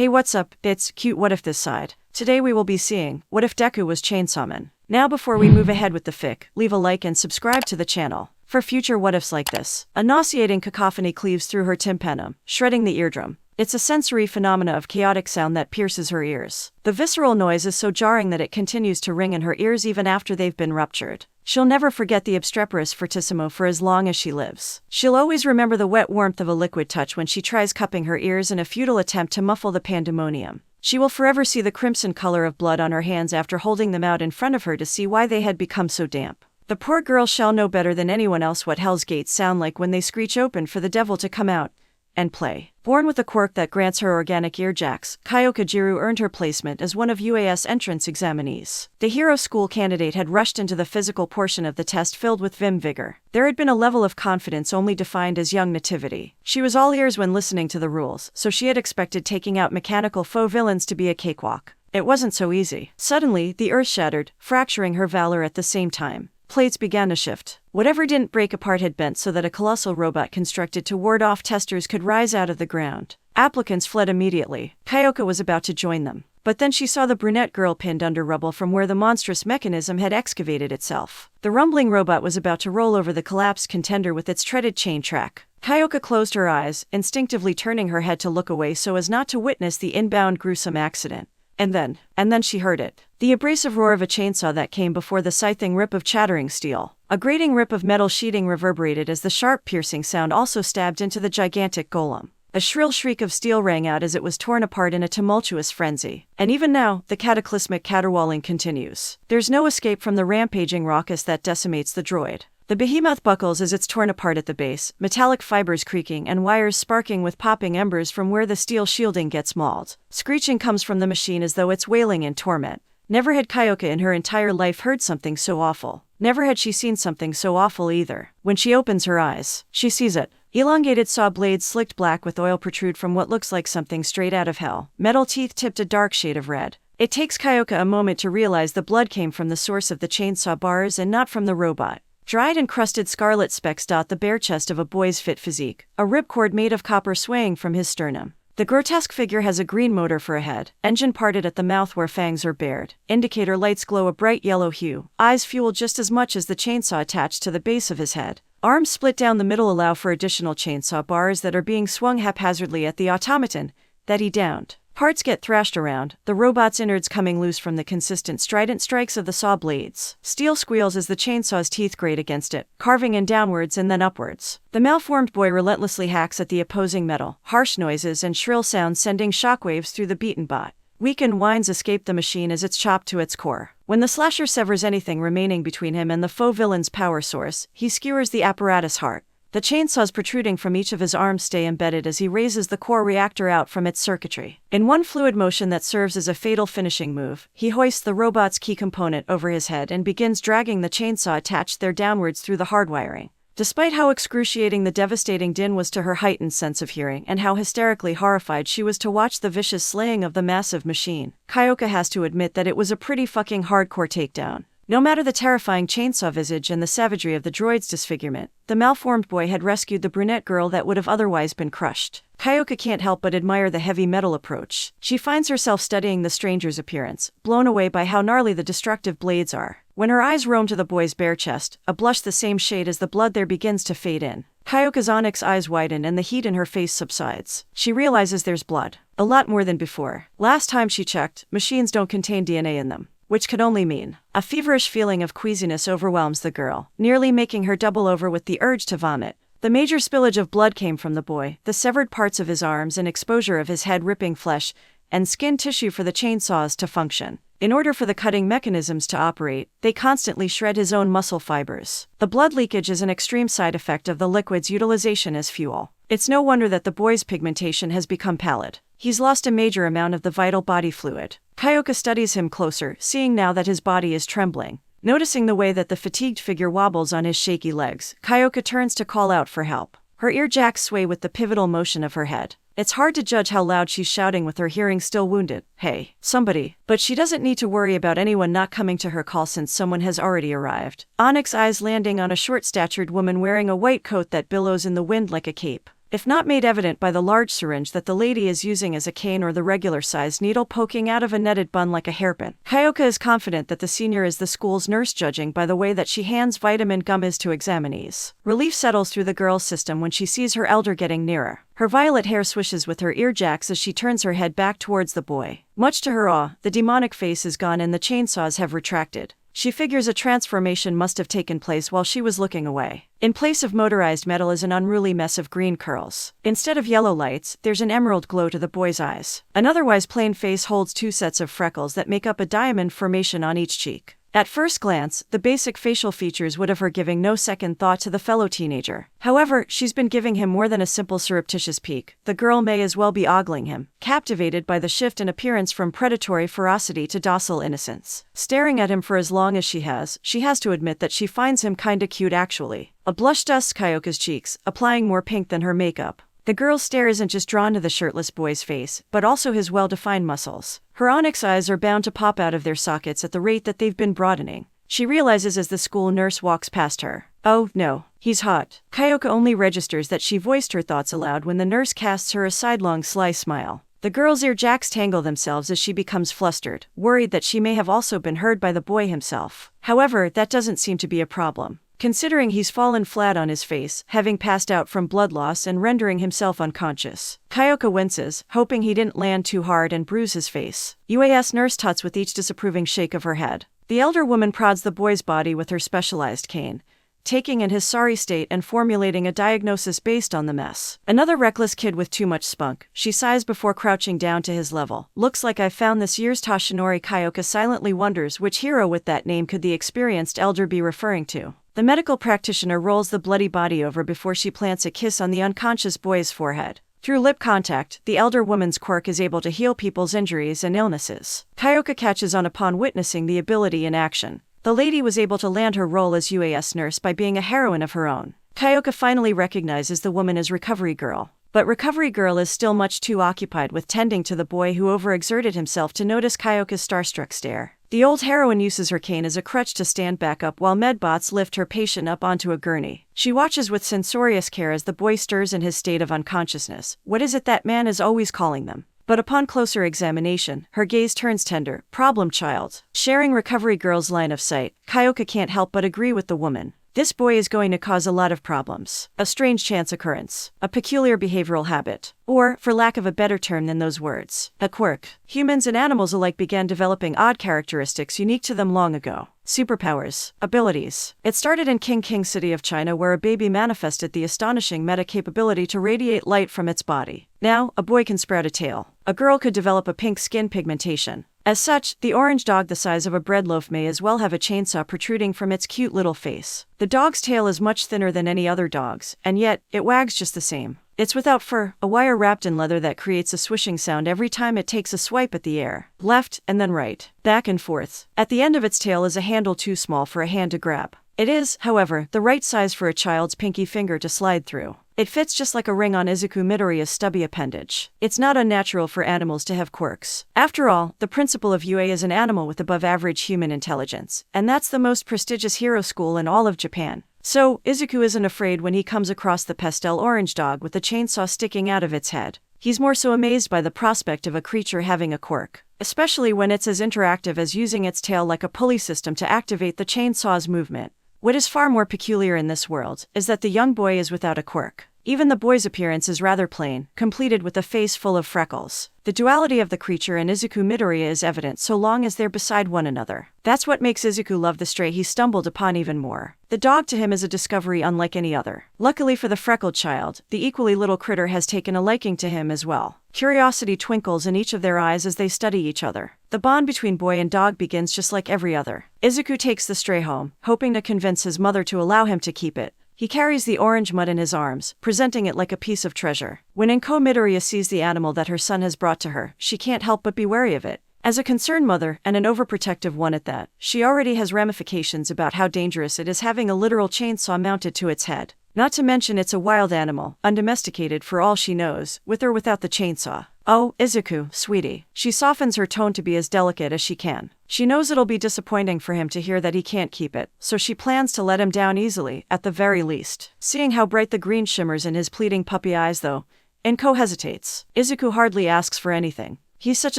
Hey, what's up? It's cute what if this side. Today we will be seeing what if Deku was CHAINSAWMAN. Now before we move ahead with the fic, leave a like and subscribe to the channel for future what ifs like this. A nauseating cacophony cleaves through her tympanum, shredding the eardrum. It's a sensory phenomena of chaotic sound that pierces her ears. The visceral noise is so jarring that it continues to ring in her ears even after they've been ruptured. She'll never forget the obstreperous fortissimo for as long as she lives. She'll always remember the wet warmth of a liquid touch when she tries cupping her ears in a futile attempt to muffle the pandemonium. She will forever see the crimson color of blood on her hands after holding them out in front of her to see why they had become so damp. The poor girl shall know better than anyone else what Hell's Gates sound like when they screech open for the devil to come out and play. Born with a quirk that grants her organic earjacks, Kyoka Jiru earned her placement as one of UAS entrance examinees. The hero school candidate had rushed into the physical portion of the test filled with vim vigor. There had been a level of confidence only defined as young nativity. She was all ears when listening to the rules, so she had expected taking out mechanical faux villains to be a cakewalk. It wasn't so easy. Suddenly, the earth shattered, fracturing her valor at the same time. Plates began to shift. Whatever didn't break apart had bent so that a colossal robot constructed to ward off testers could rise out of the ground. Applicants fled immediately. Kyoka was about to join them. But then she saw the brunette girl pinned under rubble from where the monstrous mechanism had excavated itself. The rumbling robot was about to roll over the collapsed contender with its treaded chain track. Kyoka closed her eyes, instinctively turning her head to look away so as not to witness the inbound gruesome accident. And then she heard it. The abrasive roar of a chainsaw that came before the scything rip of chattering steel. A grating rip of metal sheeting reverberated as the sharp piercing sound also stabbed into the gigantic golem. A shrill shriek of steel rang out as it was torn apart in a tumultuous frenzy. And even now, the cataclysmic caterwauling continues. There's no escape from the rampaging raucous that decimates the droid. The behemoth buckles as it's torn apart at the base, metallic fibers creaking and wires sparking with popping embers from where the steel shielding gets mauled. Screeching comes from the machine as though it's wailing in torment. Never had Kyoka in her entire life heard something so awful. Never had she seen something so awful either. When she opens her eyes, she sees it. Elongated saw blades slicked black with oil protrude from what looks like something straight out of hell. Metal teeth tipped a dark shade of red. It takes Kyoka a moment to realize the blood came from the source of the chainsaw bars and not from the robot. Dried and crusted scarlet specks dot the bare chest of a boy's fit physique, a ripcord made of copper swaying from his sternum. The grotesque figure has a green motor for a head, engine parted at the mouth where fangs are bared. Indicator lights glow a bright yellow hue, eyes fuel just as much as the chainsaw attached to the base of his head. Arms split down the middle allow for additional chainsaw bars that are being swung haphazardly at the automaton that he downed. Parts get thrashed around, the robot's innards coming loose from the consistent strident strikes of the saw blades. Steel squeals as the chainsaw's teeth grate against it, carving in downwards and then upwards. The malformed boy relentlessly hacks at the opposing metal, harsh noises and shrill sounds sending shockwaves through the beaten bot. Weakened whines escape the machine as it's chopped to its core. When the slasher severs anything remaining between him and the faux villain's power source, he skewers the apparatus heart. The chainsaws protruding from each of his arms stay embedded as he raises the core reactor out from its circuitry. In one fluid motion that serves as a fatal finishing move, he hoists the robot's key component over his head and begins dragging the chainsaw attached there downwards through the hardwiring. Despite how excruciating the devastating din was to her heightened sense of hearing and how hysterically horrified she was to watch the vicious slaying of the massive machine, Kyoka has to admit that it was a pretty fucking hardcore takedown. No matter the terrifying chainsaw visage and the savagery of the droid's disfigurement, the malformed boy had rescued the brunette girl that would have otherwise been crushed. Kyoka can't help but admire the heavy metal approach. She finds herself studying the stranger's appearance, blown away by how gnarly the destructive blades are. When her eyes roam to the boy's bare chest, a blush the same shade as the blood there begins to fade in. Kyoka's onyx eyes widen and the heat in her face subsides. She realizes there's blood. A lot more than before. Last time she checked, machines don't contain DNA in them. Which could only mean a feverish feeling of queasiness overwhelms the girl, nearly making her double over with the urge to vomit. The major spillage of blood came from the boy, the severed parts of his arms and exposure of his head ripping flesh and skin tissue for the chainsaws to function. In order for the cutting mechanisms to operate, they constantly shred his own muscle fibers. The blood leakage is an extreme side effect of the liquid's utilization as fuel. It's no wonder that the boy's pigmentation has become pallid. He's lost a major amount of the vital body fluid. Kyoka studies him closer, seeing now that his body is trembling. Noticing the way that the fatigued figure wobbles on his shaky legs, Kyoka turns to call out for help. Her earjacks sway with the pivotal motion of her head. It's hard to judge how loud she's shouting with her hearing still wounded. Hey, somebody. But she doesn't need to worry about anyone not coming to her call since someone has already arrived. Onyx eyes landing on a short-statured woman wearing a white coat that billows in the wind like a cape. if not made evident by the large syringe that the lady is using as a cane or the regular-sized needle poking out of a netted bun like a hairpin. Kyoka is confident that the senior is the school's nurse, judging by the way that she hands vitamin gummies to examinees. Relief settles through the girl's system when she sees her elder getting nearer. Her violet hair swishes with her earjacks as she turns her head back towards the boy. Much to her awe, the demonic face is gone and the chainsaws have retracted. She figures a transformation must have taken place while she was looking away. In place of motorized metal is an unruly mess of green curls. Instead of yellow lights, there's an emerald glow to the boy's eyes. An otherwise plain face holds 2 sets of freckles that make up a diamond formation on each cheek. At first glance, the basic facial features would have her giving no second thought to the fellow teenager. However, she's been giving him more than a simple surreptitious peek. The girl may as well be ogling him, captivated by the shift in appearance from predatory ferocity to docile innocence. Staring at him for as long as she has to admit that she finds him kinda cute actually. A blush dusts Kyoka's cheeks, applying more pink than her makeup. The girl's stare isn't just drawn to the shirtless boy's face, but also his well-defined muscles. Her onyx eyes are bound to pop out of their sockets at the rate that they've been broadening. She realizes as the school nurse walks past her. Oh, no, he's hot. Kyoka only registers that she voiced her thoughts aloud when the nurse casts her a sidelong sly smile. The girl's earjacks tangle themselves as she becomes flustered, worried that she may have also been heard by the boy himself. However, that doesn't seem to be a problem, considering he's fallen flat on his face, having passed out from blood loss and rendering himself unconscious. Kyoka winces, hoping he didn't land too hard and bruise his face. UAS nurse tuts with each disapproving shake of her head. The elder woman prods the boy's body with her specialized cane, taking in his sorry state and formulating a diagnosis based on the mess. Another reckless kid with too much spunk, she sighs before crouching down to his level. Looks like I've found this year's Toshinori. Kyoka silently wonders which hero with that name could the experienced elder be referring to. The medical practitioner rolls the bloody body over before she plants a kiss on the unconscious boy's forehead. Through lip contact, the elder woman's quirk is able to heal people's injuries and illnesses. Kyoka catches on upon witnessing the ability in action. The lady was able to land her role as UAS nurse by being a heroine of her own. Kyoka finally recognizes the woman as Recovery Girl. But Recovery Girl is still much too occupied with tending to the boy who overexerted himself to notice Kyoka's starstruck stare. The old heroine uses her cane as a crutch to stand back up while medbots lift her patient up onto a gurney. She watches with censorious care as the boy stirs in his state of unconsciousness. What is it that man is always calling them? But upon closer examination, her gaze turns tender. Problem child. Sharing Recovery Girl's line of sight, Kyoka can't help but agree with the woman. This boy is going to cause a lot of problems. A strange chance occurrence. A peculiar behavioral habit. Or, for lack of a better term than those words, a quirk. Humans and animals alike began developing odd characteristics unique to them long ago. Superpowers. Abilities. It started in King City of China, where a baby manifested the astonishing meta-capability to radiate light from its body. Now, a boy can sprout a tail. A girl could develop a pink skin pigmentation. As such, the orange dog the size of a bread loaf may as well have a chainsaw protruding from its cute little face. The dog's tail is much thinner than any other dog's, and yet, it wags just the same. It's without fur, a wire wrapped in leather that creates a swishing sound every time it takes a swipe at the air. Left, and then right. Back and forth. At the end of its tail is a handle too small for a hand to grab. It is, however, the right size for a child's pinky finger to slide through. It fits just like a ring on Izuku Midoriya's stubby appendage. It's not unnatural for animals to have quirks. After all, the principal of UA is an animal with above-average human intelligence, and that's the most prestigious hero school in all of Japan. So, Izuku isn't afraid when he comes across the pastel orange dog with the chainsaw sticking out of its head. He's more so amazed by the prospect of a creature having a quirk, especially when it's as interactive as using its tail like a pulley system to activate the chainsaw's movement. What is far more peculiar in this world is that the young boy is without a quirk. Even the boy's appearance is rather plain, completed with a face full of freckles. The duality of the creature and Izuku Midoriya is evident so long as they're beside one another. That's what makes Izuku love the stray he stumbled upon even more. The dog to him is a discovery unlike any other. Luckily for the freckled child, the equally little critter has taken a liking to him as well. Curiosity twinkles in each of their eyes as they study each other. The bond between boy and dog begins just like every other. Izuku takes the stray home, hoping to convince his mother to allow him to keep it. He carries the orange mutt in his arms, presenting it like a piece of treasure. When Inko Midoriya sees the animal that her son has brought to her, she can't help but be wary of it. As a concerned mother, and an overprotective one at that, she already has ramifications about how dangerous it is having a literal chainsaw mounted to its head. Not to mention it's a wild animal, undomesticated for all she knows, with or without the chainsaw. "Oh, Izuku, sweetie." She softens her tone to be as delicate as she can. She knows it'll be disappointing for him to hear that he can't keep it, so she plans to let him down easily, at the very least. Seeing how bright the green shimmers in his pleading puppy eyes though, Enko hesitates. Izuku hardly asks for anything. He's such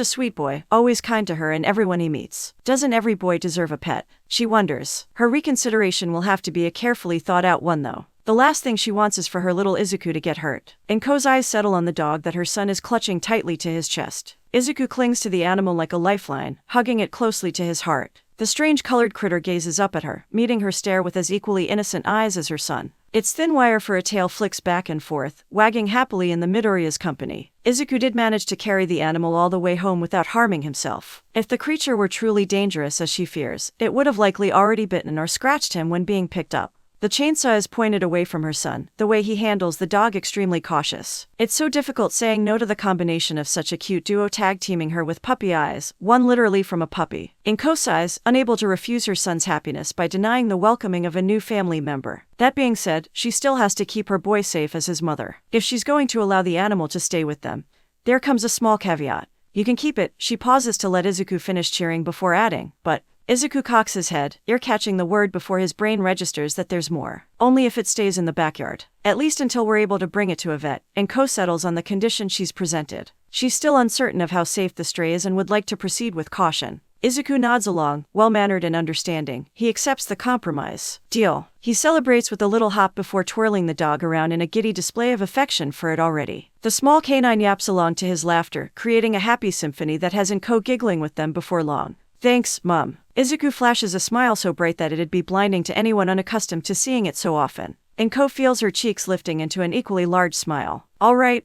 a sweet boy, always kind to her and everyone he meets. Doesn't every boy deserve a pet? She wonders. Her reconsideration will have to be a carefully thought out one though. The last thing she wants is for her little Izuku to get hurt. Enko's eyes settle on the dog that her son is clutching tightly to his chest. Izuku clings to the animal like a lifeline, hugging it closely to his heart. The strange colored critter gazes up at her, meeting her stare with as equally innocent eyes as her son. Its thin wire for a tail flicks back and forth, wagging happily in the Midoriya's company. Izuku did manage to carry the animal all the way home without harming himself. If the creature were truly dangerous as she fears, it would have likely already bitten or scratched him when being picked up. The chainsaw is pointed away from her son, the way he handles the dog extremely cautious. It's so difficult saying no to the combination of such a cute duo tag-teaming her with puppy eyes, one literally from a puppy. Enko sighs, unable to refuse her son's happiness by denying the welcoming of a new family member. That being said, she still has to keep her boy safe as his mother. If she's going to allow the animal to stay with them, there comes a small caveat. You can keep it. She pauses to let Izuku finish cheering before adding, but Izuku cocks his head, ear-catching the word before his brain registers that there's more. Only if it stays in the backyard. At least until we're able to bring it to a vet, and settles on the condition she's presented. She's still uncertain of how safe the stray is and would like to proceed with caution. Izuku nods along, well-mannered and understanding. He accepts the compromise. Deal. He celebrates with a little hop before twirling the dog around in a giddy display of affection for it already. The small canine yaps along to his laughter, creating a happy symphony that has Enko giggling with them before long. Thanks, Mum. Izuku flashes a smile so bright that it'd be blinding to anyone unaccustomed to seeing it so often. Enko feels her cheeks lifting into an equally large smile. All right.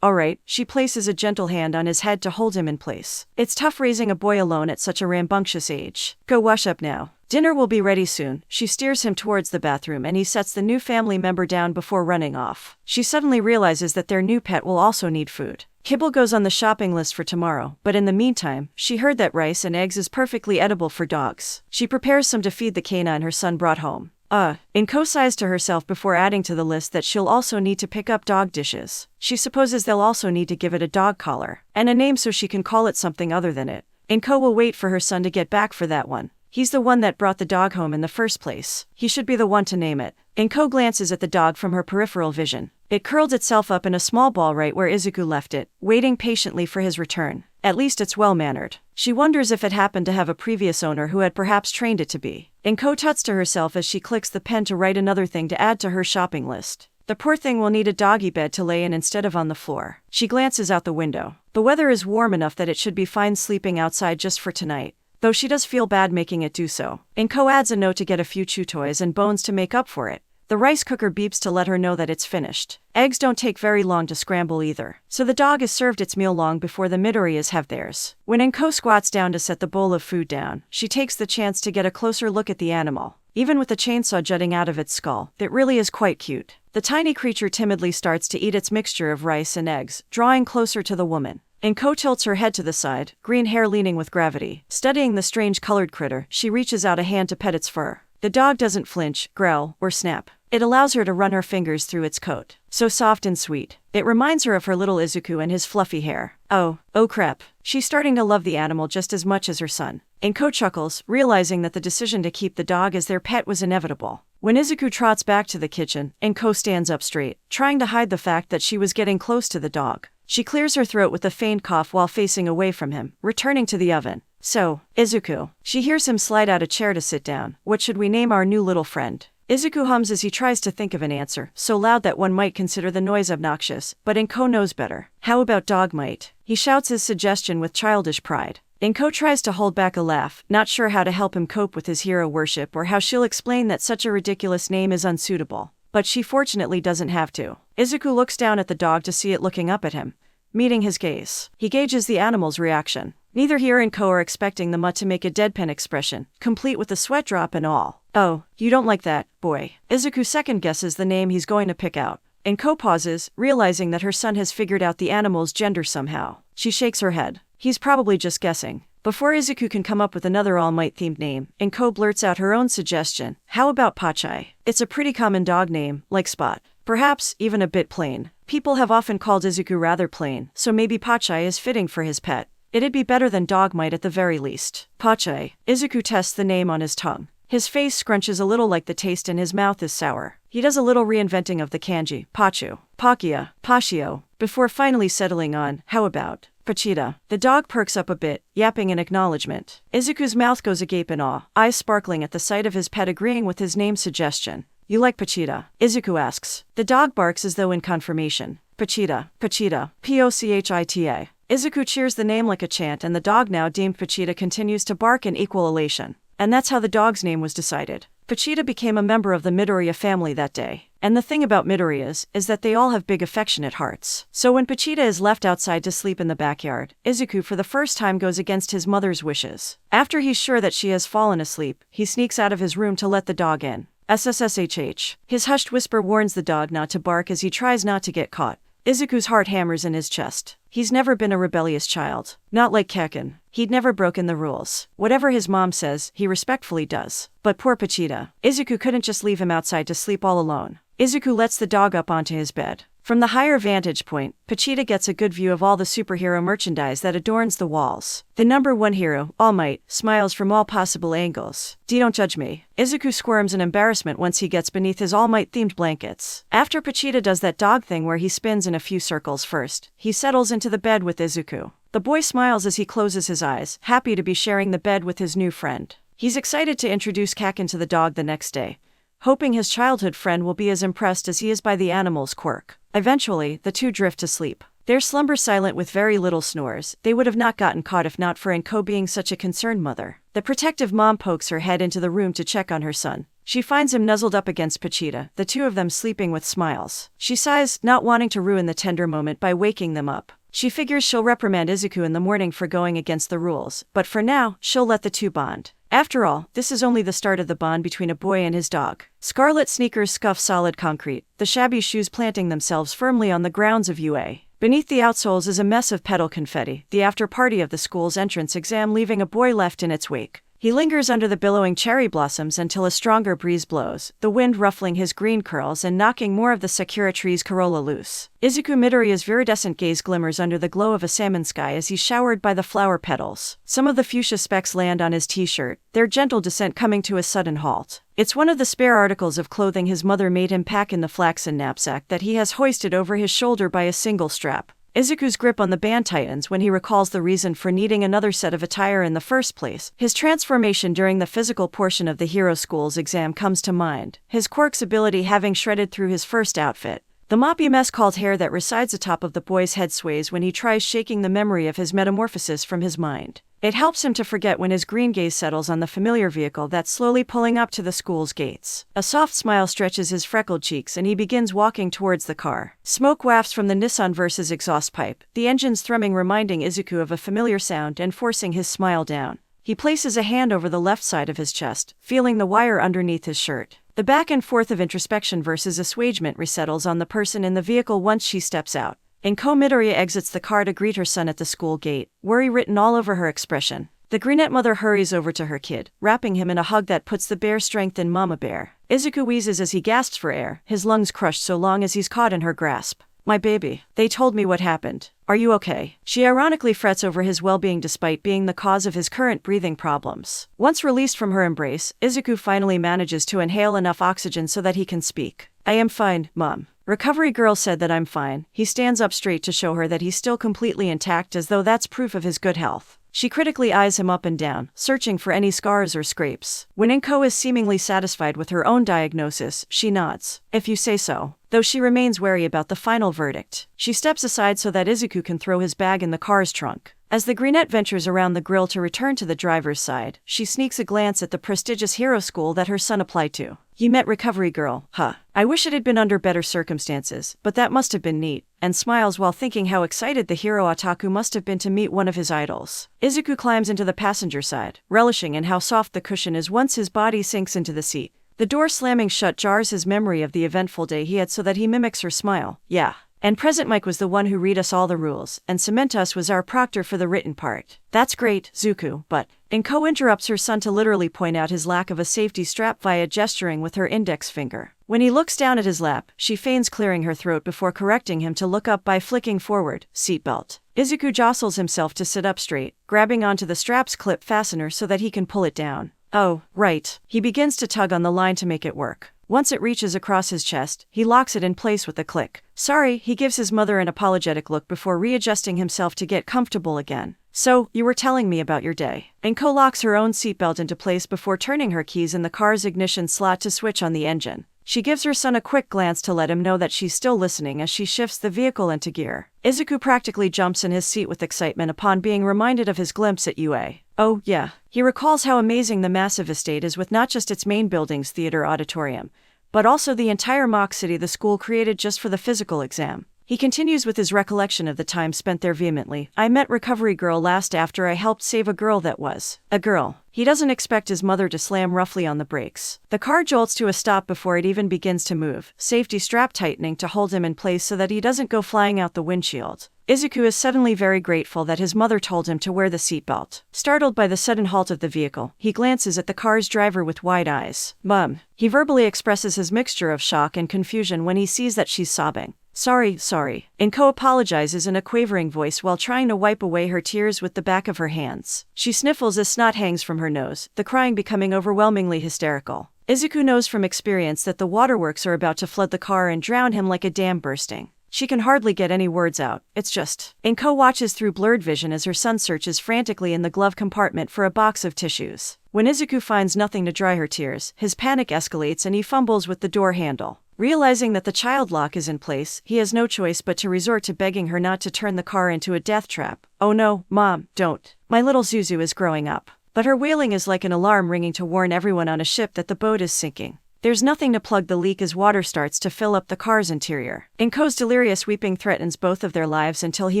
She places a gentle hand on his head to hold him in place. It's tough raising a boy alone at such a rambunctious age. Go wash up now. Dinner will be ready soon. She steers him towards the bathroom and he sets the new family member down before running off. She suddenly realizes that their new pet will also need food. Kibble goes on the shopping list for tomorrow, but in the meantime, she heard that rice and eggs is perfectly edible for dogs. She prepares some to feed the canine her son brought home. Enko sighs to herself before adding to the list that she'll also need to pick up dog dishes. She supposes they'll also need to give it a dog collar, and a name so she can call it something other than it. Enko will wait for her son to get back for that one. He's the one that brought the dog home in the first place. He should be the one to name it. Enko glances at the dog from her peripheral vision. It curled itself up in a small ball right where Izuku left it, waiting patiently for his return. At least it's well-mannered. She wonders if it happened to have a previous owner who had perhaps trained it to be. Enko tuts to herself as she clicks the pen to write another thing to add to her shopping list. The poor thing will need a doggy bed to lay in instead of on the floor. She glances out the window. The weather is warm enough that it should be fine sleeping outside just for tonight, though she does feel bad making it do so. Enko adds a note to get a few chew toys and bones to make up for it. The rice cooker beeps to let her know that it's finished. Eggs don't take very long to scramble either, so the dog is served its meal long before the Midoriyas have theirs. When Enko squats down to set the bowl of food down, she takes the chance to get a closer look at the animal. Even with the chainsaw jutting out of its skull, it really is quite cute. The tiny creature timidly starts to eat its mixture of rice and eggs, drawing closer to the woman. Enko tilts her head to the side, green hair leaning with gravity. Studying the strange colored critter, she reaches out a hand to pet its fur. The dog doesn't flinch, growl, or snap. It allows her to run her fingers through its coat. So soft and sweet. It reminds her of her little Izuku and his fluffy hair. Oh crap. She's starting to love the animal just as much as her son. Enko chuckles, realizing that the decision to keep the dog as their pet was inevitable. When Izuku trots back to the kitchen, Enko stands up straight, trying to hide the fact that she was getting close to the dog. She clears her throat with a faint cough while facing away from him, returning to the oven. So, Izuku. She hears him slide out a chair to sit down. What should we name our new little friend? Izuku hums as he tries to think of an answer, so loud that one might consider the noise obnoxious, but Enko knows better. How about Dogmite? He shouts his suggestion with childish pride. Enko tries to hold back a laugh, not sure how to help him cope with his hero worship or how she'll explain that such a ridiculous name is unsuitable. But she fortunately doesn't have to. Izuku looks down at the dog to see it looking up at him. Meeting his gaze, he gauges the animal's reaction. Neither he or Enko are expecting the mutt to make a deadpan expression, complete with a sweat drop and all. Oh, you don't like that, boy. Izuku second guesses the name he's going to pick out. Enko pauses, realizing that her son has figured out the animal's gender somehow. She shakes her head. He's probably just guessing. Before Izuku can come up with another All Might-themed name, Enko blurts out her own suggestion. How about Pachai? It's a pretty common dog name, like Spot. Perhaps even a bit plain. People have often called Izuku rather plain, so maybe Pachai is fitting for his pet. It'd be better than Dogmite at the very least. Pachai. Izuku tests the name on his tongue. His face scrunches a little like the taste and his mouth is sour. He does a little reinventing of the kanji, Pachu, Pakia, Pachio, before finally settling on, how about, Pachita. The dog perks up a bit, yapping in acknowledgement. Izuku's mouth goes agape in awe, eyes sparkling at the sight of his pet agreeing with his name's suggestion. You like Pachita? Izuku asks. The dog barks as though in confirmation. Pachita, Pachita, Pochita. Izuku cheers the name like a chant and the dog now deemed Pachita continues to bark in equal elation. And that's how the dog's name was decided. Pachita became a member of the Midoriya family that day. And the thing about Midoriyas is that they all have big affectionate hearts. So when Pachita is left outside to sleep in the backyard, Izuku for the first time goes against his mother's wishes. After he's sure that she has fallen asleep, he sneaks out of his room to let the dog in. SSSHH. His hushed whisper warns the dog not to bark as he tries not to get caught. Izuku's heart hammers in his chest. He's never been a rebellious child. Not like Kekken. He'd never broken the rules. Whatever his mom says, he respectfully does. But poor Pachita. Izuku couldn't just leave him outside to sleep all alone. Izuku lets the dog up onto his bed. From the higher vantage point, Pachita gets a good view of all the superhero merchandise that adorns the walls. The number one hero, All Might, smiles from all possible angles. Don't judge me. Izuku squirms in embarrassment once he gets beneath his All Might-themed blankets. After Pachita does that dog thing where he spins in a few circles first, he settles into the bed with Izuku. The boy smiles as he closes his eyes, happy to be sharing the bed with his new friend. He's excited to introduce Kekken to the dog the next day, hoping his childhood friend will be as impressed as he is by the animal's quirk. Eventually, the two drift to sleep. Their slumber silent with very little snores. They would have not gotten caught if not for Inko being such a concerned mother. The protective mom pokes her head into the room to check on her son. She finds him nuzzled up against Pachita, the two of them sleeping with smiles. She sighs, not wanting to ruin the tender moment by waking them up. She figures she'll reprimand Izuku in the morning for going against the rules, but for now, she'll let the two bond. After all, this is only the start of the bond between a boy and his dog. Scarlet sneakers scuff solid concrete, the shabby shoes planting themselves firmly on the grounds of UA. Beneath the outsoles is a mess of petal confetti, the after-party of the school's entrance exam leaving a boy left in its wake. He lingers under the billowing cherry blossoms until a stronger breeze blows, the wind ruffling his green curls and knocking more of the sakura tree's corolla loose. Izuku Midoriya's viridescent gaze glimmers under the glow of a salmon sky as he's showered by the flower petals. Some of the fuchsia specks land on his t-shirt, their gentle descent coming to a sudden halt. It's one of the spare articles of clothing his mother made him pack in the flaxen knapsack that he has hoisted over his shoulder by a single strap. Izuku's grip on the band tightens when he recalls the reason for needing another set of attire in the first place. His transformation during the physical portion of the Hero School's exam comes to mind, his quirk's ability having shredded through his first outfit. The moppy mess-called hair that resides atop of the boy's head sways when he tries shaking the memory of his metamorphosis from his mind. It helps him to forget when his green gaze settles on the familiar vehicle that's slowly pulling up to the school's gates. A soft smile stretches his freckled cheeks and he begins walking towards the car. Smoke wafts from the Nissan Versa's exhaust pipe, the engine's thrumming reminding Izuku of a familiar sound and forcing his smile down. He places a hand over the left side of his chest, feeling the wire underneath his shirt. The back and forth of introspection versus assuagement resettles on the person in the vehicle once she steps out. Inko Midoriya exits the car to greet her son at the school gate, worry written all over her expression. The brunette mother hurries over to her kid, wrapping him in a hug that puts the bear's strength in Mama Bear. Izuku wheezes as he gasps for air, his lungs crushed so long as he's caught in her grasp. My baby, they told me what happened. Are you okay? She ironically frets over his well-being despite being the cause of his current breathing problems. Once released from her embrace, Izuku finally manages to inhale enough oxygen so that he can speak. I am fine, Mom. Recovery girl said that I'm fine. He stands up straight to show her that he's still completely intact as though that's proof of his good health. She critically eyes him up and down, searching for any scars or scrapes. When Inko is seemingly satisfied with her own diagnosis, she nods. If you say so. Though she remains wary about the final verdict. She steps aside so that Izuku can throw his bag in the car's trunk. As the brunette ventures around the grille to return to the driver's side, she sneaks a glance at the prestigious hero school that her son applied to. You met Recovery Girl, huh? I wish it had been under better circumstances, but that must have been neat, and smiles while thinking how excited the hero otaku must have been to meet one of his idols. Izuku climbs into the passenger side, relishing in how soft the cushion is once his body sinks into the seat. The door slamming shut jars his memory of the eventful day he had so that he mimics her smile. Yeah. And Present Mike was the one who read us all the rules, and Cementus was our proctor for the written part. That's great, Zuku, but... Inko interrupts her son to literally point out his lack of a safety strap via gesturing with her index finger. When he looks down at his lap, she feigns clearing her throat before correcting him to look up by flicking forward, seatbelt. Izuku jostles himself to sit up straight, grabbing onto the strap's clip fastener so that he can pull it down. Oh, right. He begins to tug on the line to make it work. Once it reaches across his chest, he locks it in place with a click. Sorry, he gives his mother an apologetic look before readjusting himself to get comfortable again. So, you were telling me about your day. Inko locks her own seatbelt into place before turning her keys in the car's ignition slot to switch on the engine. She gives her son a quick glance to let him know that she's still listening as she shifts the vehicle into gear. Izuku practically jumps in his seat with excitement upon being reminded of his glimpse at UA. Oh, yeah. He recalls how amazing the massive estate is with not just its main buildings, theater, auditorium, but also the entire mock city the school created just for the physical exam. He continues with his recollection of the time spent there vehemently. I met Recovery Girl last after I helped save a girl that was a girl. He doesn't expect his mother to slam roughly on the brakes. The car jolts to a stop before it even begins to move, safety strap tightening to hold him in place so that he doesn't go flying out the windshield. Izuku is suddenly very grateful that his mother told him to wear the seatbelt. Startled by the sudden halt of the vehicle, he glances at the car's driver with wide eyes. Mom. He verbally expresses his mixture of shock and confusion when he sees that she's sobbing. Sorry. Inko apologizes in a quavering voice while trying to wipe away her tears with the back of her hands. She sniffles as snot hangs from her nose, the crying becoming overwhelmingly hysterical. Izuku knows from experience that the waterworks are about to flood the car and drown him like a dam bursting. She can hardly get any words out. It's just... Inko watches through blurred vision as her son searches frantically in the glove compartment for a box of tissues. When Izuku finds nothing to dry her tears, his panic escalates and he fumbles with the door handle. Realizing that the child lock is in place, he has no choice but to resort to begging her not to turn the car into a death trap. Oh no, Mom, don't. My little Zuzu is growing up. But her wailing is like an alarm ringing to warn everyone on a ship that the boat is sinking. There's nothing to plug the leak as water starts to fill up the car's interior. Inko's delirious weeping threatens both of their lives until he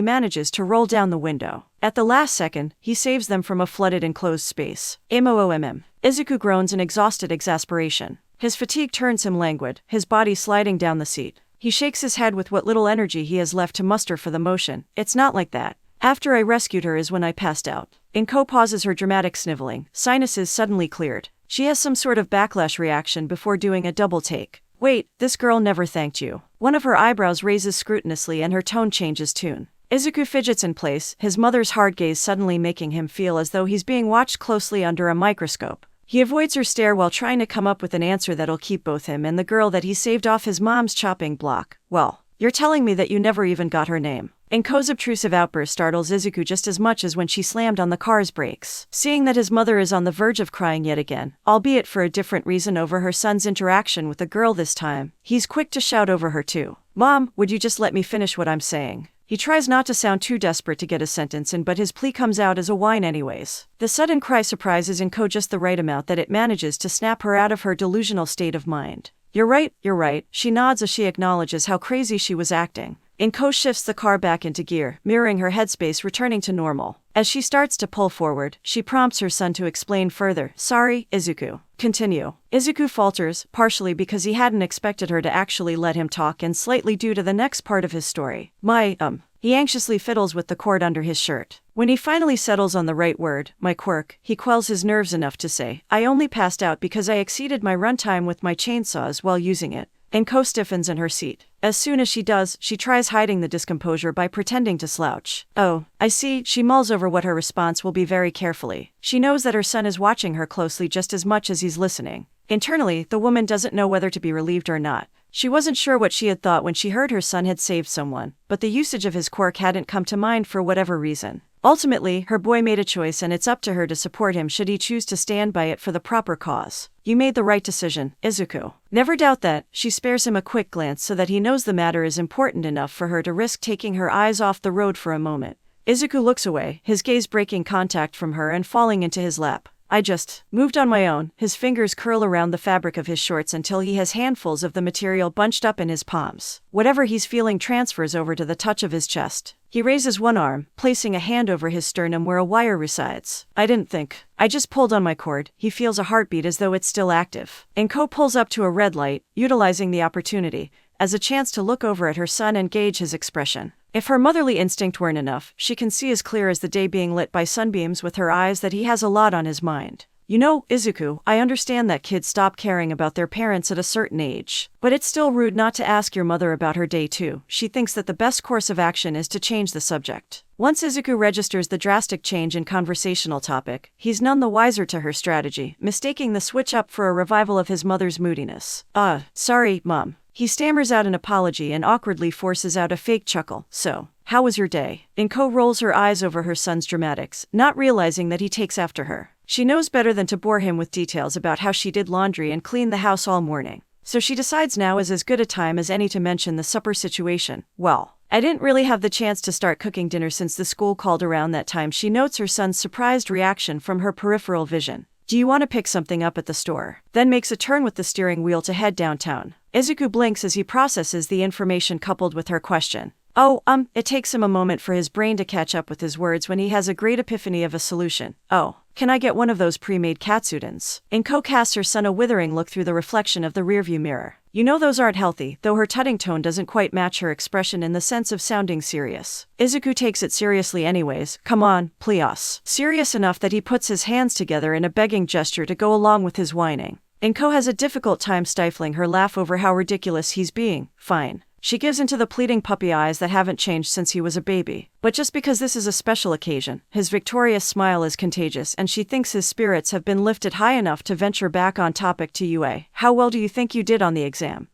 manages to roll down the window. At the last second, he saves them from a flooded enclosed space. Izuku groans in exhausted exasperation. His fatigue turns him languid, his body sliding down the seat. He shakes his head with what little energy he has left to muster for the motion. It's not like that. After I rescued her is when I passed out. Inko pauses her dramatic sniveling, sinuses suddenly cleared. She has some sort of backlash reaction before doing a double take. Wait, this girl never thanked you. One of her eyebrows raises scrupulously and her tone changes tune. Izuku fidgets in place, his mother's hard gaze suddenly making him feel as though he's being watched closely under a microscope. He avoids her stare while trying to come up with an answer that'll keep both him and the girl that he saved off his mom's chopping block. Well, you're telling me that you never even got her name. Inko's obtrusive outburst startles Izuku just as much as when she slammed on the car's brakes. Seeing that his mother is on the verge of crying yet again, albeit for a different reason over her son's interaction with a girl this time, he's quick to shout over her too. Mom, would you just let me finish what I'm saying? He tries not to sound too desperate to get a sentence in, but his plea comes out as a whine anyways. The sudden cry surprises Inko just the right amount that it manages to snap her out of her delusional state of mind. You're right, she nods as she acknowledges how crazy she was acting. Inko shifts the car back into gear, mirroring her headspace returning to normal. As she starts to pull forward, she prompts her son to explain further. Sorry, Izuku. Continue. Izuku falters, partially because he hadn't expected her to actually let him talk and slightly due to the next part of his story. He anxiously fiddles with the cord under his shirt. When he finally settles on the right word, my quirk, he quells his nerves enough to say, I only passed out because I exceeded my runtime with my chainsaws while using it. Inko stiffens in her seat. As soon as she does, she tries hiding the discomposure by pretending to slouch. Oh, I see. She mulls over what her response will be very carefully. She knows that her son is watching her closely just as much as he's listening. Internally, the woman doesn't know whether to be relieved or not. She wasn't sure what she had thought when she heard her son had saved someone, but the usage of his quirk hadn't come to mind for whatever reason. Ultimately, her boy made a choice and it's up to her to support him should he choose to stand by it for the proper cause. You made the right decision, Izuku. Never doubt that. She spares him a quick glance so that he knows the matter is important enough for her to risk taking her eyes off the road for a moment. Izuku looks away, his gaze breaking contact from her and falling into his lap. I just moved on my own. His fingers curl around the fabric of his shorts until he has handfuls of the material bunched up in his palms. Whatever he's feeling transfers over to the touch of his chest. He raises one arm, placing a hand over his sternum where a wire resides. I didn't think. I just pulled on my cord. He feels a heartbeat as though it's still active. Inko pulls up to a red light, utilizing the opportunity, as a chance to look over at her son and gauge his expression. If her motherly instinct weren't enough, she can see as clear as the day being lit by sunbeams with her eyes that he has a lot on his mind. You know, Izuku, I understand that kids stop caring about their parents at a certain age. But it's still rude not to ask your mother about her day too. She thinks that the best course of action is to change the subject. Once Izuku registers the drastic change in conversational topic, he's none the wiser to her strategy, mistaking the switch up for a revival of his mother's moodiness. Sorry, Mom. He stammers out an apology and awkwardly forces out a fake chuckle. So, how was your day? Inko rolls her eyes over her son's dramatics, not realizing that he takes after her. She knows better than to bore him with details about how she did laundry and cleaned the house all morning. So she decides now is as good a time as any to mention the supper situation. Well, I didn't really have the chance to start cooking dinner since the school called around that time. She notes her son's surprised reaction from her peripheral vision. Do you want to pick something up at the store? Then makes a turn with the steering wheel to head downtown. Izuku blinks as he processes the information coupled with her question. It takes him a moment for his brain to catch up with his words when he has a great epiphany of a solution. Can I get one of those pre-made katsudons? Inko casts her son a withering look through the reflection of the rearview mirror. You know those aren't healthy, though her tutting tone doesn't quite match her expression in the sense of sounding serious. Izuku takes it seriously anyways. Come on, please. Serious enough that he puts his hands together in a begging gesture to go along with his whining. Inko has a difficult time stifling her laugh over how ridiculous he's being. Fine. She gives into the pleading puppy eyes that haven't changed since he was a baby. But just because this is a special occasion, his victorious smile is contagious and she thinks his spirits have been lifted high enough to venture back on topic to UA. How well do you think you did on the exam?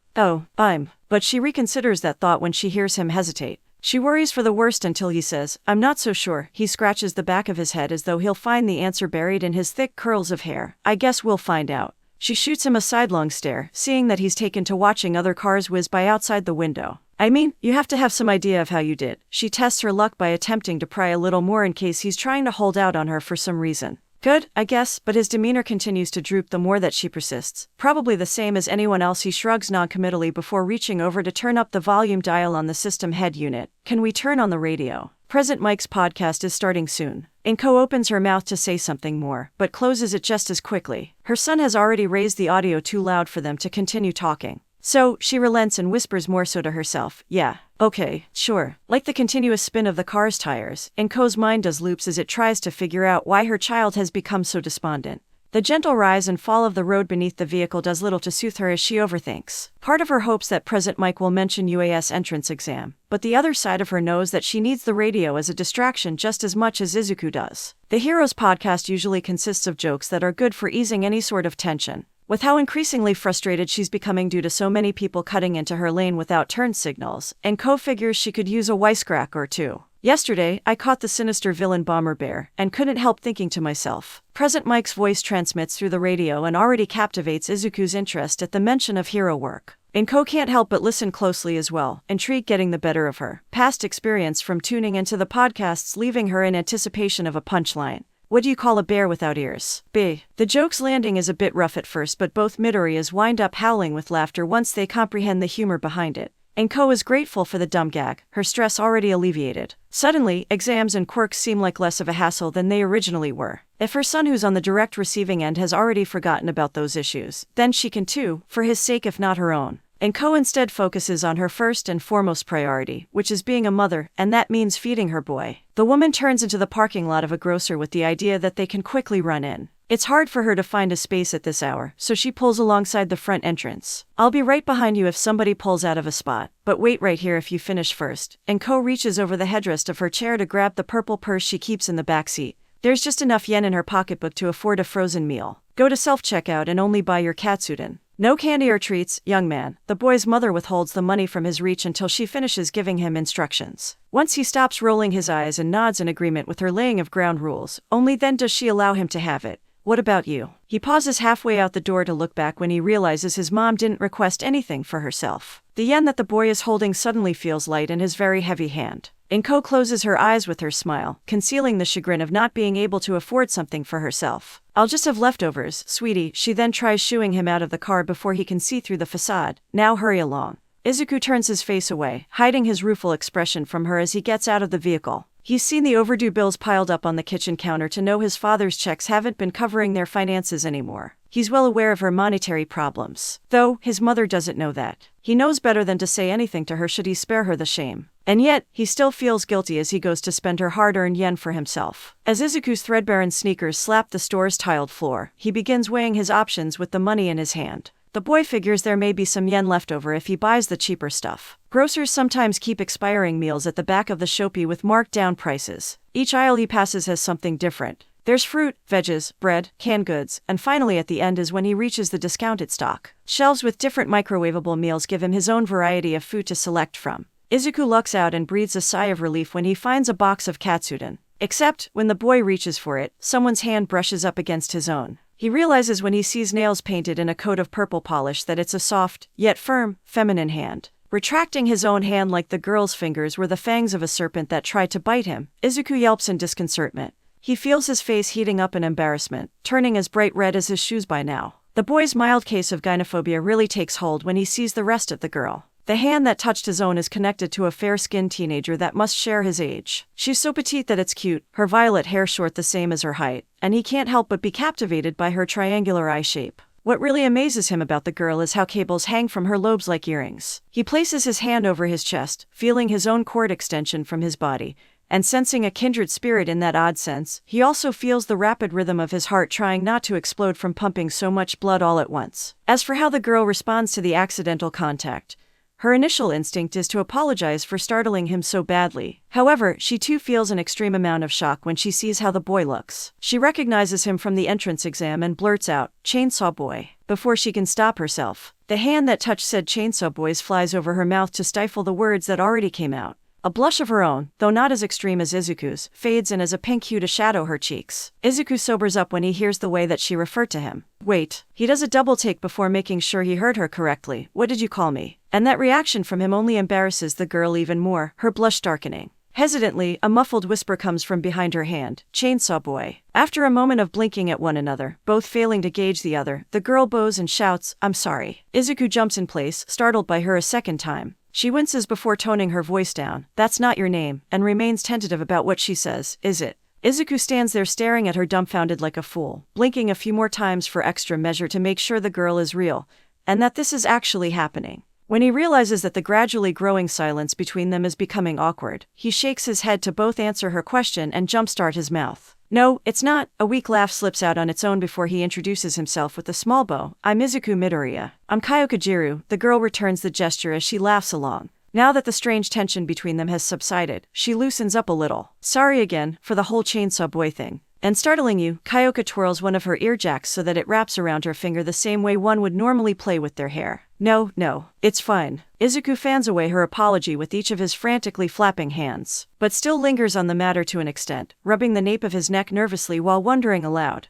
But she reconsiders that thought when she hears him hesitate. She worries for the worst until he says, I'm not so sure. He scratches the back of his head as though he'll find the answer buried in his thick curls of hair. I guess we'll find out. She shoots him a sidelong stare, seeing that he's taken to watching other cars whiz by outside the window. I mean, you have to have some idea of how you did. She tests her luck by attempting to pry a little more in case he's trying to hold out on her for some reason. Good, I guess, but his demeanor continues to droop the more that she persists. Probably the same as anyone else, he shrugs noncommittally before reaching over to turn up the volume dial on the system head unit. Can we turn on the radio? Present Mike's podcast is starting soon. Inko opens her mouth to say something more, but closes it just as quickly. Her son has already raised the audio too loud for them to continue talking. So, she relents and whispers more so to herself. Yeah, okay, sure. Like the continuous spin of the car's tires, Inko's mind does loops as it tries to figure out why her child has become so despondent. The gentle rise and fall of the road beneath the vehicle does little to soothe her as she overthinks. Part of her hopes that Present Mike will mention UAS entrance exam, but the other side of her knows that she needs the radio as a distraction just as much as Izuku does. The Heroes podcast usually consists of jokes that are good for easing any sort of tension. With how increasingly frustrated she's becoming due to so many people cutting into her lane without turn signals, Inko figures she could use a wisecrack or two. Yesterday, I caught the sinister villain Bomber Bear, and couldn't help thinking to myself. Present Mike's voice transmits through the radio and already captivates Izuku's interest at the mention of hero work. Inko can't help but listen closely as well, intrigue getting the better of her. Past experience from tuning into the podcasts leaving her in anticipation of a punchline. What do you call a bear without ears? B. The joke's landing is a bit rough at first, but both Midoriyas wind up howling with laughter once they comprehend the humor behind it. Inko is grateful for the dumb gag, her stress already alleviated. Suddenly, exams and quirks seem like less of a hassle than they originally were. If her son who's on the direct receiving end has already forgotten about those issues, then she can too, for his sake if not her own. Inko instead focuses on her first and foremost priority, which is being a mother, and that means feeding her boy. The woman turns into the parking lot of a grocer with the idea that they can quickly run in. It's hard for her to find a space at this hour, so she pulls alongside the front entrance. I'll be right behind you if somebody pulls out of a spot, but wait right here if you finish first. Inko reaches over the headrest of her chair to grab the purple purse she keeps in the back seat. There's just enough yen in her pocketbook to afford a frozen meal. Go to self-checkout and only buy your katsudon. No candy or treats, young man. The boy's mother withholds the money from his reach until she finishes giving him instructions. Once he stops rolling his eyes and nods in agreement with her laying of ground rules, only then does she allow him to have it. What about you? He pauses halfway out the door to look back when he realizes his mom didn't request anything for herself. The yen that the boy is holding suddenly feels light in his very heavy hand. Inko closes her eyes with her smile, concealing the chagrin of not being able to afford something for herself. I'll just have leftovers, sweetie. She then tries shooing him out of the car before he can see through the facade. Now hurry along. Izuku turns his face away, hiding his rueful expression from her as he gets out of the vehicle. He's seen the overdue bills piled up on the kitchen counter to know his father's checks haven't been covering their finances anymore. He's well aware of her monetary problems, though his mother doesn't know that. He knows better than to say anything to her should he spare her the shame. And yet, he still feels guilty as he goes to spend her hard-earned yen for himself. As Izuku's threadbare sneakers slap the store's tiled floor, he begins weighing his options with the money in his hand. The boy figures there may be some yen left over if he buys the cheaper stuff. Grocers sometimes keep expiring meals at the back of the shoppy with marked-down prices. Each aisle he passes has something different. There's fruit, veggies, bread, canned goods, and finally at the end is when he reaches the discounted stock. Shelves with different microwavable meals give him his own variety of food to select from. Izuku lucks out and breathes a sigh of relief when he finds a box of katsudon. Except, when the boy reaches for it, someone's hand brushes up against his own. He realizes when he sees nails painted in a coat of purple polish that it's a soft, yet firm, feminine hand. Retracting his own hand like the girl's fingers were the fangs of a serpent that tried to bite him, Izuku yelps in disconcertment. He feels his face heating up in embarrassment, turning as bright red as his shoes by now. The boy's mild case of gynophobia really takes hold when he sees the rest of the girl. The hand that touched his own is connected to a fair-skinned teenager that must share his age. She's so petite that it's cute, her violet hair short the same as her height, and he can't help but be captivated by her triangular eye shape. What really amazes him about the girl is how cables hang from her lobes like earrings. He places his hand over his chest, feeling his own cord extension from his body, and sensing a kindred spirit in that odd sense. He also feels the rapid rhythm of his heart trying not to explode from pumping so much blood all at once. As for how the girl responds to the accidental contact, her initial instinct is to apologize for startling him so badly. However, she too feels an extreme amount of shock when she sees how the boy looks. She recognizes him from the entrance exam and blurts out, "Chainsaw Boy," before she can stop herself. The hand that touched said Chainsaw Boys flies over her mouth to stifle the words that already came out. A blush of her own, though not as extreme as Izuku's, fades in as a pink hue to shadow her cheeks. Izuku sobers up when he hears the way that she referred to him. Wait. He does a double take before making sure he heard her correctly. "What did you call me?" And that reaction from him only embarrasses the girl even more, her blush darkening. Hesitantly, a muffled whisper comes from behind her hand, "Chainsaw Boy." After a moment of blinking at one another, both failing to gauge the other, the girl bows and shouts, "I'm sorry." Izuku jumps in place, startled by her a second time. She winces before toning her voice down, "That's not your name," and remains tentative about what she says, "Is it?" Izuku stands there staring at her dumbfounded like a fool, blinking a few more times for extra measure to make sure the girl is real, and that this is actually happening. When he realizes that the gradually growing silence between them is becoming awkward, he shakes his head to both answer her question and jumpstart his mouth. "No, it's not." A weak laugh slips out on its own before he introduces himself with a small bow. "I'm Izuku Midoriya." "I'm Kyokajiru." The girl returns the gesture as she laughs along. Now that the strange tension between them has subsided, she loosens up a little. "Sorry again, for the whole Chainsaw Boy thing. And startling you." Kyoka twirls one of her earjacks so that it wraps around her finger the same way one would normally play with their hair. No, it's fine." Izuku fans away her apology with each of his frantically flapping hands, but still lingers on the matter to an extent, rubbing the nape of his neck nervously while wondering aloud,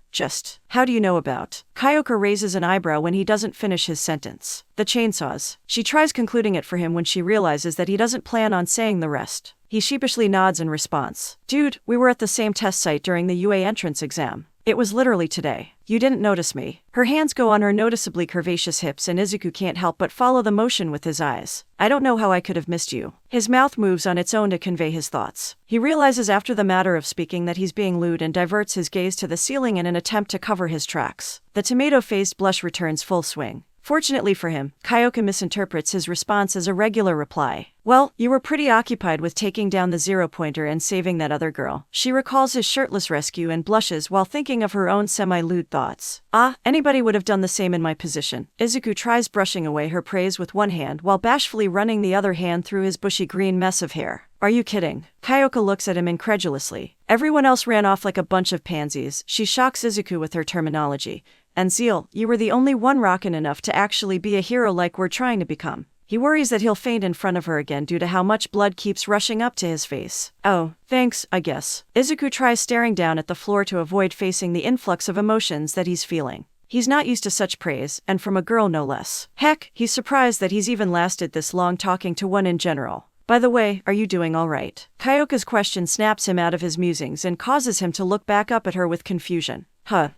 how do you know about?" Kyoka raises an eyebrow when he doesn't finish his sentence. "The chainsaws." She tries concluding it for him when she realizes that he doesn't plan on saying the rest. He sheepishly nods in response. "Dude, we were at the same test site during the UA entrance exam. It was literally today. You didn't notice me." Her hands go on her noticeably curvaceous hips and Izuku can't help but follow the motion with his eyes. "I don't know how I could have missed you." His mouth moves on its own to convey his thoughts. He realizes after the matter of speaking that he's being lewd and diverts his gaze to the ceiling in an attempt to cover his tracks. The tomato-faced blush returns full swing. Fortunately for him, Kyoka misinterprets his response as a regular reply. "Well, you were pretty occupied with taking down the zero-pointer and saving that other girl." She recalls his shirtless rescue and blushes while thinking of her own semi-lewd thoughts. Anybody would have done the same in my position." Izuku tries brushing away her praise with one hand while bashfully running the other hand through his bushy green mess of hair. "Are you kidding?" Kyoka looks at him incredulously. "Everyone else ran off like a bunch of pansies." She shocks Izuku with her terminology. "And Zeal, you were the only one rockin' enough to actually be a hero like we're trying to become." He worries that he'll faint in front of her again due to how much blood keeps rushing up to his face. "Oh, thanks, I guess." Izuku tries staring down at the floor to avoid facing the influx of emotions that he's feeling. He's not used to such praise, and from a girl no less. Heck, he's surprised that he's even lasted this long talking to one in general. "By the way, are you doing all right?" Kyoka's question snaps him out of his musings and causes him to look back up at her with confusion.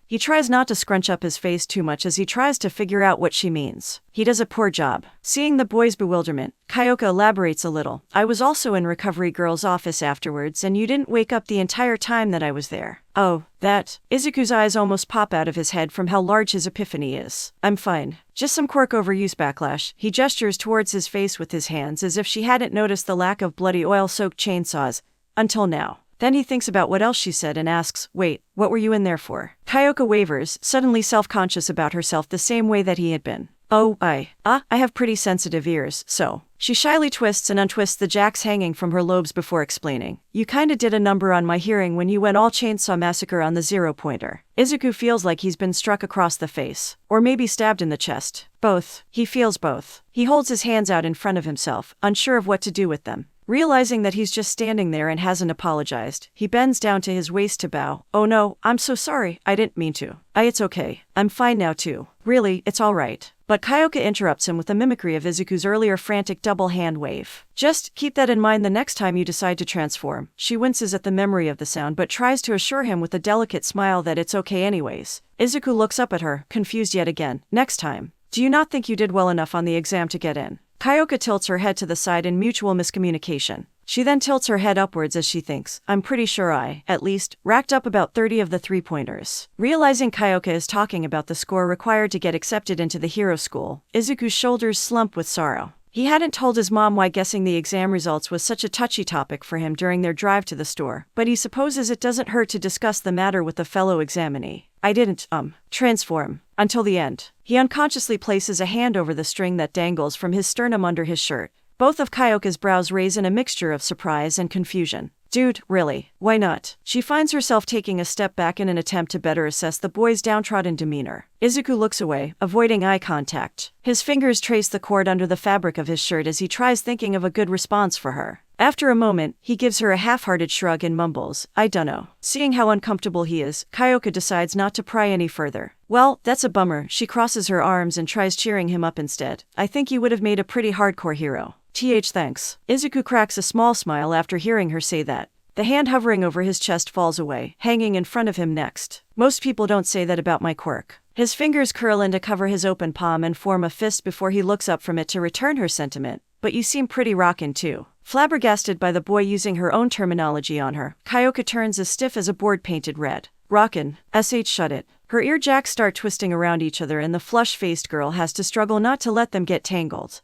He tries not to scrunch up his face too much as he tries to figure out what she means. He does a poor job. Seeing the boy's bewilderment, Kyoka elaborates a little. I was also in Recovery Girl's office afterwards and you didn't wake up the entire time that I was there. Oh, that. Izuku's eyes almost pop out of his head from how large his epiphany is. I'm fine. Just some quirk overuse backlash. He gestures towards his face with his hands as if she hadn't noticed the lack of bloody oil-soaked chainsaws until now. Then he thinks about what else she said and asks, wait, what were you in there for? Kyoka wavers, suddenly self-conscious about herself the same way that he had been. Oh, I have pretty sensitive ears, so. She shyly twists and untwists the jacks hanging from her lobes before explaining. You kinda did a number on my hearing when you went all chainsaw massacre on the 0-pointer. Izuku feels like he's been struck across the face. Or maybe stabbed in the chest. Both. He feels both. He holds his hands out in front of himself, unsure of what to do with them. Realizing that he's just standing there and hasn't apologized, he bends down to his waist to bow. Oh no, I'm so sorry, I didn't mean to. It's okay. I'm fine now too. Really, it's alright. But Kyoka interrupts him with a mimicry of Izuku's earlier frantic double hand wave. Just keep that in mind the next time you decide to transform. She winces at the memory of the sound but tries to assure him with a delicate smile that it's okay anyways. Izuku looks up at her, confused yet again. Next time. Do you not think you did well enough on the exam to get in? Kyoka tilts her head to the side in mutual miscommunication. She then tilts her head upwards as she thinks, I'm pretty sure I, at least, racked up about 30 of the 3-pointers. Realizing Kyoka is talking about the score required to get accepted into the hero school, Izuku's shoulders slump with sorrow. He hadn't told his mom why guessing the exam results was such a touchy topic for him during their drive to the store, but he supposes it doesn't hurt to discuss the matter with a fellow examinee. I didn't, transform. Until the end. He unconsciously places a hand over the string that dangles from his sternum under his shirt. Both of Kyoka's brows raise in a mixture of surprise and confusion. Dude, really? Why not? She finds herself taking a step back in an attempt to better assess the boy's downtrodden demeanor. Izuku looks away, avoiding eye contact. His fingers trace the cord under the fabric of his shirt as he tries thinking of a good response for her. After a moment, he gives her a half-hearted shrug and mumbles, I dunno. Seeing how uncomfortable he is, Kyoka decides not to pry any further. Well, that's a bummer. She crosses her arms and tries cheering him up instead. I think you would have made a pretty hardcore hero. Thanks. Izuku cracks a small smile after hearing her say that. The hand hovering over his chest falls away, hanging in front of him next. Most people don't say that about my quirk. His fingers curl in to cover his open palm and form a fist before he looks up from it to return her sentiment. But you seem pretty rockin' too. Flabbergasted by the boy using her own terminology on her, Kyoka turns as stiff as a board painted red. Rockin'. Shut it. Her ear jacks start twisting around each other and the flush-faced girl has to struggle not to let them get tangled.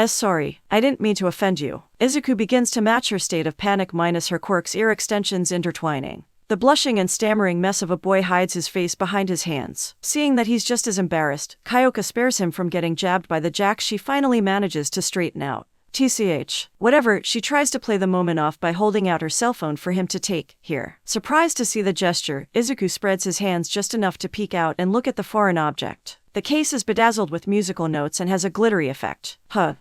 Sorry. I didn't mean to offend you. Izuku begins to match her state of panic minus her quirk's ear extensions intertwining. The blushing and stammering mess of a boy hides his face behind his hands. Seeing that he's just as embarrassed, Kyoka spares him from getting jabbed by the jacks she finally manages to straighten out. Whatever, she tries to play the moment off by holding out her cell phone for him to take. Here. Surprised to see the gesture, Izuku spreads his hands just enough to peek out and look at the foreign object. The case is bedazzled with musical notes and has a glittery effect.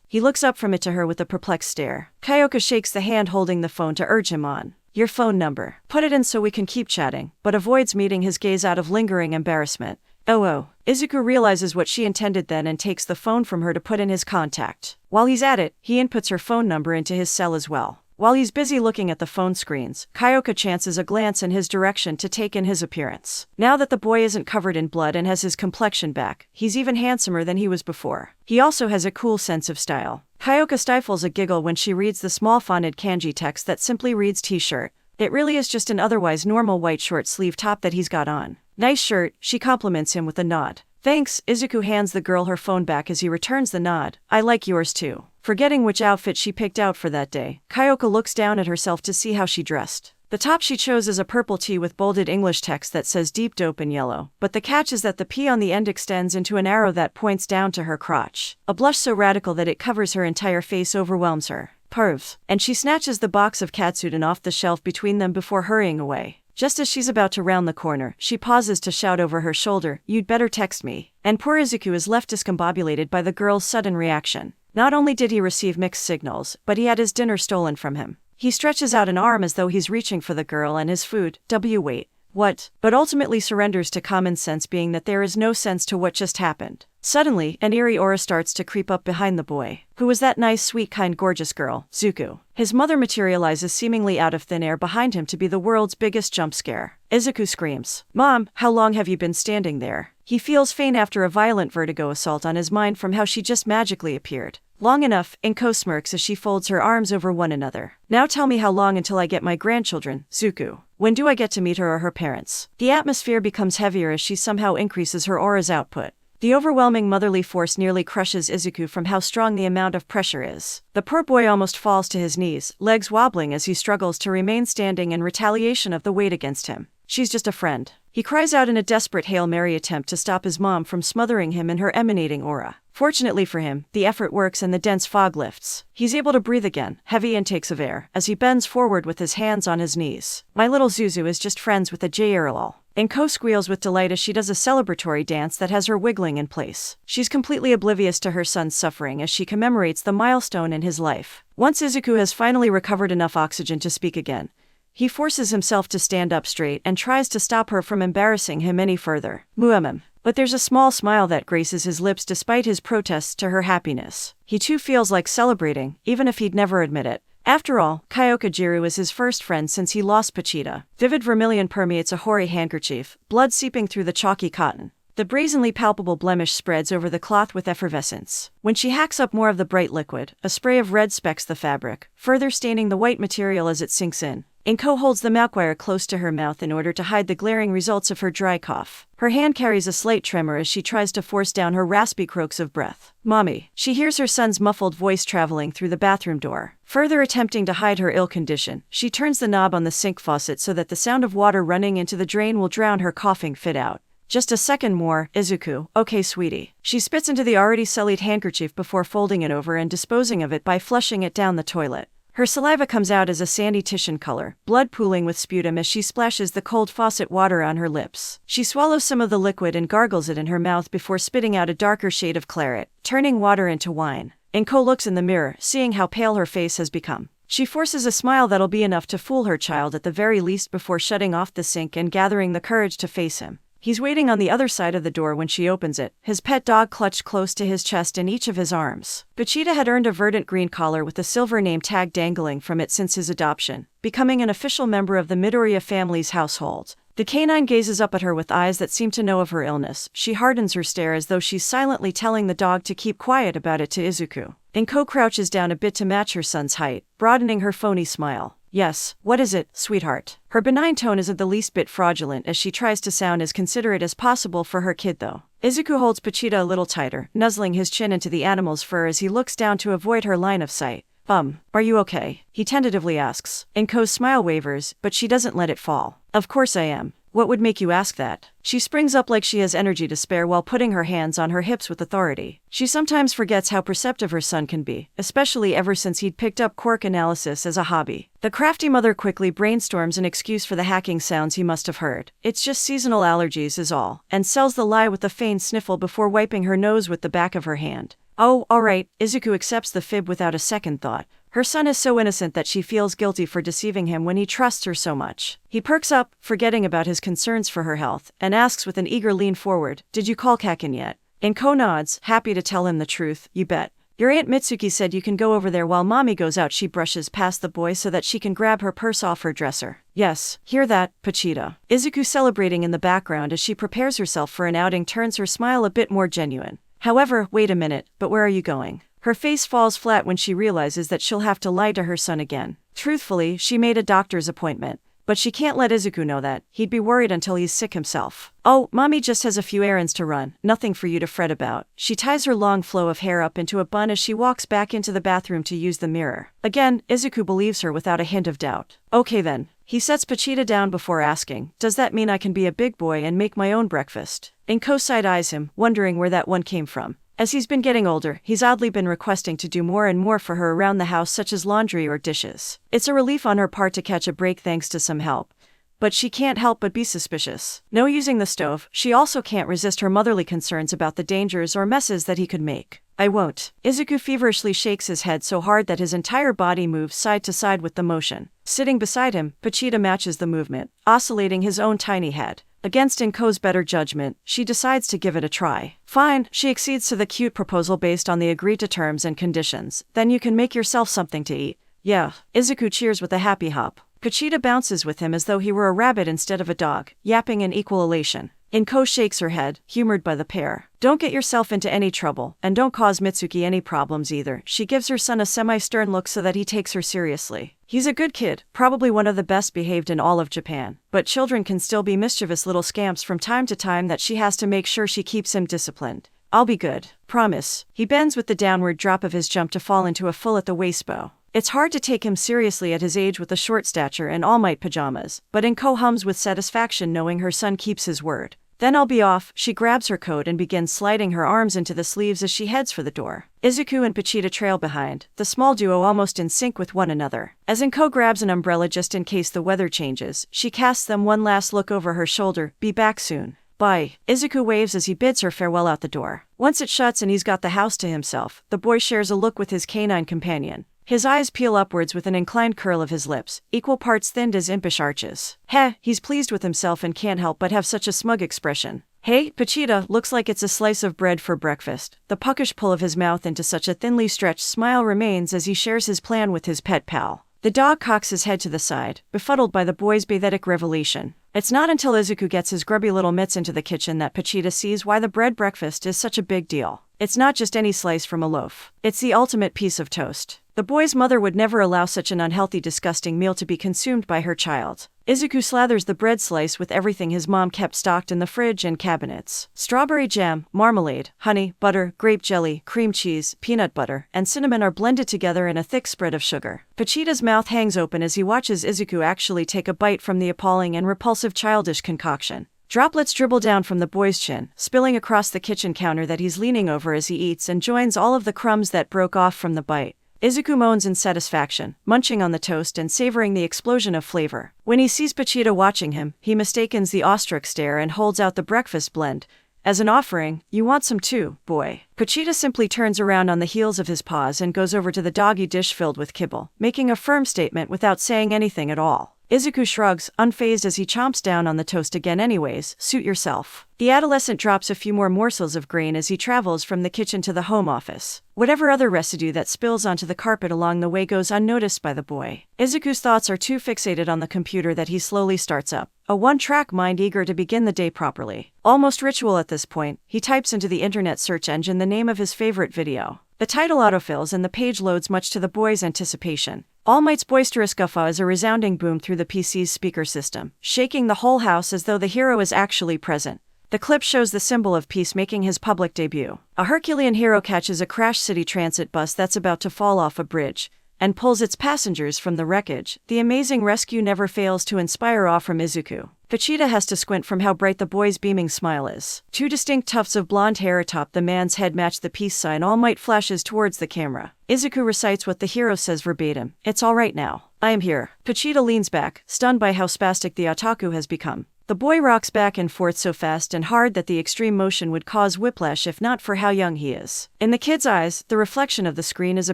He looks up from it to her with a perplexed stare. Kyoka shakes the hand holding the phone to urge him on. Your phone number. Put it in so we can keep chatting, but avoids meeting his gaze out of lingering embarrassment. Izuku realizes what she intended then and takes the phone from her to put in his contact. While he's at it, he inputs her phone number into his cell as well. While he's busy looking at the phone screens, Kyoka chances a glance in his direction to take in his appearance. Now that the boy isn't covered in blood and has his complexion back, he's even handsomer than he was before. He also has a cool sense of style. Kyoka stifles a giggle when she reads the small fonted kanji text that simply reads t-shirt. It really is just an otherwise normal white short sleeve top that he's got on. Nice shirt, she compliments him with a nod. Thanks, Izuku hands the girl her phone back as he returns the nod. I like yours too. Forgetting which outfit she picked out for that day, Kyoka looks down at herself to see how she dressed. The top she chose is a purple tee with bolded English text that says deep dope in yellow, but the catch is that the P on the end extends into an arrow that points down to her crotch. A blush so radical that it covers her entire face overwhelms her. Pervs. And she snatches the box of katsudon off the shelf between them before hurrying away. Just as she's about to round the corner, she pauses to shout over her shoulder, "You'd better text me." And poor Izuku is left discombobulated by the girl's sudden reaction. Not only did he receive mixed signals, but he had his dinner stolen from him. He stretches out an arm as though he's reaching for the girl and his food. Wait. What? But ultimately surrenders to common sense, being that there is no sense to what just happened. Suddenly, an eerie aura starts to creep up behind the boy. Who was that nice, sweet, kind, gorgeous girl? Izuku. His mother materializes seemingly out of thin air behind him to be the world's biggest jump scare. Izuku screams, "Mom, how long have you been standing there?" He feels faint after a violent vertigo assault on his mind from how she just magically appeared. Long enough, Inko smirks as she folds her arms over one another. Now tell me how long until I get my grandchildren, Izuku. When do I get to meet her or her parents? The atmosphere becomes heavier as she somehow increases her aura's output. The overwhelming motherly force nearly crushes Izuku from how strong the amount of pressure is. The poor boy almost falls to his knees, legs wobbling as he struggles to remain standing in retaliation of the weight against him. She's just a friend. He cries out in a desperate Hail Mary attempt to stop his mom from smothering him in her emanating aura. Fortunately for him, the effort works and the dense fog lifts. He's able to breathe again, heavy intakes of air, as he bends forward with his hands on his knees. My little Zuzu is just friends with a J-Earl. Inko squeals with delight as she does a celebratory dance that has her wiggling in place. She's completely oblivious to her son's suffering as she commemorates the milestone in his life. Once Izuku has finally recovered enough oxygen to speak again, he forces himself to stand up straight and tries to stop her from embarrassing him any further. But there's a small smile that graces his lips despite his protests to her happiness. He too feels like celebrating, even if he'd never admit it. After all, Kyokajiru is his first friend since he lost Pachita. Vivid vermilion permeates a hoary handkerchief, blood seeping through the chalky cotton. The brazenly palpable blemish spreads over the cloth with effervescence. When she hacks up more of the bright liquid, a spray of red specks the fabric, further staining the white material as it sinks in. Inko holds the milkwire close to her mouth in order to hide the glaring results of her dry cough. Her hand carries a slight tremor as she tries to force down her raspy croaks of breath. "Mommy." She hears her son's muffled voice traveling through the bathroom door. Further attempting to hide her ill condition, she turns the knob on the sink faucet so that the sound of water running into the drain will drown her coughing fit out. "Just a second more, Izuku." "Okay, sweetie." She spits into the already sullied handkerchief before folding it over and disposing of it by flushing it down the toilet. Her saliva comes out as a sandy Titian color, blood pooling with sputum as she splashes the cold faucet water on her lips. She swallows some of the liquid and gargles it in her mouth before spitting out a darker shade of claret, turning water into wine. Inko looks in the mirror, seeing how pale her face has become. She forces a smile that'll be enough to fool her child at the very least before shutting off the sink and gathering the courage to face him. He's waiting on the other side of the door when she opens it, his pet dog clutched close to his chest in each of his arms. Pachita had earned a verdant green collar with a silver name tag dangling from it since his adoption, becoming an official member of the Midoriya family's household. The canine gazes up at her with eyes that seem to know of her illness. She hardens her stare as though she's silently telling the dog to keep quiet about it to Izuku. Inko crouches down a bit to match her son's height, broadening her phony smile. "Yes, what is it, sweetheart?" Her benign tone is at the least bit fraudulent as she tries to sound as considerate as possible for her kid though. Izuku holds Pachita a little tighter, nuzzling his chin into the animal's fur as he looks down to avoid her line of sight. Are you okay?" he tentatively asks. Inko's smile wavers, but she doesn't let it fall. "Of course I am. What would make you ask that?" She springs up like she has energy to spare while putting her hands on her hips with authority. She sometimes forgets how perceptive her son can be, especially ever since he'd picked up quirk analysis as a hobby. The crafty mother quickly brainstorms an excuse for the hacking sounds he must have heard. It's just seasonal allergies is all, and sells the lie with a feigned sniffle before wiping her nose with the back of her hand. "Oh, all right." Izuku accepts the fib without a second thought. Her son is so innocent that she feels guilty for deceiving him when he trusts her so much. He perks up, forgetting about his concerns for her health, and asks with an eager lean forward, "Did you call Kakin yet?" Inko nods, happy to tell him the truth. "You bet. Your Aunt Mitsuki said you can go over there while Mommy goes out." She brushes past the boy so that she can grab her purse off her dresser. "Yes, hear that, Pachita." Izuku celebrating in the background as she prepares herself for an outing turns her smile a bit more genuine. "However, wait a minute, but where are you going?" Her face falls flat when she realizes that she'll have to lie to her son again. Truthfully, she made a doctor's appointment. But she can't let Izuku know that. He'd be worried until he's sick himself. "Oh, Mommy just has a few errands to run. Nothing for you to fret about." She ties her long flow of hair up into a bun as she walks back into the bathroom to use the mirror. Again, Izuku believes her without a hint of doubt. "Okay then." He sets Pachita down before asking, "Does that mean I can be a big boy and make my own breakfast?" Inko side-eyes him, wondering where that one came from. As he's been getting older, he's oddly been requesting to do more and more for her around the house, such as laundry or dishes. It's a relief on her part to catch a break thanks to some help. But she can't help but be suspicious. No using the stove, she also can't resist her motherly concerns about the dangers or messes that he could make. "I won't." Izuku feverishly shakes his head so hard that his entire body moves side to side with the motion. Sitting beside him, Pachita matches the movement, oscillating his own tiny head. Against Inko's better judgment, she decides to give it a try. Fine, she accedes to the cute proposal based on the agreed-to terms and conditions. Then you can make yourself something to eat. Yeah. Izuku cheers with a happy hop. Pochita bounces with him as though he were a rabbit instead of a dog, yapping in equal elation. Inko shakes her head, humored by the pair. Don't get yourself into any trouble, and don't cause Mitsuki any problems either. She gives her son a semi-stern look so that he takes her seriously. He's a good kid, probably one of the best behaved in all of Japan. But children can still be mischievous little scamps from time to time that she has to make sure she keeps him disciplined. I'll be good. Promise. He bends with the downward drop of his jump to fall into a full at the waist bow. It's hard to take him seriously at his age with a short stature and All Might pajamas, but Inko hums with satisfaction knowing her son keeps his word. Then I'll be off. She grabs her coat and begins sliding her arms into the sleeves as she heads for the door. Izuku and Pochita trail behind, the small duo almost in sync with one another. As Inko grabs an umbrella just in case the weather changes, she casts them one last look over her shoulder. Be back soon. Bye. Izuku waves as he bids her farewell out the door. Once it shuts and he's got the house to himself, the boy shares a look with his canine companion. His eyes peel upwards with an inclined curl of his lips, equal parts thinned as impish arches. Heh, he's pleased with himself and can't help but have such a smug expression. Hey, Pochita, looks like it's a slice of bread for breakfast. The puckish pull of his mouth into such a thinly stretched smile remains as he shares his plan with his pet pal. The dog cocks his head to the side, befuddled by the boy's pathetic revelation. It's not until Izuku gets his grubby little mitts into the kitchen that Pochita sees why the bread breakfast is such a big deal. It's not just any slice from a loaf. It's the ultimate piece of toast. The boy's mother would never allow such an unhealthy, disgusting meal to be consumed by her child. Izuku slathers the bread slice with everything his mom kept stocked in the fridge and cabinets. Strawberry jam, marmalade, honey, butter, grape jelly, cream cheese, peanut butter, and cinnamon are blended together in a thick spread of sugar. Pochita's mouth hangs open as he watches Izuku actually take a bite from the appalling and repulsive childish concoction. Droplets dribble down from the boy's chin, spilling across the kitchen counter that he's leaning over as he eats and joins all of the crumbs that broke off from the bite. Izuku moans in satisfaction, munching on the toast and savoring the explosion of flavor. When he sees Pochita watching him, he mistakes the awestruck stare and holds out the breakfast blend. As an offering, you want some too, boy. Pochita simply turns around on the heels of his paws and goes over to the doggy dish filled with kibble, making a firm statement without saying anything at all. Izuku shrugs, unfazed as he chomps down on the toast again anyways. Suit yourself. The adolescent drops a few more morsels of grain as he travels from the kitchen to the home office. Whatever other residue that spills onto the carpet along the way goes unnoticed by the boy. Izuku's thoughts are too fixated on the computer that he slowly starts up, a one-track mind eager to begin the day properly. Almost ritual at this point, he types into the internet search engine the name of his favorite video. The title autofills and the page loads much to the boy's anticipation. All Might's boisterous guffaw is a resounding boom through the PC's speaker system, shaking the whole house as though the hero is actually present. The clip shows the symbol of peace making his public debut. A Herculean hero catches a crashed city transit bus that's about to fall off a bridge, and pulls its passengers from the wreckage. The amazing rescue never fails to inspire awe from Izuku. Pochita has to squint from how bright the boy's beaming smile is. Two distinct tufts of blonde hair atop the man's head match the peace sign. All Might flashes towards the camera. Izuku recites what the hero says verbatim. It's all right now. I am here. Pochita leans back, stunned by how spastic the otaku has become. The boy rocks back and forth so fast and hard that the extreme motion would cause whiplash if not for how young he is. In the kid's eyes, the reflection of the screen is a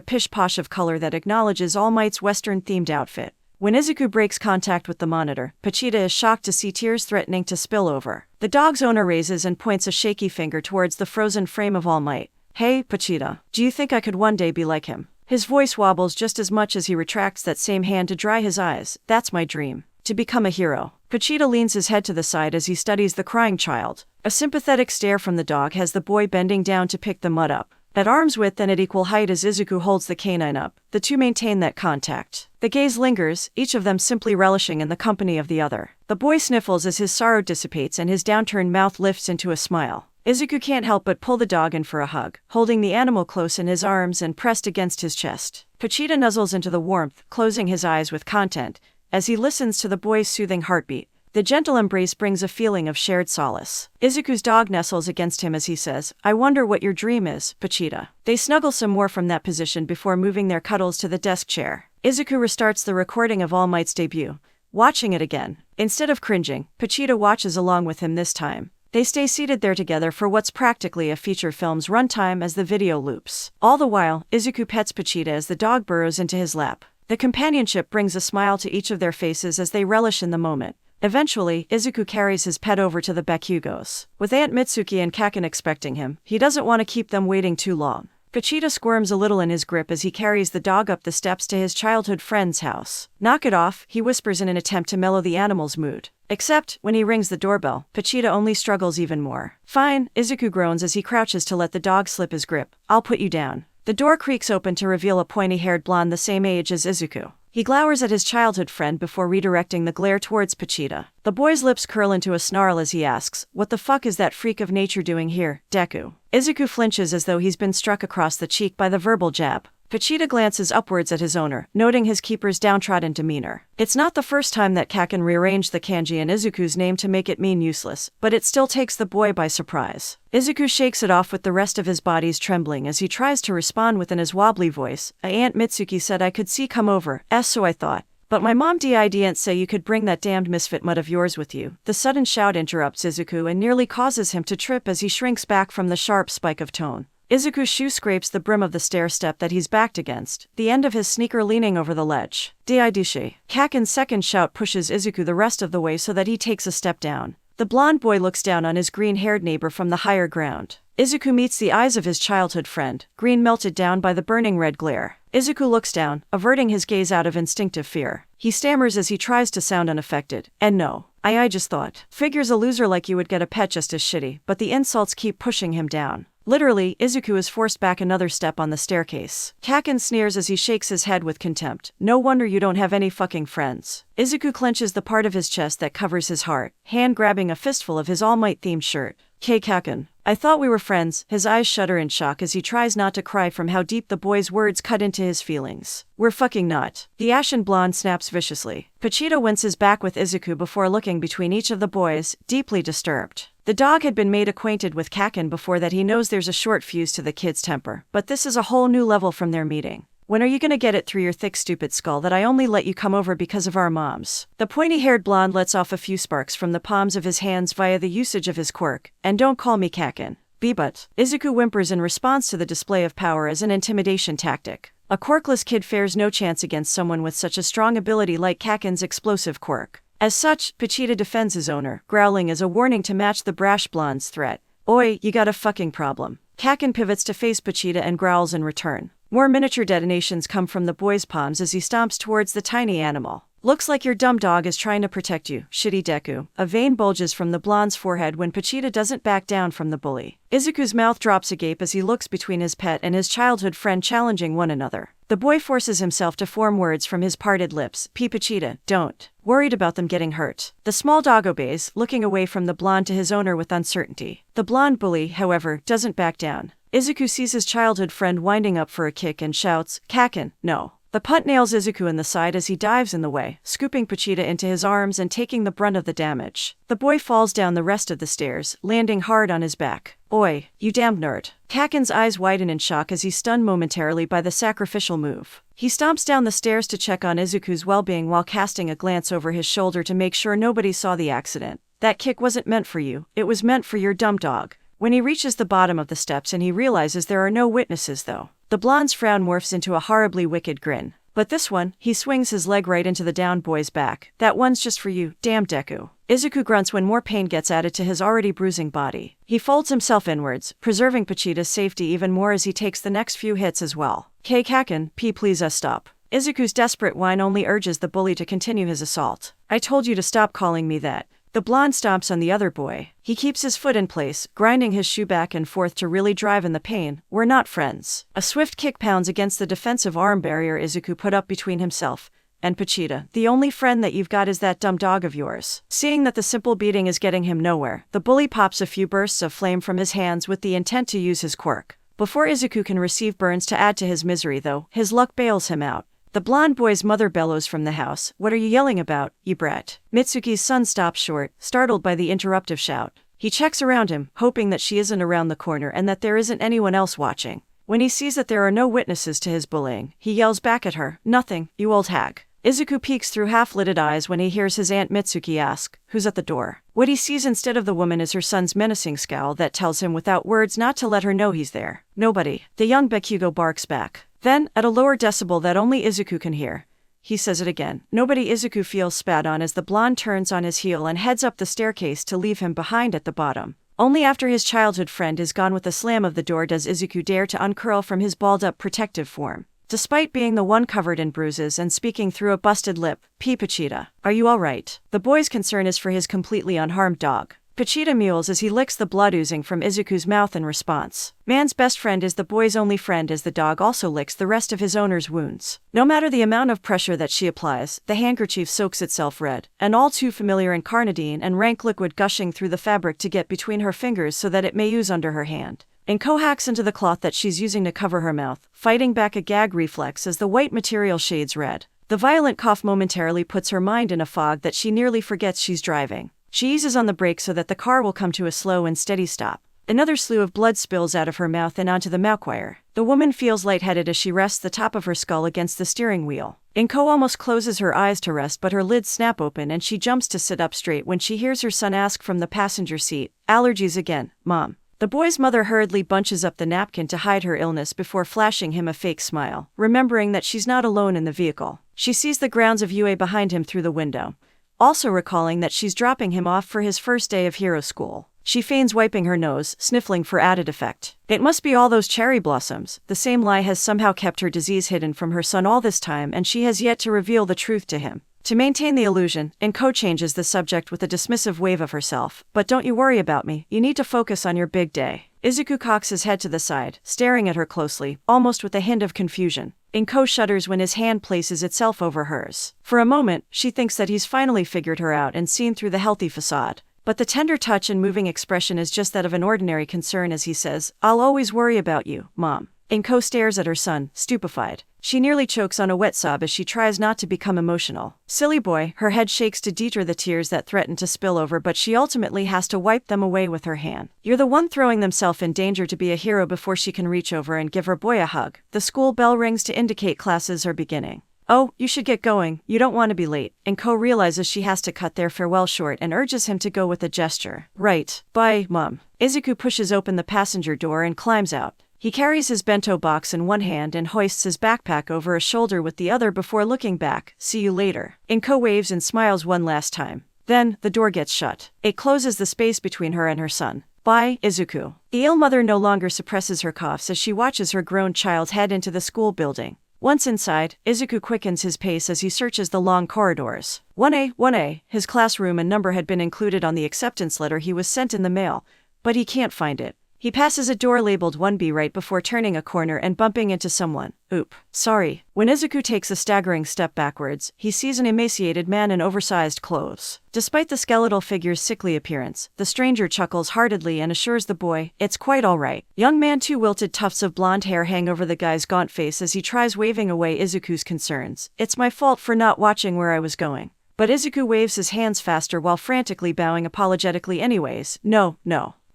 pish-posh of color that acknowledges All Might's Western-themed outfit. When Izuku breaks contact with the monitor, Pochita is shocked to see tears threatening to spill over. The dog's owner raises and points a shaky finger towards the frozen frame of All Might. Hey, Pochita, do you think I could one day be like him? His voice wobbles just as much as he retracts that same hand to dry his eyes. That's my dream. To become a hero. Pochita leans his head to the side as he studies the crying child. A sympathetic stare from the dog has the boy bending down to pick the mud up. At arm's width and at equal height as Izuku holds the canine up, the two maintain that contact. The gaze lingers, each of them simply relishing in the company of the other. The boy sniffles as his sorrow dissipates and his downturned mouth lifts into a smile. Izuku can't help but pull the dog in for a hug, holding the animal close in his arms and pressed against his chest. Pochita nuzzles into the warmth, closing his eyes with content, as he listens to the boy's soothing heartbeat. The gentle embrace brings a feeling of shared solace. Izuku's dog nestles against him as he says, I wonder what your dream is, Pochita. They snuggle some more from that position before moving their cuddles to the desk chair. Izuku restarts the recording of All Might's debut, watching it again. Instead of cringing, Pochita watches along with him this time. They stay seated there together for what's practically a feature film's runtime as the video loops. All the while, Izuku pets Pochita as the dog burrows into his lap. The companionship brings a smile to each of their faces as they relish in the moment. Eventually, Izuku carries his pet over to the Bakugos. With Aunt Mitsuki and Kaken expecting him, he doesn't want to keep them waiting too long. Pochita squirms a little in his grip as he carries the dog up the steps to his childhood friend's house. "Knock it off," he whispers in an attempt to mellow the animal's mood. Except, when he rings the doorbell, Pochita only struggles even more. "Fine," Izuku groans as he crouches to let the dog slip his grip. "I'll put you down." The door creaks open to reveal a pointy-haired blonde the same age as Izuku. He glowers at his childhood friend before redirecting the glare towards Pochita. The boy's lips curl into a snarl as he asks, "What the fuck is that freak of nature doing here, Deku?" Izuku flinches as though he's been struck across the cheek by the verbal jab. Pochita glances upwards at his owner, noting his keeper's downtrodden demeanor. It's not the first time that Kaken rearranged the kanji in Izuku's name to make it mean useless, but it still takes the boy by surprise. Izuku shakes it off with the rest of his body's trembling as he tries to respond within his wobbly voice. "Aunt Mitsuki said I could see come over, so I thought. But my mom didn't say you could bring that damned misfit mutt of yours with you." The sudden shout interrupts Izuku and nearly causes him to trip as he shrinks back from the sharp spike of tone. Izuku's shoe scrapes the brim of the stair-step that he's backed against, the end of his sneaker leaning over the ledge. "Daidushi." Kaken's second shout pushes Izuku the rest of the way so that he takes a step down. The blonde boy looks down on his green-haired neighbor from the higher ground. Izuku meets the eyes of his childhood friend, green melted down by the burning red glare. Izuku looks down, averting his gaze out of instinctive fear. He stammers as he tries to sound unaffected. "And no. I just thought. Figures a loser like you would get a pet just as shitty," but the insults keep pushing him down. Literally, Izuku is forced back another step on the staircase. Kaken sneers as he shakes his head with contempt. "No wonder you don't have any fucking friends." Izuku clenches the part of his chest that covers his heart, hand grabbing a fistful of his All Might-themed shirt. Kaken. "I thought we were friends." His eyes shudder in shock as he tries not to cry from how deep the boy's words cut into his feelings. "We're fucking not." The ashen blonde snaps viciously. Pochita winces back with Izuku before looking between each of the boys, deeply disturbed. The dog had been made acquainted with Kaken before that. He knows there's a short fuse to the kid's temper, but this is a whole new level from their meeting. "When are you gonna get it through your thick stupid skull that I only let you come over because of our moms?" The pointy-haired blonde lets off a few sparks from the palms of his hands via the usage of his quirk. "And don't call me Kaken. But Izuku whimpers in response to the display of power as an intimidation tactic. A quirkless kid fares no chance against someone with such a strong ability like Kaken's explosive quirk. As such, Pochita defends his owner, growling as a warning to match the brash blonde's threat. "Oi, you got a fucking problem." Kaken pivots to face Pochita and growls in return. More miniature detonations come from the boy's palms as he stomps towards the tiny animal. "Looks like your dumb dog is trying to protect you, shitty Deku." A vein bulges from the blonde's forehead when Pochita doesn't back down from the bully. Izuku's mouth drops agape as he looks between his pet and his childhood friend challenging one another. The boy forces himself to form words from his parted lips. Pochita, don't. Worried about them getting hurt. The small dog obeys, looking away from the blonde to his owner with uncertainty. The blonde bully, however, doesn't back down. Izuku sees his childhood friend winding up for a kick and shouts, "Kaken, no." The punt nails Izuku in the side as he dives in the way, scooping Pochita into his arms and taking the brunt of the damage. The boy falls down the rest of the stairs, landing hard on his back. "Oi, you damned nerd." Kaken's eyes widen in shock as he's stunned momentarily by the sacrificial move. He stomps down the stairs to check on Izuku's well-being while casting a glance over his shoulder to make sure nobody saw the accident. "That kick wasn't meant for you, it was meant for your dumb dog." When he reaches the bottom of the steps and he realizes there are no witnesses though, the blonde's frown morphs into a horribly wicked grin. But this one, he swings his leg right into the downed boy's back. "That one's just for you, damn Deku." Izuku grunts when more pain gets added to his already bruising body. He folds himself inwards, preserving Pochita's safety even more as he takes the next few hits as well. "Kaken, please stop." Izuku's desperate whine only urges the bully to continue his assault. "I told you to stop calling me that." The blonde stomps on the other boy. He keeps his foot in place, grinding his shoe back and forth to really drive in the pain. "We're not friends." A swift kick pounds against the defensive arm barrier Izuku put up between himself and Pochita. "The only friend that you've got is that dumb dog of yours." Seeing that the simple beating is getting him nowhere, the bully pops a few bursts of flame from his hands with the intent to use his quirk. Before Izuku can receive burns to add to his misery though, his luck bails him out. The blonde boy's mother bellows from the house, "What are you yelling about, you brat?" Mitsuki's son stops short, startled by the interruptive shout. He checks around him, hoping that she isn't around the corner and that there isn't anyone else watching. When he sees that there are no witnesses to his bullying, he yells back at her, "Nothing, you old hag." Izuku peeks through half-lidded eyes when he hears his Aunt Mitsuki ask, "Who's at the door?" What he sees instead of the woman is her son's menacing scowl that tells him without words not to let her know he's there. "Nobody." The young Bakugo barks back. Then, at a lower decibel that only Izuku can hear, he says it again. Nobody. Izuku feels spat on as the blonde turns on his heel and heads up the staircase to leave him behind at the bottom. Only after his childhood friend is gone with the slam of the door does Izuku dare to uncurl from his balled-up protective form. Despite being the one covered in bruises and speaking through a busted lip, Pachita, are you alright? The boy's concern is for his completely unharmed dog. Pachita mewls as he licks the blood oozing from Izuku's mouth in response. Man's best friend is the boy's only friend as the dog also licks the rest of his owner's wounds. No matter the amount of pressure that she applies, the handkerchief soaks itself red, an all too familiar incarnadine and rank liquid gushing through the fabric to get between her fingers so that it may ooze under her hand. Inko hacks into the cloth that she's using to cover her mouth, fighting back a gag reflex as the white material shades red. The violent cough momentarily puts her mind in a fog that she nearly forgets she's driving. She eases on the brake so that the car will come to a slow and steady stop. Another slew of blood spills out of her mouth and onto the mouthwire. The woman feels lightheaded as she rests the top of her skull against the steering wheel. Inko almost closes her eyes to rest, but her lids snap open and she jumps to sit up straight when she hears her son ask from the passenger seat, "Allergies again, Mom?" The boy's mother hurriedly bunches up the napkin to hide her illness before flashing him a fake smile, remembering that she's not alone in the vehicle. She sees the grounds of UA behind him through the window, also recalling that she's dropping him off for his first day of hero school. She feigns wiping her nose, sniffling for added effect. It must be all those cherry blossoms. The same lie has somehow kept her disease hidden from her son all this time, and she has yet to reveal the truth to him. To maintain the illusion, Inko changes the subject with a dismissive wave of herself. But don't you worry about me, you need to focus on your big day. Izuku cocks his head to the side, staring at her closely, almost with a hint of confusion. Inko shudders when his hand places itself over hers. For a moment, she thinks that he's finally figured her out and seen through the healthy facade. But the tender touch and moving expression is just that of an ordinary concern as he says, "I'll always worry about you, Mom." Inko stares at her son, stupefied. She nearly chokes on a wet sob as she tries not to become emotional. Silly boy, her head shakes to deter the tears that threaten to spill over, but she ultimately has to wipe them away with her hand. You're the one throwing themselves in danger to be a hero before she can reach over and give her boy a hug. The school bell rings to indicate classes are beginning. Oh, you should get going, you don't want to be late. Inko realizes she has to cut their farewell short and urges him to go with a gesture. Right. Bye, Mom. Izuku pushes open the passenger door and climbs out. He carries his bento box in one hand and hoists his backpack over his shoulder with the other before looking back. See you later. Inko waves and smiles one last time. Then, the door gets shut. It closes the space between her and her son. Bye, Izuku. The ill mother no longer suppresses her coughs as she watches her grown child head into the school building. Once inside, Izuku quickens his pace as he searches the long corridors. 1A, his classroom and number had been included on the acceptance letter he was sent in the mail, but he can't find it. He passes a door labeled 1B right before turning a corner and bumping into someone. Oop. Sorry. When Izuku takes a staggering step backwards, he sees an emaciated man in oversized clothes. Despite the skeletal figure's sickly appearance, the stranger chuckles heartedly and assures the boy, it's quite all right. Young man, two wilted tufts of blonde hair hang over the guy's gaunt face as he tries waving away Izuku's concerns. It's my fault for not watching where I was going. But Izuku waves his hands faster while frantically bowing apologetically anyways. No.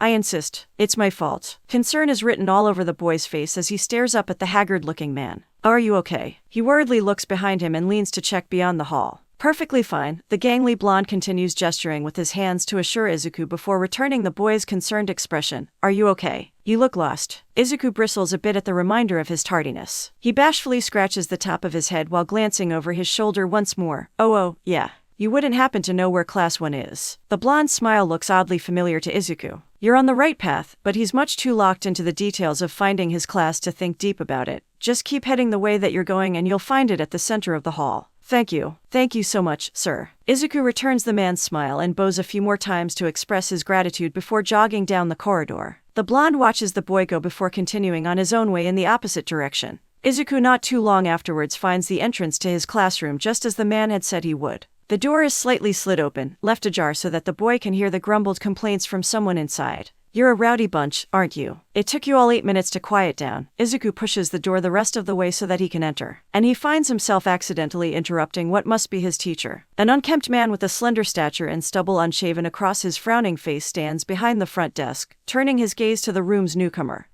I insist. It's my fault. Concern is written all over the boy's face as he stares up at the haggard-looking man. Are you okay? He worriedly looks behind him and leans to check beyond the hall. Perfectly fine. The gangly blonde continues gesturing with his hands to assure Izuku before returning the boy's concerned expression. Are you okay? You look lost. Izuku bristles a bit at the reminder of his tardiness. He bashfully scratches the top of his head while glancing over his shoulder once more. Oh, yeah. You wouldn't happen to know where Class 1 is. The blonde's smile looks oddly familiar to Izuku. You're on the right path, but he's much too locked into the details of finding his class to think deep about it. Just keep heading the way that you're going and you'll find it at the center of the hall. Thank you. Thank you so much, sir. Izuku returns the man's smile and bows a few more times to express his gratitude before jogging down the corridor. The blonde watches the boy go before continuing on his own way in the opposite direction. Izuku not too long afterwards finds the entrance to his classroom just as the man had said he would. The door is slightly slid open, left ajar so that the boy can hear the grumbled complaints from someone inside. You're a rowdy bunch, aren't you? It took you all 8 minutes to quiet down. Izuku pushes the door the rest of the way so that he can enter. And he finds himself accidentally interrupting what must be his teacher. An unkempt man with a slender stature and stubble unshaven across his frowning face stands behind the front desk, turning his gaze to the room's newcomer.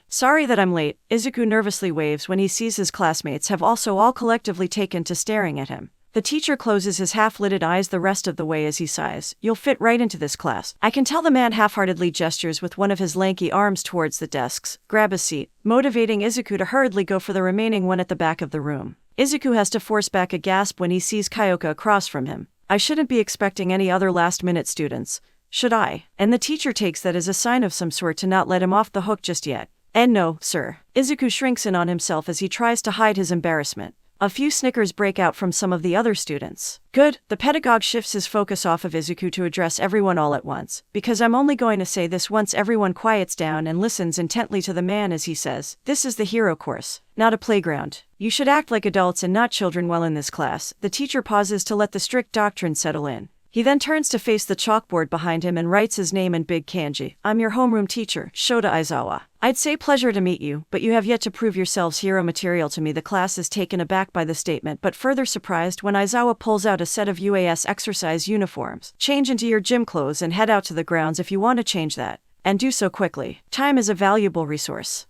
Sorry that I'm late, Izuku nervously waves when he sees his classmates have also all collectively taken to staring at him. The teacher closes his half-lidded eyes the rest of the way as he sighs. You'll fit right into this class. I can tell. The man half-heartedly gestures with one of his lanky arms towards the desks. Grab a seat, motivating Izuku to hurriedly go for the remaining one at the back of the room. Izuku has to force back a gasp when he sees Kyoka across from him. I shouldn't be expecting any other last-minute students, should I? And the teacher takes that as a sign of some sort to not let him off the hook just yet. And no, sir. Izuku shrinks in on himself as he tries to hide his embarrassment. A few snickers break out from some of the other students. Good, the pedagogue shifts his focus off of Izuku to address everyone all at once, because I'm only going to say this once everyone quiets down and listens intently to the man as he says, "This is the hero course, not a playground. You should act like adults and not children while in this class." The teacher pauses to let the strict doctrine settle in. He then turns to face the chalkboard behind him and writes his name in big kanji. "I'm your homeroom teacher, Shota Aizawa. I'd say pleasure to meet you, but you have yet to prove yourselves hero material to me." The class is taken aback by the statement, but further surprised when Aizawa pulls out a set of UAS exercise uniforms. "Change into your gym clothes and head out to the grounds if you want to change that. And do so quickly. Time is a valuable resource."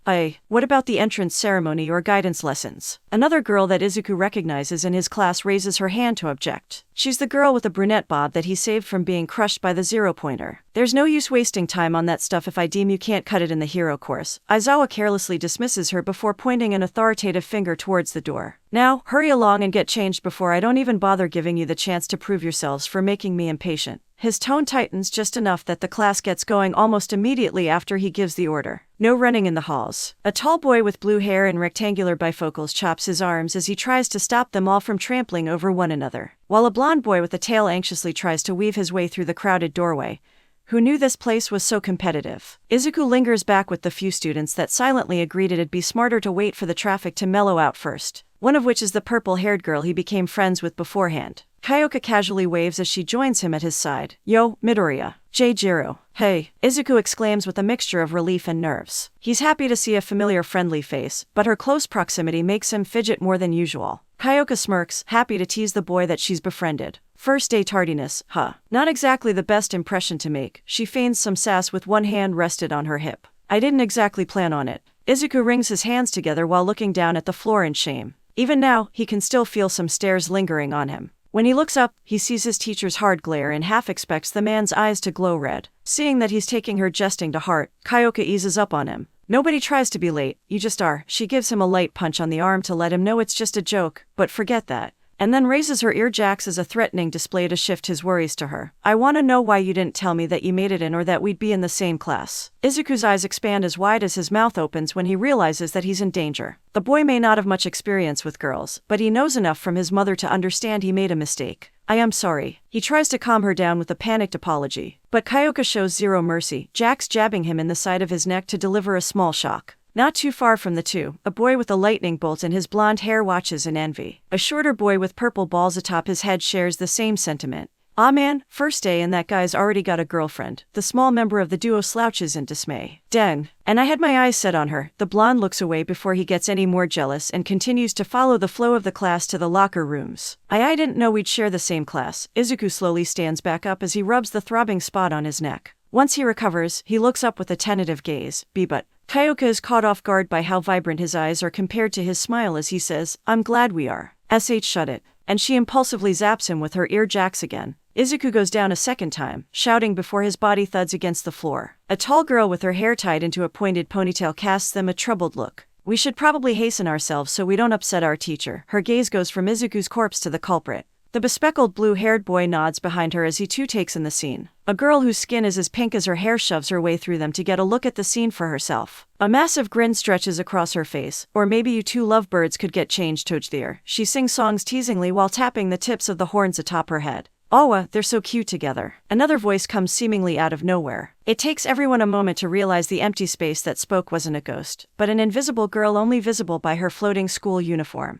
What about the entrance ceremony or guidance lessons? Another girl that Izuku recognizes in his class raises her hand to object. She's the girl with the brunette bob that he saved from being crushed by the zero-pointer. "There's no use wasting time on that stuff if I deem you can't cut it in the hero course." Aizawa carelessly dismisses her before pointing an authoritative finger towards the door. "Now, hurry along and get changed before I don't even bother giving you the chance to prove yourselves for making me impatient." His tone tightens just enough that the class gets going almost immediately after he gives the order. No running in the halls. A tall boy with blue hair and rectangular bifocals chops his arms as he tries to stop them all from trampling over one another, while a blonde boy with a tail anxiously tries to weave his way through the crowded doorway. Who knew this place was so competitive? Izuku lingers back with the few students that silently agreed it'd be smarter to wait for the traffic to mellow out first, one of which is the purple-haired girl he became friends with beforehand. Kyoka casually waves as she joins him at his side. "Yo, Midoriya. Jiro." "Hey," Izuku exclaims with a mixture of relief and nerves. He's happy to see a familiar friendly face, but her close proximity makes him fidget more than usual. Kyoka smirks, happy to tease the boy that she's befriended. "First day tardiness, huh? Not exactly the best impression to make." She feigns some sass with one hand rested on her hip. "I didn't exactly plan on it." Izuku wrings his hands together while looking down at the floor in shame. Even now, he can still feel some stares lingering on him. When he looks up, he sees his teacher's hard glare and half expects the man's eyes to glow red. Seeing that he's taking her jesting to heart, Kyoka eases up on him. "Nobody tries to be late, you just are." She gives him a light punch on the arm to let him know it's just a joke, but forget that, and then raises her ear jacks as a threatening display to shift his worries to her. "I want to know why you didn't tell me that you made it in or that we'd be in the same class." Izuku's eyes expand as wide as his mouth opens when he realizes that he's in danger. The boy may not have much experience with girls, but he knows enough from his mother to understand he made a mistake. "I am sorry." He tries to calm her down with a panicked apology, but Kyoka shows zero mercy, jacks jabbing him in the side of his neck to deliver a small shock. Not too far from the two, a boy with a lightning bolt in his blonde hair watches in envy. A shorter boy with purple balls atop his head shares the same sentiment. "Aw man, first day and that guy's already got a girlfriend." The small member of the duo slouches in dismay. "Dang. And I had my eyes set on her." The blonde looks away before he gets any more jealous and continues to follow the flow of the class to the locker rooms. I didn't know we'd share the same class." Izuku slowly stands back up as he rubs the throbbing spot on his neck. Once he recovers, he looks up with a tentative gaze. But Kyoka is caught off guard by how vibrant his eyes are compared to his smile as he says, "I'm glad we are." Shut it. And she impulsively zaps him with her ear jacks again. Izuku goes down a second time, shouting before his body thuds against the floor. A tall girl with her hair tied into a pointed ponytail casts them a troubled look. "We should probably hasten ourselves so we don't upset our teacher." Her gaze goes from Izuku's corpse to the culprit. The bespectacled blue-haired boy nods behind her as he too takes in the scene. A girl whose skin is as pink as her hair shoves her way through them to get a look at the scene for herself. A massive grin stretches across her face. "Or maybe you two lovebirds could get changed there." She sings songs teasingly while tapping the tips of the horns atop her head. "Awa, they're so cute together." Another voice comes seemingly out of nowhere. It takes everyone a moment to realize the empty space that spoke wasn't a ghost, but an invisible girl only visible by her floating school uniform.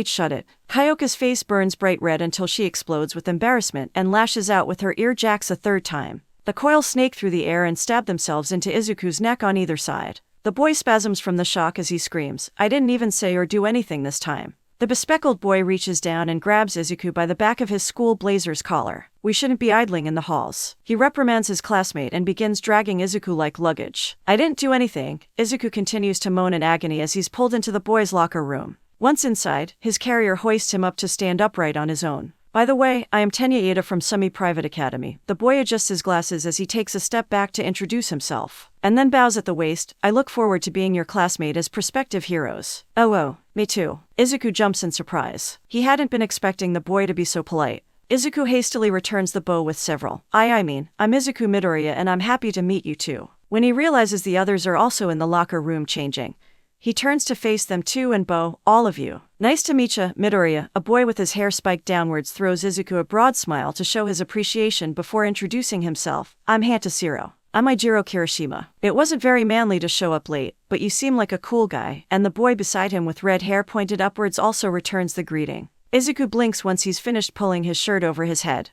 Shut it. Kyoka's face burns bright red until she explodes with embarrassment and lashes out with her ear jacks a third time. The coils snake through the air and stab themselves into Izuku's neck on either side. The boy spasms from the shock as he screams, "I didn't even say or do anything this time." The bespectacled boy reaches down and grabs Izuku by the back of his school blazer's collar. "We shouldn't be idling in the halls." He reprimands his classmate and begins dragging Izuku like luggage. "I didn't do anything." Izuku continues to moan in agony as he's pulled into the boys' locker room. Once inside, his carrier hoists him up to stand upright on his own. By the way, I am Tenya Ida from Sumi Private Academy. The boy adjusts his glasses as he takes a step back to introduce himself, and then bows at the waist. I look forward to being your classmate as prospective heroes. Oh, me too. Izuku jumps in surprise. He hadn't been expecting the boy to be so polite. Izuku hastily returns the bow with several. I mean, I'm Izuku Midoriya and I'm happy to meet you too. When he realizes the others are also in the locker room changing, he turns to face them too and bow, all of you. Nice to meet ya, Midoriya. A boy with his hair spiked downwards throws Izuku a broad smile to show his appreciation before introducing himself. I'm Hantashiro. I'm Ijiro Kirishima. It wasn't very manly to show up late, but you seem like a cool guy, and the boy beside him with red hair pointed upwards also returns the greeting. Izuku blinks once he's finished pulling his shirt over his head.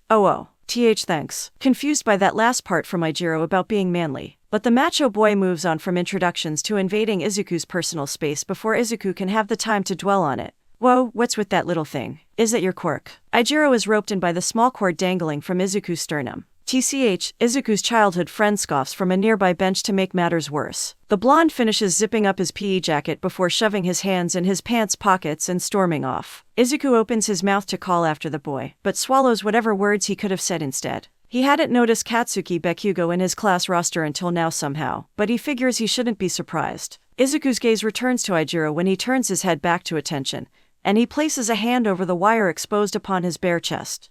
Thanks. Confused by that last part from Ijiro about being manly. But the macho boy moves on from introductions to invading Izuku's personal space before Izuku can have the time to dwell on it. Whoa, what's with that little thing? Is that your quirk? Ijiro is roped in by the small cord dangling from Izuku's sternum. Izuku's childhood friend scoffs from a nearby bench to make matters worse. The blonde finishes zipping up his PE jacket before shoving his hands in his pants pockets and storming off. Izuku opens his mouth to call after the boy, but swallows whatever words he could have said instead. He hadn't noticed Katsuki Bakugo in his class roster until now somehow, but he figures he shouldn't be surprised. Izuku's gaze returns to Ijiro when he turns his head back to attention, and he places a hand over the wire exposed upon his bare chest.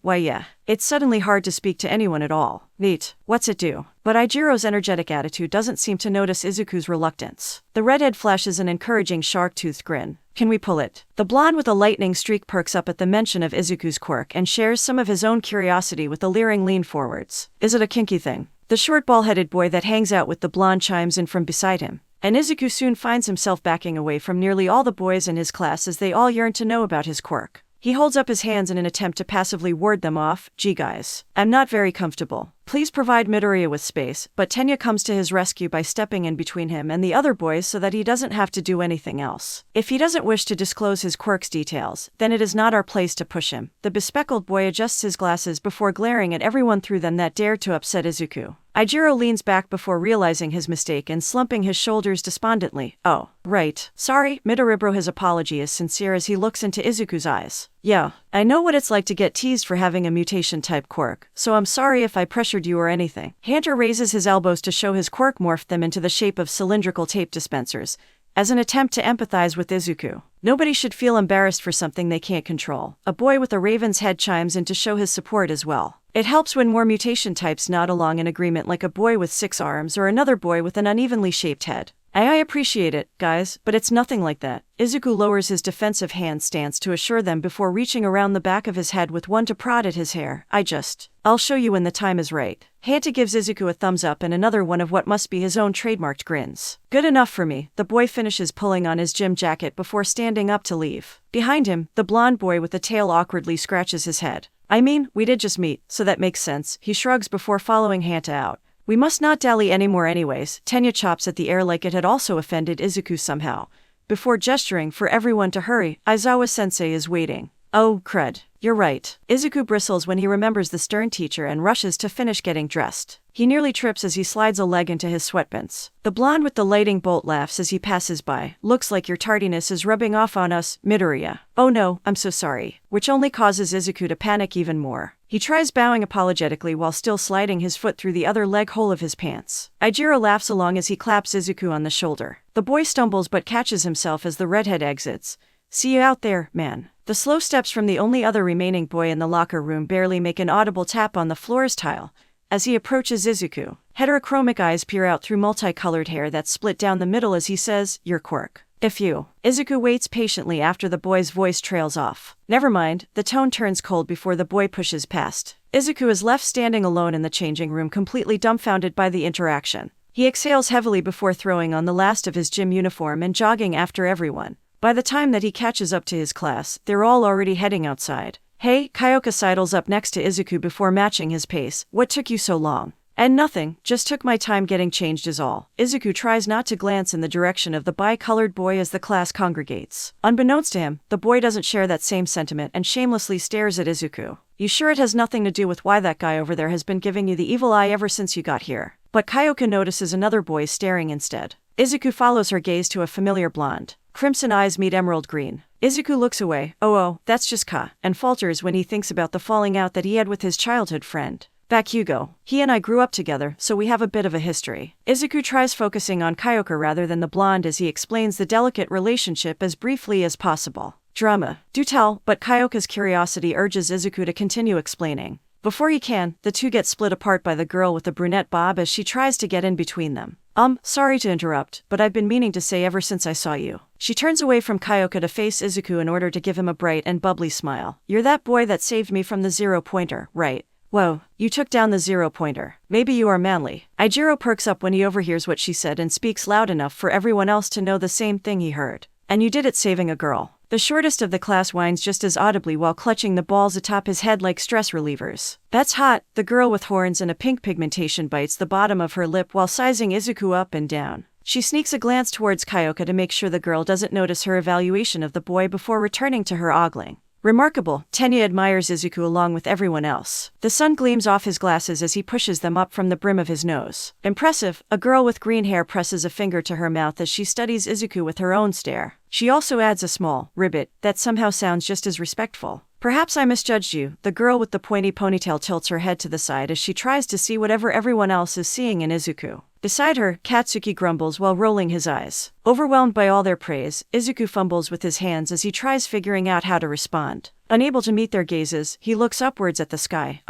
Why yeah. It's suddenly hard to speak to anyone at all. Neat. What's it do? But Ijiro's energetic attitude doesn't seem to notice Izuku's reluctance. The redhead flashes an encouraging shark-toothed grin. Can we pull it? The blonde with a lightning streak perks up at the mention of Izuku's quirk and shares some of his own curiosity with a leering lean forwards. Is it a kinky thing? The short ball-headed boy that hangs out with the blonde chimes in from beside him, and Izuku soon finds himself backing away from nearly all the boys in his class as they all yearn to know about his quirk. He holds up his hands in an attempt to passively ward them off. Gee guys, I'm not very comfortable. Please provide Midoriya with space, but Tenya comes to his rescue by stepping in between him and the other boys so that he doesn't have to do anything else. If he doesn't wish to disclose his quirk's details, then it is not our place to push him. The bespectacled boy adjusts his glasses before glaring at everyone through them that dare to upset Izuku. Ijiro leans back before realizing his mistake and slumping his shoulders despondently. Oh, right. Sorry. Midoribro's apology is sincere as he looks into Izuku's eyes. Yeah, I know what it's like to get teased for having a mutation-type quirk, so I'm sorry if I pressured you or anything. Hunter raises his elbows to show his quirk morphed them into the shape of cylindrical tape dispensers, as an attempt to empathize with Izuku. Nobody should feel embarrassed for something they can't control. A boy with a raven's head chimes in to show his support as well. It helps when more mutation types nod along in agreement, like a boy with 6 arms or another boy with an unevenly shaped head. I appreciate it, guys, but it's nothing like that. Izuku lowers his defensive hand stance to assure them before reaching around the back of his head with one to prod at his hair. I'll show you when the time is right. Hanta gives Izuku a thumbs up and another one of what must be his own trademarked grins. Good enough for me. The boy finishes pulling on his gym jacket before standing up to leave. Behind him, the blonde boy with the tail awkwardly scratches his head. I mean, we did just meet, so that makes sense. He shrugs before following Hanta out. We must not dally anymore anyways. Tenya chops at the air like it had also offended Izuku somehow, before gesturing for everyone to hurry. Aizawa-sensei is waiting. Oh, crud. You're right. Izuku bristles when he remembers the stern teacher and rushes to finish getting dressed. He nearly trips as he slides a leg into his sweatpants. The blonde with the lighting bolt laughs as he passes by. Looks like your tardiness is rubbing off on us, Midoriya. Oh no, I'm so sorry. Which only causes Izuku to panic even more. He tries bowing apologetically while still sliding his foot through the other leg hole of his pants. Ijiro laughs along as he claps Izuku on the shoulder. The boy stumbles but catches himself as the redhead exits. See you out there, man. The slow steps from the only other remaining boy in the locker room barely make an audible tap on the floor's tile as he approaches Izuku. Heterochromic eyes peer out through multicolored hair that's split down the middle as he says, your quirk. Izuku waits patiently after the boy's voice trails off. Never mind, the tone turns cold before the boy pushes past. Izuku is left standing alone in the changing room, completely dumbfounded by the interaction. He exhales heavily before throwing on the last of his gym uniform and jogging after everyone. By the time that he catches up to his class, they're all already heading outside. Hey, Kyoka sidles up next to Izuku before matching his pace. What took you so long? And nothing, just took my time getting changed is all. Izuku tries not to glance in the direction of the bi-colored boy as the class congregates. Unbeknownst to him, the boy doesn't share that same sentiment and shamelessly stares at Izuku. You sure it has nothing to do with why that guy over there has been giving you the evil eye ever since you got here? But Kyoka notices another boy staring instead. Izuku follows her gaze to a familiar blonde. Crimson eyes meet emerald green. Izuku looks away. Oh, that's just Ka, and falters when he thinks about the falling out that he had with his childhood friend. Bakugo. He and I grew up together, so we have a bit of a history. Izuku tries focusing on Kyoka rather than the blonde as he explains the delicate relationship as briefly as possible. Drama. Do tell, but Kyoka's curiosity urges Izuku to continue explaining. Before he can, the two get split apart by the girl with the brunette bob as she tries to get in between them. Sorry to interrupt, but I've been meaning to say ever since I saw you. She turns away from Kyoka to face Izuku in order to give him a bright and bubbly smile. You're that boy that saved me from the zero-pointer, right? Whoa, you took down the zero-pointer. Maybe you are manly. Ijiro perks up when he overhears what she said and speaks loud enough for everyone else to know the same thing he heard. And you did it saving a girl. The shortest of the class whines just as audibly while clutching the balls atop his head like stress relievers. That's hot. The girl with horns and a pink pigmentation bites the bottom of her lip while sizing Izuku up and down. She sneaks a glance towards Kyoka to make sure the girl doesn't notice her evaluation of the boy before returning to her ogling. Remarkable, Tenya admires Izuku along with everyone else. The sun gleams off his glasses as he pushes them up from the brim of his nose. Impressive, a girl with green hair presses a finger to her mouth as she studies Izuku with her own stare. She also adds a small ribbit that somehow sounds just as respectful. Perhaps I misjudged you. The girl with the pointy ponytail tilts her head to the side as she tries to see whatever everyone else is seeing in Izuku. Beside her, Katsuki grumbles while rolling his eyes. Overwhelmed by all their praise, Izuku fumbles with his hands as he tries figuring out how to respond. Unable to meet their gazes, he looks upwards at the sky.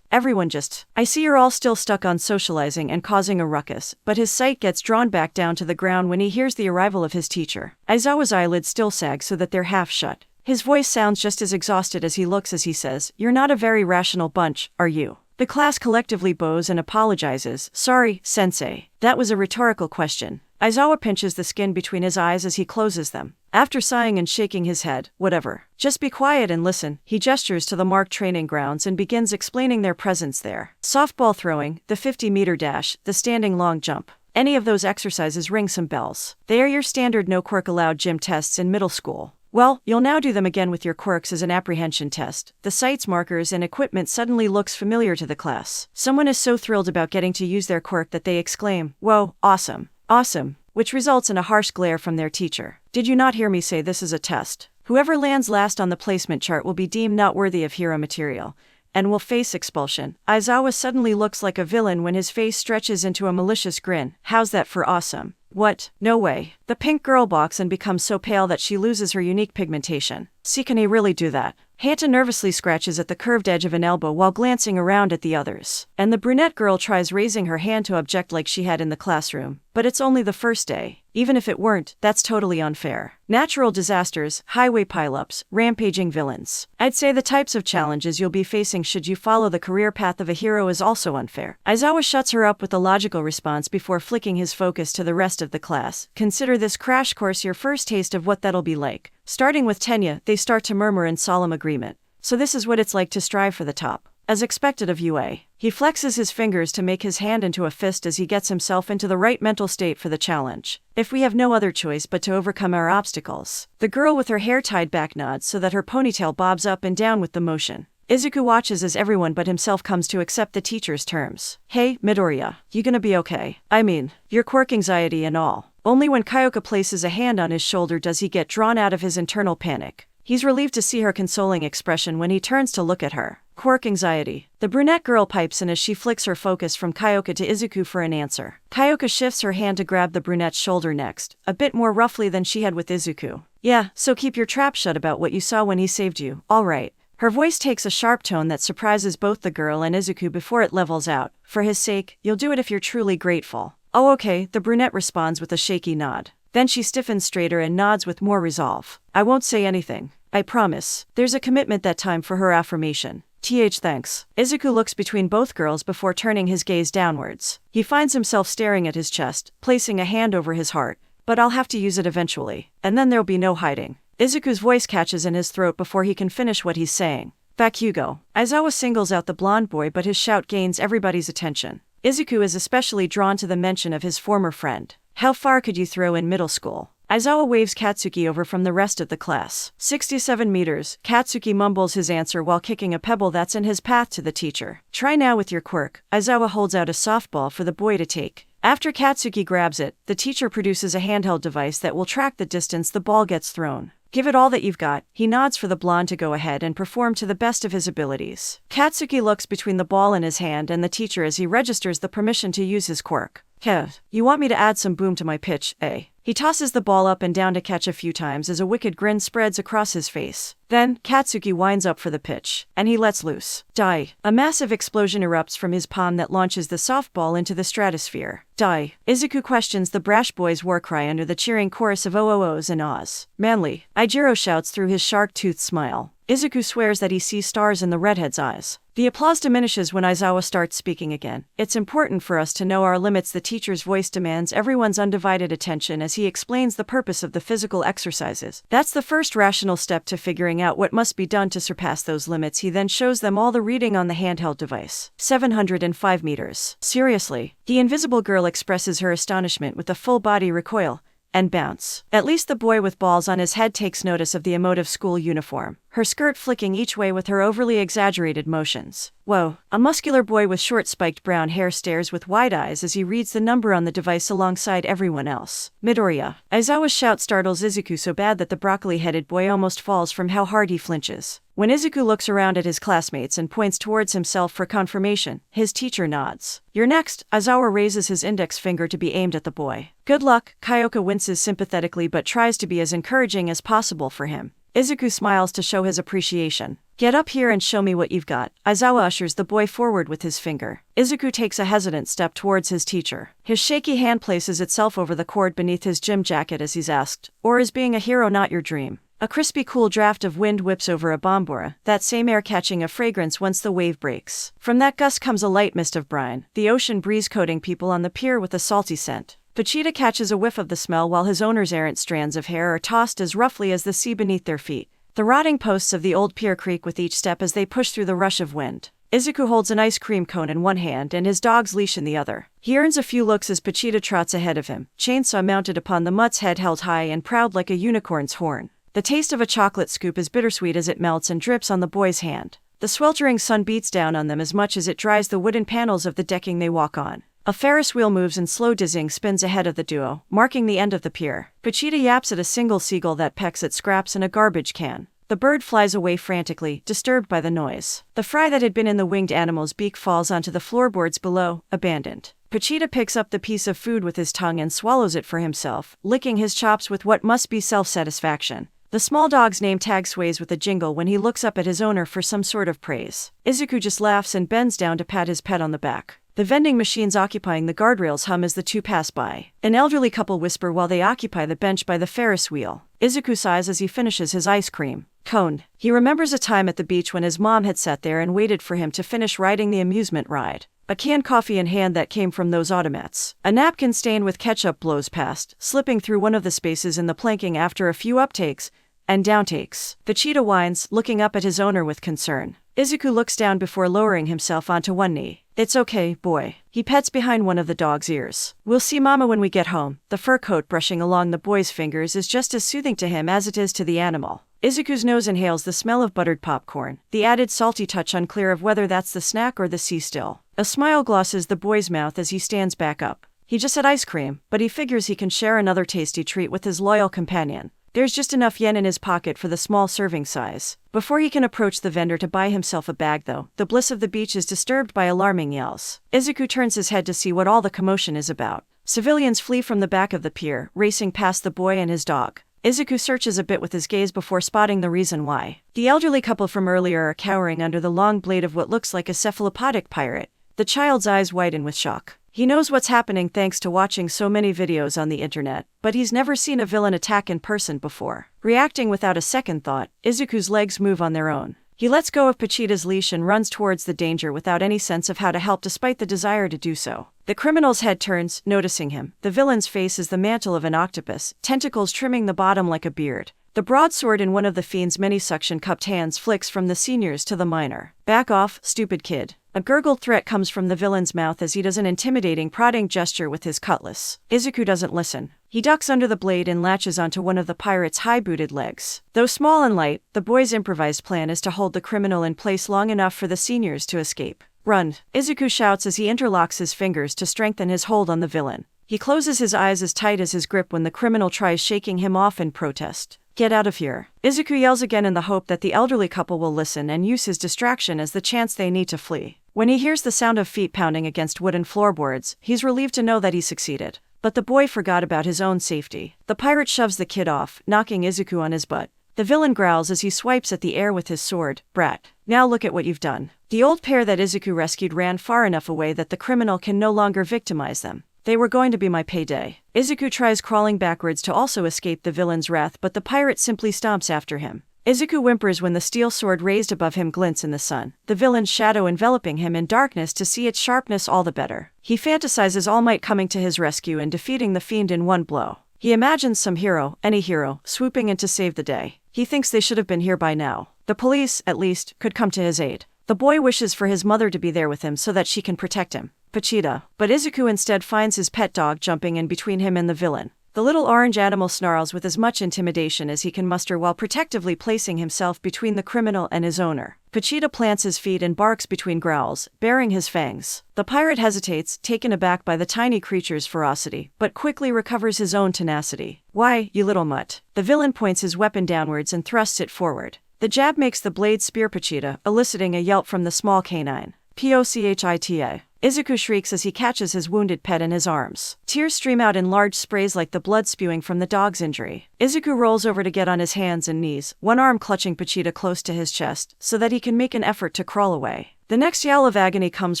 Everyone just. I see you're all still stuck on socializing and causing a ruckus, but his sight gets drawn back down to the ground when he hears the arrival of his teacher. Aizawa's eyelids still sag so that they're half shut. His voice sounds just as exhausted as he looks as he says, "You're not a very rational bunch, are you?" The class collectively bows and apologizes. Sorry, sensei. That was a rhetorical question. Aizawa pinches the skin between his eyes as he closes them. After sighing and shaking his head, whatever. Just be quiet and listen. He gestures to the marked training grounds and begins explaining their presence there. Softball throwing, the 50-meter dash, the standing long jump. Any of those exercises ring some bells. They are your standard no quirk allowed gym tests in middle school. Well, you'll now do them again with your quirks as an apprehension test. The sights, markers, and equipment suddenly looks familiar to the class. Someone is so thrilled about getting to use their quirk that they exclaim, "Whoa, awesome, awesome," which results in a harsh glare from their teacher. Did you not hear me say this is a test? Whoever lands last on the placement chart will be deemed not worthy of hero material, and will face expulsion. Aizawa suddenly looks like a villain when his face stretches into a malicious grin. How's that for awesome? What? No way. The pink girl balks and becomes so pale that she loses her unique pigmentation. See, can he really do that? Hanta nervously scratches at the curved edge of an elbow while glancing around at the others. And the brunette girl tries raising her hand to object like she had in the classroom. But it's only the first day. Even if it weren't, that's totally unfair. Natural disasters, highway pileups, rampaging villains. I'd say the types of challenges you'll be facing should you follow the career path of a hero is also unfair. Aizawa shuts her up with a logical response before flicking his focus to the rest of the class. Consider this crash course your first taste of what that'll be like. Starting with Tenya, they start to murmur in solemn agreement. So this is what it's like to strive for the top. As expected of UA. He flexes his fingers to make his hand into a fist as he gets himself into the right mental state for the challenge. If we have no other choice but to overcome our obstacles. The girl with her hair tied back nods so that her ponytail bobs up and down with the motion. Izuku watches as everyone but himself comes to accept the teacher's terms. Hey, Midoriya, you gonna be okay? I mean, your quirk anxiety and all. Only when Kyoka places a hand on his shoulder does he get drawn out of his internal panic. He's relieved to see her consoling expression when he turns to look at her. Quirk anxiety. The brunette girl pipes in as she flicks her focus from Kyoka to Izuku for an answer. Kyoka shifts her hand to grab the brunette's shoulder next, a bit more roughly than she had with Izuku. Yeah, so keep your trap shut about what you saw when he saved you, alright. Her voice takes a sharp tone that surprises both the girl and Izuku before it levels out. For his sake, you'll do it if you're truly grateful. Oh okay, the brunette responds with a shaky nod. Then she stiffens straighter and nods with more resolve. I won't say anything. I promise. There's a commitment that time for her affirmation. Thanks. Izuku looks between both girls before turning his gaze downwards. He finds himself staring at his chest, placing a hand over his heart. But I'll have to use it eventually. And then there'll be no hiding. Izuku's voice catches in his throat before he can finish what he's saying. Bakugo. Aizawa singles out the blonde boy but his shout gains everybody's attention. Izuku is especially drawn to the mention of his former friend. How far could you throw in middle school? Aizawa waves Katsuki over from the rest of the class. 67 meters, Katsuki mumbles his answer while kicking a pebble that's in his path to the teacher. Try now with your quirk. Aizawa holds out a softball for the boy to take. After Katsuki grabs it, the teacher produces a handheld device that will track the distance the ball gets thrown. Give it all that you've got. He nods for the blonde to go ahead and perform to the best of his abilities. Katsuki looks between the ball in his hand and the teacher as he registers the permission to use his quirk. Kev, you want me to add some boom to my pitch, eh? He tosses the ball up and down to catch a few times as a wicked grin spreads across his face. Then, Katsuki winds up for the pitch, and he lets loose. Die. A massive explosion erupts from his palm that launches the softball into the stratosphere. Die. Izuku questions the brash boy's war cry under the cheering chorus of OOOs and ahs. Manly. Ijiro shouts through his shark-toothed smile. Izuku swears that he sees stars in the redhead's eyes. The applause diminishes when Aizawa starts speaking again. It's important for us to know our limits. The teacher's voice demands everyone's undivided attention as he explains the purpose of the physical exercises. That's the first rational step to figuring out what must be done to surpass those limits. He then shows them all the reading on the handheld device. 705 meters. Seriously? The invisible girl expresses her astonishment with a full-body recoil and bounce. At least the boy with balls on his head takes notice of the emotive school uniform, her skirt flicking each way with her overly exaggerated motions. Whoa. A muscular boy with short spiked brown hair stares with wide eyes as he reads the number on the device alongside everyone else. Midoriya. Aizawa's shout startles Izuku so bad that the broccoli-headed boy almost falls from how hard he flinches. When Izuku looks around at his classmates and points towards himself for confirmation, his teacher nods. You're next. Aizawa raises his index finger to be aimed at the boy. Good luck. Kyoka winces sympathetically but tries to be as encouraging as possible for him. Izuku smiles to show his appreciation. Get up here and show me what you've got. Aizawa ushers the boy forward with his finger. Izuku takes a hesitant step towards his teacher. His shaky hand places itself over the cord beneath his gym jacket as he's asked, "Or is being a hero not your dream?" A crispy cool draft of wind whips over a bombora, that same air catching a fragrance once the wave breaks. From that gust comes a light mist of brine, the ocean breeze coating people on the pier with a salty scent. Vegeta catches a whiff of the smell while his owner's errant strands of hair are tossed as roughly as the sea beneath their feet. The rotting posts of the old pier creak with each step as they push through the rush of wind. Izuku holds an ice cream cone in one hand and his dog's leash in the other. He earns a few looks as Vegeta trots ahead of him, chainsaw mounted upon the mutt's head held high and proud like a unicorn's horn. The taste of a chocolate scoop is bittersweet as it melts and drips on the boy's hand. The sweltering sun beats down on them as much as it dries the wooden panels of the decking they walk on. A Ferris wheel moves and slow dizzying spins ahead of the duo, marking the end of the pier. Vegeta yaps at a single seagull that pecks at scraps in a garbage can. The bird flies away frantically, disturbed by the noise. The fry that had been in the winged animal's beak falls onto the floorboards below, abandoned. Vegeta picks up the piece of food with his tongue and swallows it for himself, licking his chops with what must be self-satisfaction. The small dog's name tag sways with a jingle when he looks up at his owner for some sort of praise. Izuku just laughs and bends down to pat his pet on the back. The vending machines occupying the guardrails hum as the two pass by. An elderly couple whisper while they occupy the bench by the Ferris wheel. Izuku sighs as he finishes his ice cream cone. He remembers a time at the beach when his mom had sat there and waited for him to finish riding the amusement ride. A canned coffee in hand that came from those automats. A napkin stained with ketchup blows past, slipping through one of the spaces in the planking after a few uptakes and downtakes. Vegeta whines, looking up at his owner with concern. Izuku looks down before lowering himself onto one knee. It's okay, boy. He pets behind one of the dog's ears. We'll see Mama when we get home. The fur coat brushing along the boy's fingers is just as soothing to him as it is to the animal. Izuku's nose inhales the smell of buttered popcorn, the added salty touch unclear of whether that's the snack or the sea still. A smile glosses the boy's mouth as he stands back up. He just had ice cream, but he figures he can share another tasty treat with his loyal companion. There's just enough yen in his pocket for the small serving size. Before he can approach the vendor to buy himself a bag though, the bliss of the beach is disturbed by alarming yells. Izuku turns his head to see what all the commotion is about. Civilians flee from the back of the pier, racing past the boy and his dog. Izuku searches a bit with his gaze before spotting the reason why. The elderly couple from earlier are cowering under the long blade of what looks like a cephalopodic pirate. The child's eyes widen with shock. He knows what's happening thanks to watching so many videos on the internet, but he's never seen a villain attack in person before. Reacting without a second thought, Izuku's legs move on their own. He lets go of Vegeta's leash and runs towards the danger without any sense of how to help despite the desire to do so. The criminal's head turns, noticing him. The villain's face is the mantle of an octopus, tentacles trimming the bottom like a beard. The broadsword in one of the fiend's many suction-cupped hands flicks from the seniors to the minor. Back off, stupid kid. A gurgled threat comes from the villain's mouth as he does an intimidating prodding gesture with his cutlass. Izuku doesn't listen. He ducks under the blade and latches onto one of the pirate's high-booted legs. Though small and light, the boy's improvised plan is to hold the criminal in place long enough for the seniors to escape. Run! Izuku shouts as he interlocks his fingers to strengthen his hold on the villain. He closes his eyes as tight as his grip when the criminal tries shaking him off in protest. Get out of here. Izuku yells again in the hope that the elderly couple will listen and use his distraction as the chance they need to flee. When he hears the sound of feet pounding against wooden floorboards, he's relieved to know that he succeeded. But the boy forgot about his own safety. The pirate shoves the kid off, knocking Izuku on his butt. The villain growls as he swipes at the air with his sword. Brat, now look at what you've done. The old pair that Izuku rescued ran far enough away that the criminal can no longer victimize them. They were going to be my payday. Izuku tries crawling backwards to also escape the villain's wrath, but the pirate simply stomps after him. Izuku whimpers when the steel sword raised above him glints in the sun, the villain's shadow enveloping him in darkness to see its sharpness all the better. He fantasizes All Might coming to his rescue and defeating the fiend in one blow. He imagines some hero, any hero, swooping in to save the day. He thinks they should have been here by now. The police, at least, could come to his aid. The boy wishes for his mother to be there with him so that she can protect him. Pochita. But Izuku instead finds his pet dog jumping in between him and the villain. The little orange animal snarls with as much intimidation as he can muster while protectively placing himself between the criminal and his owner. Pochita plants his feet and barks between growls, baring his fangs. The pirate hesitates, taken aback by the tiny creature's ferocity, but quickly recovers his own tenacity. Why, you little mutt. The villain points his weapon downwards and thrusts it forward. The jab makes the blade spear Pochita, eliciting a yelp from the small canine. Pochita. Izuku shrieks as he catches his wounded pet in his arms. Tears stream out in large sprays like the blood spewing from the dog's injury. Izuku rolls over to get on his hands and knees, one arm clutching Pochita close to his chest, so that he can make an effort to crawl away. The next yowl of agony comes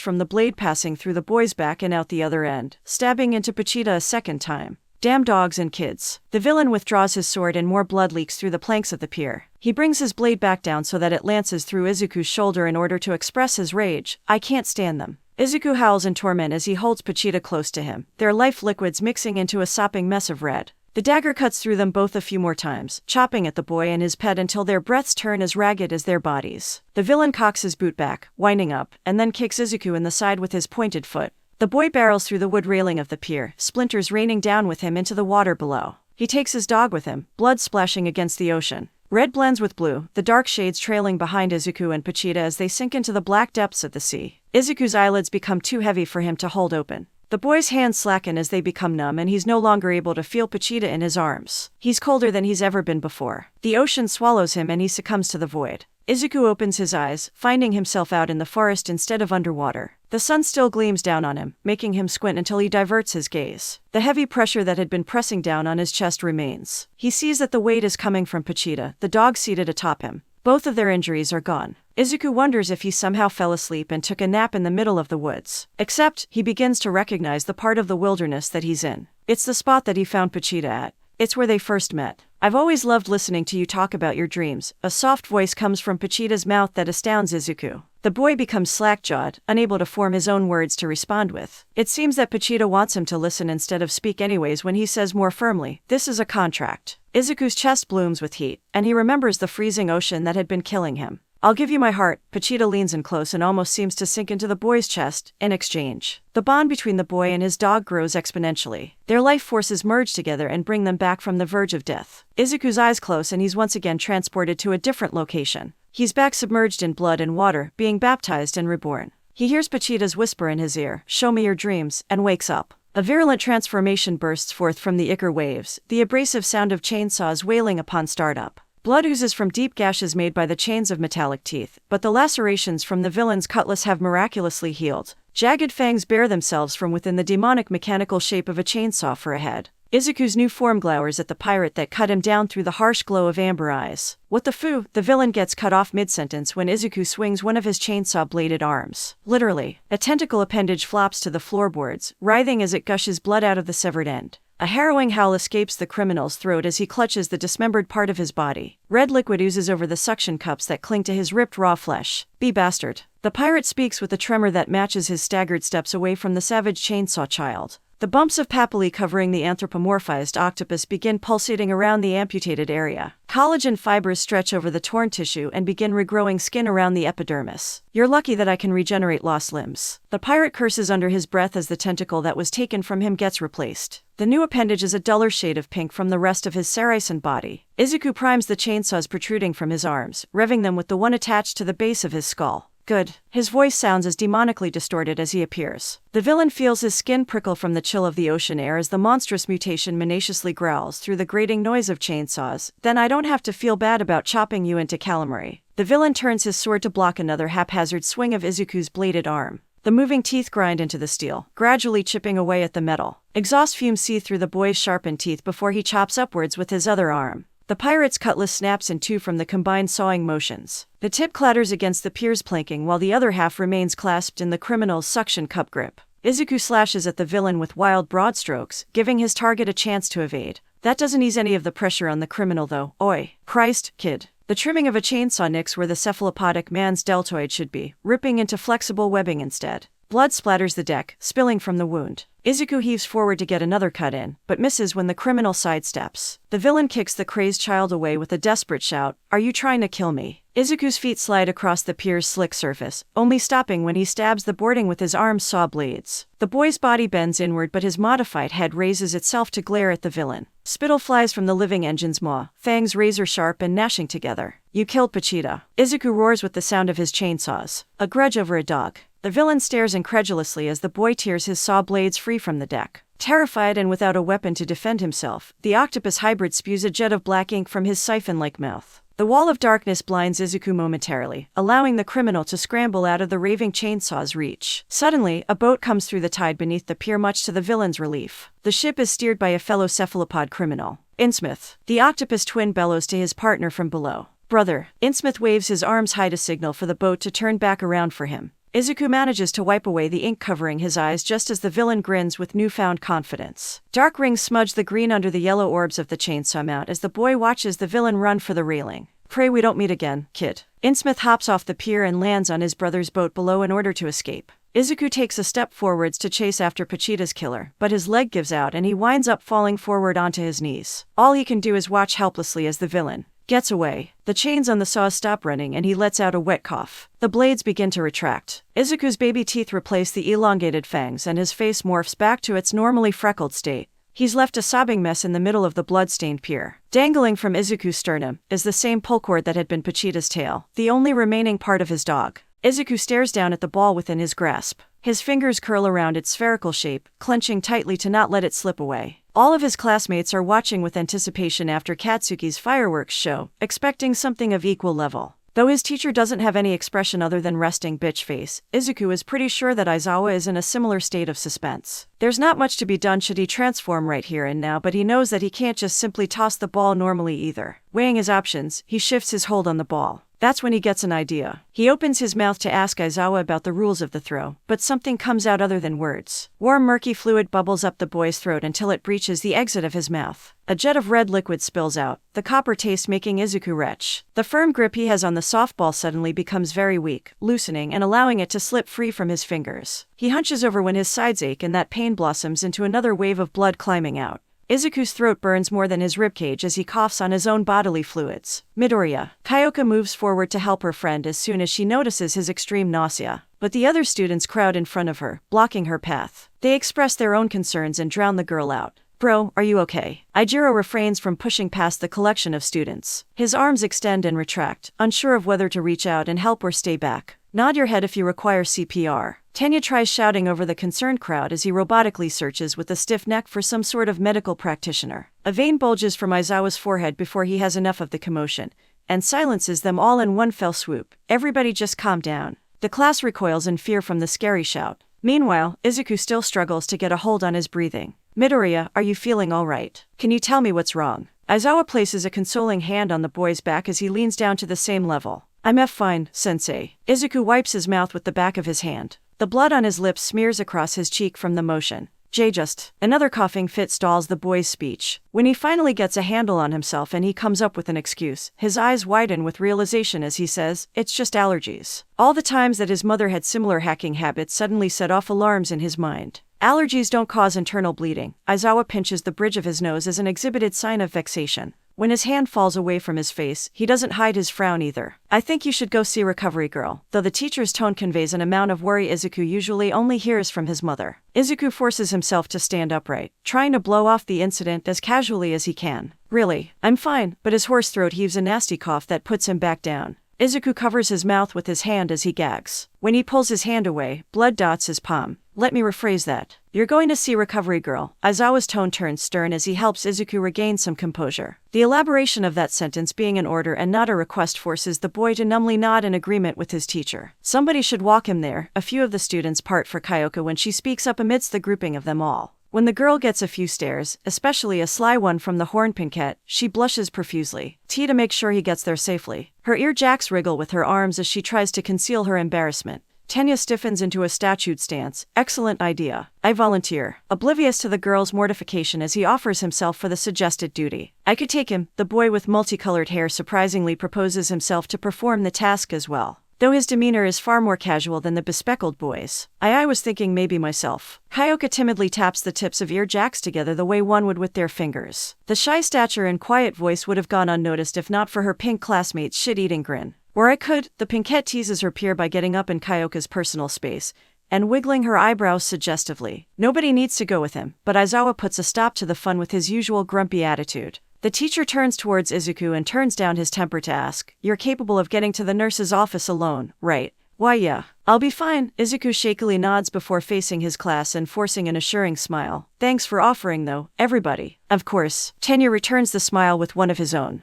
from the blade passing through the boy's back and out the other end, stabbing into Pochita a second time. Damn dogs and kids. The villain withdraws his sword and more blood leaks through the planks of the pier. He brings his blade back down so that it lances through Izuku's shoulder in order to express his rage. I can't stand them. Izuku howls in torment as he holds Pochita close to him, their life liquids mixing into a sopping mess of red. The dagger cuts through them both a few more times, chopping at the boy and his pet until their breaths turn as ragged as their bodies. The villain cocks his boot back, winding up, and then kicks Izuku in the side with his pointed foot. The boy barrels through the wood railing of the pier, splinters raining down with him into the water below. He takes his dog with him, blood splashing against the ocean. Red blends with blue, the dark shades trailing behind Izuku and Pochita as they sink into the black depths of the sea. Izuku's eyelids become too heavy for him to hold open. The boy's hands slacken as they become numb and he's no longer able to feel Pochita in his arms. He's colder than he's ever been before. The ocean swallows him and he succumbs to the void. Izuku opens his eyes, finding himself out in the forest instead of underwater. The sun still gleams down on him, making him squint until he diverts his gaze. The heavy pressure that had been pressing down on his chest remains. He sees that the weight is coming from Pochita, the dog seated atop him. Both of their injuries are gone. Izuku wonders if he somehow fell asleep and took a nap in the middle of the woods. Except, he begins to recognize the part of the wilderness that he's in. It's the spot that he found Pochita at. It's where they first met. I've always loved listening to you talk about your dreams. A soft voice comes from Pochita's mouth that astounds Izuku. The boy becomes slack-jawed, unable to form his own words to respond with. It seems that Pochita wants him to listen instead of speak anyways when he says more firmly, "This is a contract." Izuku's chest blooms with heat, and he remembers the freezing ocean that had been killing him. "I'll give you my heart." Pochita leans in close and almost seems to sink into the boy's chest. In exchange, the bond between the boy and his dog grows exponentially. Their life forces merge together and bring them back from the verge of death. Izuku's eyes close and he's once again transported to a different location. He's back submerged in blood and water, being baptized and reborn. He hears Pochita's whisper in his ear, "Show me your dreams," and wakes up. A virulent transformation bursts forth from the ichor waves, the abrasive sound of chainsaws wailing upon startup. Blood oozes from deep gashes made by the chains of metallic teeth, but the lacerations from the villain's cutlass have miraculously healed. Jagged fangs bare themselves from within the demonic mechanical shape of a chainsaw for a head. Izuku's new form glowers at the pirate that cut him down through the harsh glow of amber eyes. What the foo? The villain gets cut off mid-sentence when Izuku swings one of his chainsaw-bladed arms. Literally, a tentacle appendage flops to the floorboards, writhing as it gushes blood out of the severed end. A harrowing howl escapes the criminal's throat as he clutches the dismembered part of his body. Red liquid oozes over the suction cups that cling to his ripped raw flesh. "Be bastard." The pirate speaks with a tremor that matches his staggered steps away from the savage chainsaw child. The bumps of papilli covering the anthropomorphized octopus begin pulsating around the amputated area. Collagen fibers stretch over the torn tissue and begin regrowing skin around the epidermis. "You're lucky that I can regenerate lost limbs." The pirate curses under his breath as the tentacle that was taken from him gets replaced. The new appendage is a duller shade of pink from the rest of his Saracen body. Izuku primes the chainsaws protruding from his arms, revving them with the one attached to the base of his skull. Good. His voice sounds as demonically distorted as he appears. The villain feels his skin prickle from the chill of the ocean air as the monstrous mutation minaciously growls through the grating noise of chainsaws. Then I don't have to feel bad about chopping you into calamari. The villain turns his sword to block another haphazard swing of Izuku's bladed arm. The moving teeth grind into the steel, gradually chipping away at the metal. Exhaust fumes seethe through the boy's sharpened teeth before he chops upwards with his other arm. The pirate's cutlass snaps in two from the combined sawing motions. The tip clatters against the pier's planking while the other half remains clasped in the criminal's suction cup grip. Izuku slashes at the villain with wild broad strokes, giving his target a chance to evade. That doesn't ease any of the pressure on the criminal though. Oi, Christ, kid. The trimming of a chainsaw nicks where the cephalopodic man's deltoid should be, ripping into flexible webbing instead. Blood splatters the deck, spilling from the wound. Izuku heaves forward to get another cut in, but misses when the criminal sidesteps. The villain kicks the crazed child away with a desperate shout, "Are you trying to kill me?" Izuku's feet slide across the pier's slick surface, only stopping when he stabs the boarding with his arm's saw blades. The boy's body bends inward but his modified head raises itself to glare at the villain. Spittle flies from the living engine's maw, fangs razor sharp and gnashing together. "You killed Pachita." Izuku roars with the sound of his chainsaws. A grudge over a dog. The villain stares incredulously as the boy tears his saw blades free from the deck. Terrified and without a weapon to defend himself, the octopus hybrid spews a jet of black ink from his siphon-like mouth. The wall of darkness blinds Izuku momentarily, allowing the criminal to scramble out of the raving chainsaw's reach. Suddenly, a boat comes through the tide beneath the pier much to the villain's relief. The ship is steered by a fellow cephalopod criminal, Innsmouth. The octopus twin bellows to his partner from below. "Brother." Innsmouth waves his arms high to signal for the boat to turn back around for him. Izuku manages to wipe away the ink covering his eyes just as the villain grins with newfound confidence. Dark rings smudge the green under the yellow orbs of the chainsaw mount as the boy watches the villain run for the railing. "Pray we don't meet again, kid." Innsmouth hops off the pier and lands on his brother's boat below in order to escape. Izuku takes a step forwards to chase after Pachita's killer, but his leg gives out and he winds up falling forward onto his knees. All he can do is watch helplessly as the villain gets away. The chains on the saw stop running and he lets out a wet cough. The blades begin to retract. Izuku's baby teeth replace the elongated fangs and his face morphs back to its normally freckled state. He's left a sobbing mess in the middle of the blood-stained pier. Dangling from Izuku's sternum is the same pull cord that had been Pachita's tail, the only remaining part of his dog. Izuku stares down at the ball within his grasp. His fingers curl around its spherical shape, clenching tightly to not let it slip away. All of his classmates are watching with anticipation after Katsuki's fireworks show, expecting something of equal level. Though his teacher doesn't have any expression other than resting bitch face, Izuku is pretty sure that Aizawa is in a similar state of suspense. There's not much to be done should he transform right here and now, but he knows that he can't just simply toss the ball normally either. Weighing his options, he shifts his hold on the ball. That's when he gets an idea. He opens his mouth to ask Aizawa about the rules of the throw, but something comes out other than words. Warm murky fluid bubbles up the boy's throat until it breaches the exit of his mouth. A jet of red liquid spills out, the copper taste making Izuku retch. The firm grip he has on the softball suddenly becomes very weak, loosening and allowing it to slip free from his fingers. He hunches over when his sides ache and that pain blossoms into another wave of blood climbing out. Izuku's throat burns more than his ribcage as he coughs on his own bodily fluids. Midoriya. Kyoka moves forward to help her friend as soon as she notices his extreme nausea. But the other students crowd in front of her, blocking her path. They express their own concerns and drown the girl out. "Bro, are you okay?" Ijiro refrains from pushing past the collection of students. His arms extend and retract, unsure of whether to reach out and help or stay back. "Nod your head if you require CPR." Tenya tries shouting over the concerned crowd as he robotically searches with a stiff neck for some sort of medical practitioner. A vein bulges from Aizawa's forehead before he has enough of the commotion, and silences them all in one fell swoop. "Everybody just calm down." The class recoils in fear from the scary shout. Meanwhile, Izuku still struggles to get a hold on his breathing. "Midoriya, are you feeling all right? Can you tell me what's wrong?" Aizawa places a consoling hand on the boy's back as he leans down to the same level. "I'm fine, sensei." Izuku wipes his mouth with the back of his hand. The blood on his lips smears across his cheek from the motion. Just." Another coughing fit stalls the boy's speech. When he finally gets a handle on himself and he comes up with an excuse, his eyes widen with realization as he says, "It's just allergies." All the times that his mother had similar hacking habits suddenly set off alarms in his mind. Allergies don't cause internal bleeding. Aizawa pinches the bridge of his nose as an exhibited sign of vexation. When his hand falls away from his face, he doesn't hide his frown either. "I think you should go see Recovery Girl," though the teacher's tone conveys an amount of worry Izuku usually only hears from his mother. Izuku forces himself to stand upright, trying to blow off the incident as casually as he can. "Really, I'm fine," but his hoarse throat heaves a nasty cough that puts him back down. Izuku covers his mouth with his hand as he gags. When he pulls his hand away, blood dots his palm. Let me rephrase that. You're going to see Recovery Girl. Aizawa's tone turns stern as he helps Izuku regain some composure. The elaboration of that sentence being an order and not a request forces the boy to numbly nod in agreement with his teacher. Somebody should walk him there. A few of the students part for Kyoka when she speaks up amidst the grouping of them all. When the girl gets a few stares, especially a sly one from the horn pinkette, she blushes profusely. To make sure he gets there safely. Her ear jacks wriggle with her arms as she tries to conceal her embarrassment. Tenya stiffens into a statued stance. Excellent idea. I volunteer. Oblivious to the girl's mortification as he offers himself for the suggested duty. I could take him. The boy with multicolored hair surprisingly proposes himself to perform the task as well. Though his demeanor is far more casual than the bespectacled boys. I was thinking maybe myself. Kyoka timidly taps the tips of ear jacks together the way one would with their fingers. The shy stature and quiet voice would have gone unnoticed if not for her pink classmate's shit-eating grin. Where I could, the pinkette teases her peer by getting up in Kyoka's personal space and wiggling her eyebrows suggestively. Nobody needs to go with him, but Aizawa puts a stop to the fun with his usual grumpy attitude. The teacher turns towards Izuku and turns down his temper to ask, "You're capable of getting to the nurse's office alone, right?" "Why yeah. I'll be fine." Izuku shakily nods before facing his class and forcing an assuring smile. "Thanks for offering though, everybody." "Of course." Tenya returns the smile with one of his own.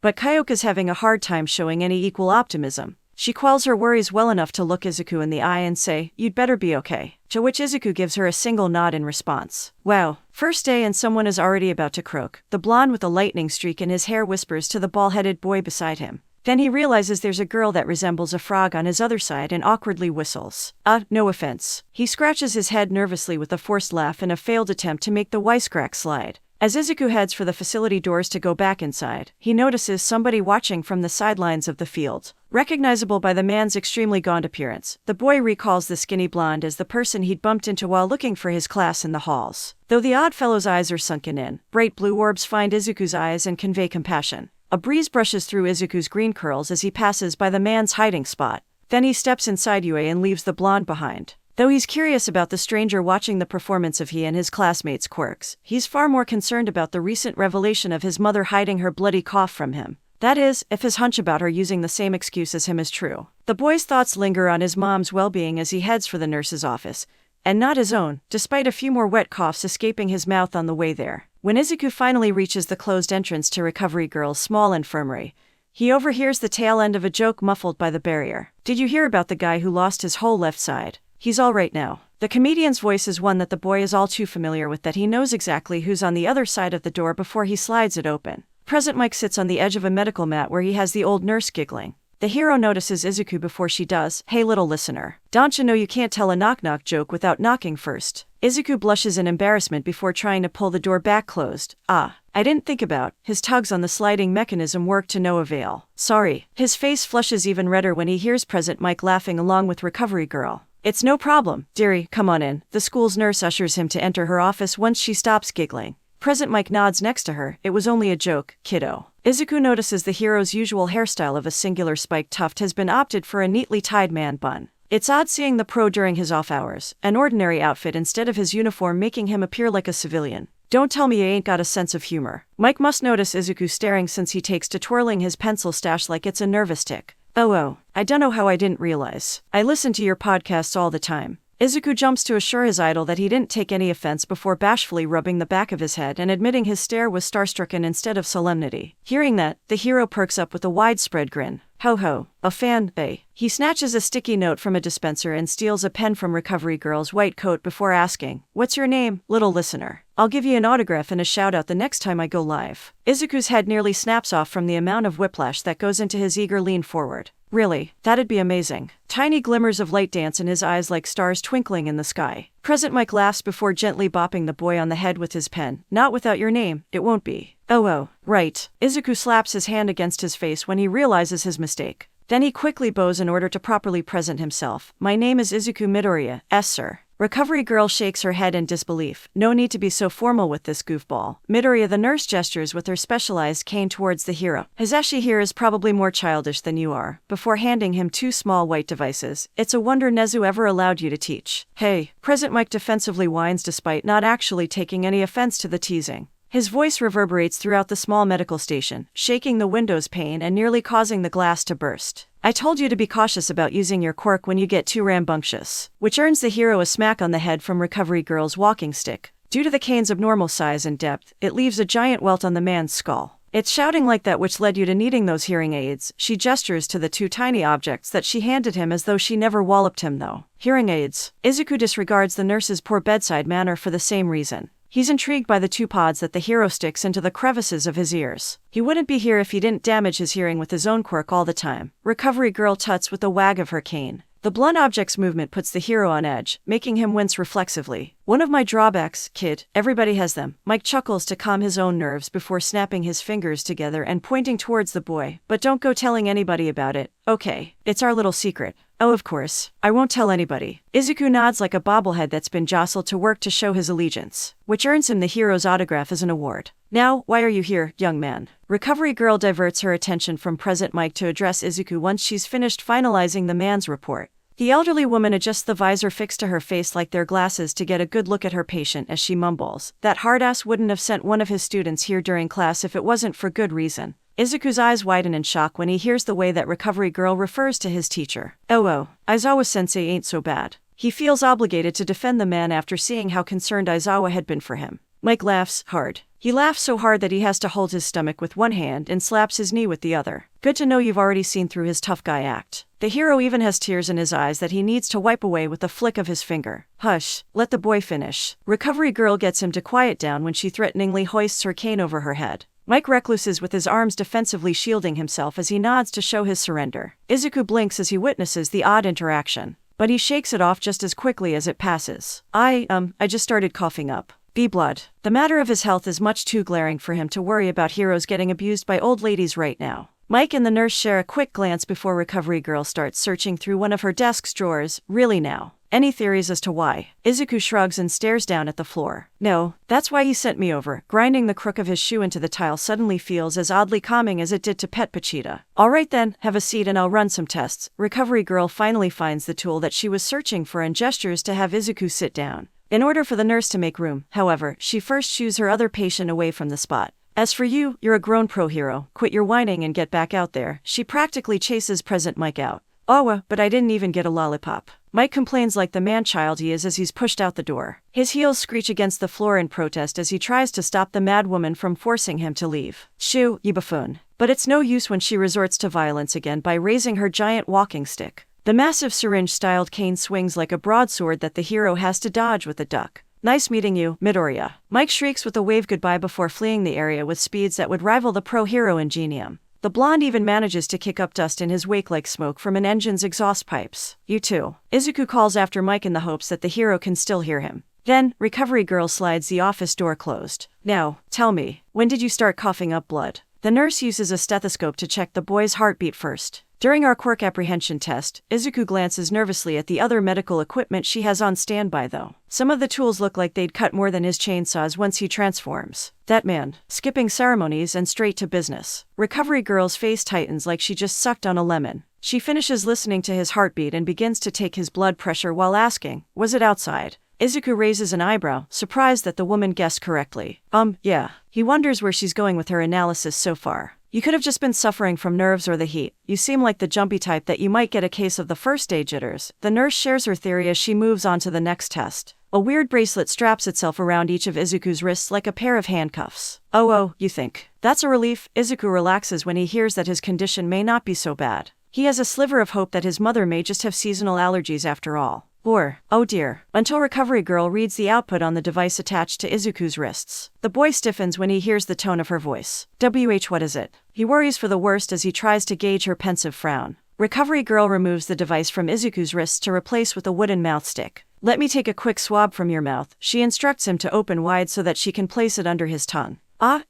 But Kyoka's having a hard time showing any equal optimism. She quells her worries well enough to look Izuku in the eye and say, "You'd better be okay." To which Izuku gives her a single nod in response. Wow. First day and someone is already about to croak. The blonde with a lightning streak in his hair whispers to the bald-headed boy beside him. Then he realizes there's a girl that resembles a frog on his other side and awkwardly whistles. No offense. He scratches his head nervously with a forced laugh in a failed attempt to make the wisecrack slide. As Izuku heads for the facility doors to go back inside, he notices somebody watching from the sidelines of the field. Recognizable by the man's extremely gaunt appearance, the boy recalls the skinny blonde as the person he'd bumped into while looking for his class in the halls. Though the odd fellow's eyes are sunken in, bright blue orbs find Izuku's eyes and convey compassion. A breeze brushes through Izuku's green curls as he passes by the man's hiding spot. Then he steps inside Yue and leaves the blonde behind. Though he's curious about the stranger watching the performance of he and his classmates' quirks, he's far more concerned about the recent revelation of his mother hiding her bloody cough from him. That is, if his hunch about her using the same excuse as him is true. The boy's thoughts linger on his mom's well-being as he heads for the nurse's office, and not his own, despite a few more wet coughs escaping his mouth on the way there. When Izuku finally reaches the closed entrance to Recovery Girl's small infirmary, he overhears the tail end of a joke muffled by the barrier. "Did you hear about the guy who lost his whole left side? He's all right now." The comedian's voice is one that the boy is all too familiar with, that he knows exactly who's on the other side of the door before he slides it open. Present Mike sits on the edge of a medical mat where he has the old nurse giggling. The hero notices Izuku before she does. "Hey little listener. Don't you know you can't tell a knock-knock joke without knocking first?" Izuku blushes in embarrassment before trying to pull the door back closed. I didn't think about." His tugs on the sliding mechanism work to no avail. "Sorry." His face flushes even redder when he hears Present Mike laughing along with Recovery Girl. "It's no problem, dearie, come on in." The school's nurse ushers him to enter her office once she stops giggling. Present Mike nods next to her. "It was only a joke, kiddo." Izuku notices the hero's usual hairstyle of a singular spiked tuft has been opted for a neatly tied man bun. It's odd seeing the pro during his off hours, an ordinary outfit instead of his uniform making him appear like a civilian. Don't tell me you ain't got a sense of humor. Mike must notice Izuku staring since he takes to twirling his pencil stash like it's a nervous tic. Oh, I don't know how I didn't realize. I listen to your podcasts all the time." Izuku jumps to assure his idol that he didn't take any offense before bashfully rubbing the back of his head and admitting his stare was starstrucken instead of solemnity. Hearing that, the hero perks up with a widespread grin. "Ho ho, a fan, eh?" He snatches a sticky note from a dispenser and steals a pen from Recovery Girl's white coat before asking, "What's your name, little listener? I'll give you an autograph and a shout-out the next time I go live." Izuku's head nearly snaps off from the amount of whiplash that goes into his eager lean forward. Really, that'd be amazing. Tiny glimmers of light dance in his eyes like stars twinkling in the sky. Present Mike laughs before gently bopping the boy on the head with his pen. "Not without your name, it won't be." Oh, right. Izuku slaps his hand against his face when he realizes his mistake. Then he quickly bows in order to properly present himself. "My name is Izuku Midoriya, sir." Recovery Girl shakes her head in disbelief. "No need to be so formal with this goofball." Midoriya the nurse gestures with her specialized cane towards the hero. "Hisashi here is probably more childish than you are," before handing him two small white devices. "It's a wonder Nezu ever allowed you to teach." "Hey." Present Mike defensively whines despite not actually taking any offense to the teasing. His voice reverberates throughout the small medical station, shaking the window's pane and nearly causing the glass to burst. I told you to be cautious about using your quirk when you get too rambunctious, which earns the hero a smack on the head from Recovery Girl's walking stick. Due to the cane's abnormal size and depth, it leaves a giant welt on the man's skull. It's shouting like that which led you to needing those hearing aids. She gestures to the two tiny objects that she handed him as though she never walloped him though. Hearing aids. Izuku disregards the nurse's poor bedside manner for the same reason. He's intrigued by the two pods that the hero sticks into the crevices of his ears. He wouldn't be here if he didn't damage his hearing with his own quirk all the time. Recovery Girl tuts with a wag of her cane. The blunt object's movement puts the hero on edge, making him wince reflexively. One of my drawbacks, kid, everybody has them. Mike chuckles to calm his own nerves before snapping his fingers together and pointing towards the boy. But don't go telling anybody about it, okay? It's our little secret. Oh, of course. I won't tell anybody. Izuku nods like a bobblehead that's been jostled to work to show his allegiance, which earns him the hero's autograph as an award. Now, why are you here, young man? Recovery Girl diverts her attention from present Mike to address Izuku once she's finished finalizing the man's report. The elderly woman adjusts the visor fixed to her face like they're glasses to get a good look at her patient as she mumbles, "That hard-ass wouldn't have sent one of his students here during class if it wasn't for good reason." Izuku's eyes widen in shock when he hears the way that Recovery Girl refers to his teacher. Oh, Aizawa-sensei ain't so bad. He feels obligated to defend the man after seeing how concerned Aizawa had been for him. Mike laughs hard. He laughs so hard that he has to hold his stomach with one hand and slaps his knee with the other. Good to know you've already seen through his tough guy act. The hero even has tears in his eyes that he needs to wipe away with a flick of his finger. Hush, let the boy finish. Recovery Girl gets him to quiet down when she threateningly hoists her cane over her head. Mike recluses with his arms defensively shielding himself as he nods to show his surrender. Izuku blinks as he witnesses the odd interaction, but he shakes it off just as quickly as it passes. I just started coughing up. Blood. The matter of his health is much too glaring for him to worry about heroes getting abused by old ladies right now. Mike and the nurse share a quick glance before Recovery Girl starts searching through one of her desk's drawers. Really now? Any theories as to why? Izuku shrugs and stares down at the floor. No, that's why he sent me over. Grinding the crook of his shoe into the tile suddenly feels as oddly calming as it did to pet Pachita. Alright then, have a seat and I'll run some tests. Recovery Girl finally finds the tool that she was searching for and gestures to have Izuku sit down. In order for the nurse to make room, however, she first shoos her other patient away from the spot. As for you, you're a grown pro hero. Quit your whining and get back out there. She practically chases present Mike out. Oh, but I didn't even get a lollipop. Mike complains like the man-child he is as he's pushed out the door. His heels screech against the floor in protest as he tries to stop the mad woman from forcing him to leave. Shoo, you buffoon. But it's no use when she resorts to violence again by raising her giant walking stick. The massive syringe-styled cane swings like a broadsword that the hero has to dodge with a duck. Nice meeting you, Midoriya. Mike shrieks with a wave goodbye before fleeing the area with speeds that would rival the pro-hero ingenium. The blonde even manages to kick up dust in his wake like smoke from an engine's exhaust pipes. You too. Izuku calls after Mike in the hopes that the hero can still hear him. Then, Recovery Girl slides the office door closed. Now, tell me, when did you start coughing up blood? The nurse uses a stethoscope to check the boy's heartbeat first. During our quirk apprehension test, Izuku glances nervously at the other medical equipment she has on standby though. Some of the tools look like they'd cut more than his chainsaws once he transforms. That man, skipping ceremonies and straight to business. Recovery Girl's face tightens like she just sucked on a lemon. She finishes listening to his heartbeat and begins to take his blood pressure while asking, was it outside? Izuku raises an eyebrow, surprised that the woman guessed correctly. Yeah. He wonders where she's going with her analysis so far. You could have just been suffering from nerves or the heat. You seem like the jumpy type that you might get a case of the first-day jitters. The nurse shares her theory as she moves on to the next test. A weird bracelet straps itself around each of Izuku's wrists like a pair of handcuffs. Oh, you think? That's a relief. Izuku relaxes when he hears that his condition may not be so bad. He has a sliver of hope that his mother may just have seasonal allergies after all. Or, oh dear, until Recovery Girl reads the output on the device attached to Izuku's wrists. The boy stiffens when he hears the tone of her voice. What is it? He worries for the worst as he tries to gauge her pensive frown. Recovery Girl removes the device from Izuku's wrists to replace with a wooden mouth stick. Let me take a quick swab from your mouth. She instructs him to open wide so that she can place it under his tongue.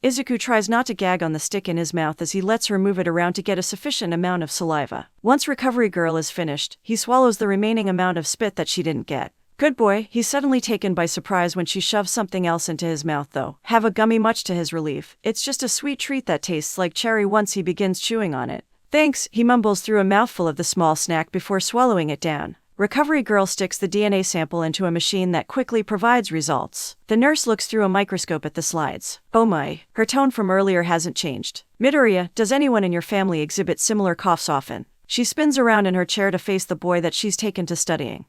Izuku tries not to gag on the stick in his mouth as he lets her move it around to get a sufficient amount of saliva. Once Recovery Girl is finished, he swallows the remaining amount of spit that she didn't get. Good boy. He's suddenly taken by surprise when she shoves something else into his mouth though. Have a gummy much to his relief. It's just a sweet treat that tastes like cherry once he begins chewing on it. Thanks, he mumbles through a mouthful of the small snack before swallowing it down. Recovery girl sticks the DNA sample into a machine that quickly provides results. The nurse looks through a microscope at the slides. Oh my, her tone from earlier hasn't changed. Midoriya, does anyone in your family exhibit similar coughs often? She spins around in her chair to face the boy that she's taken to studying.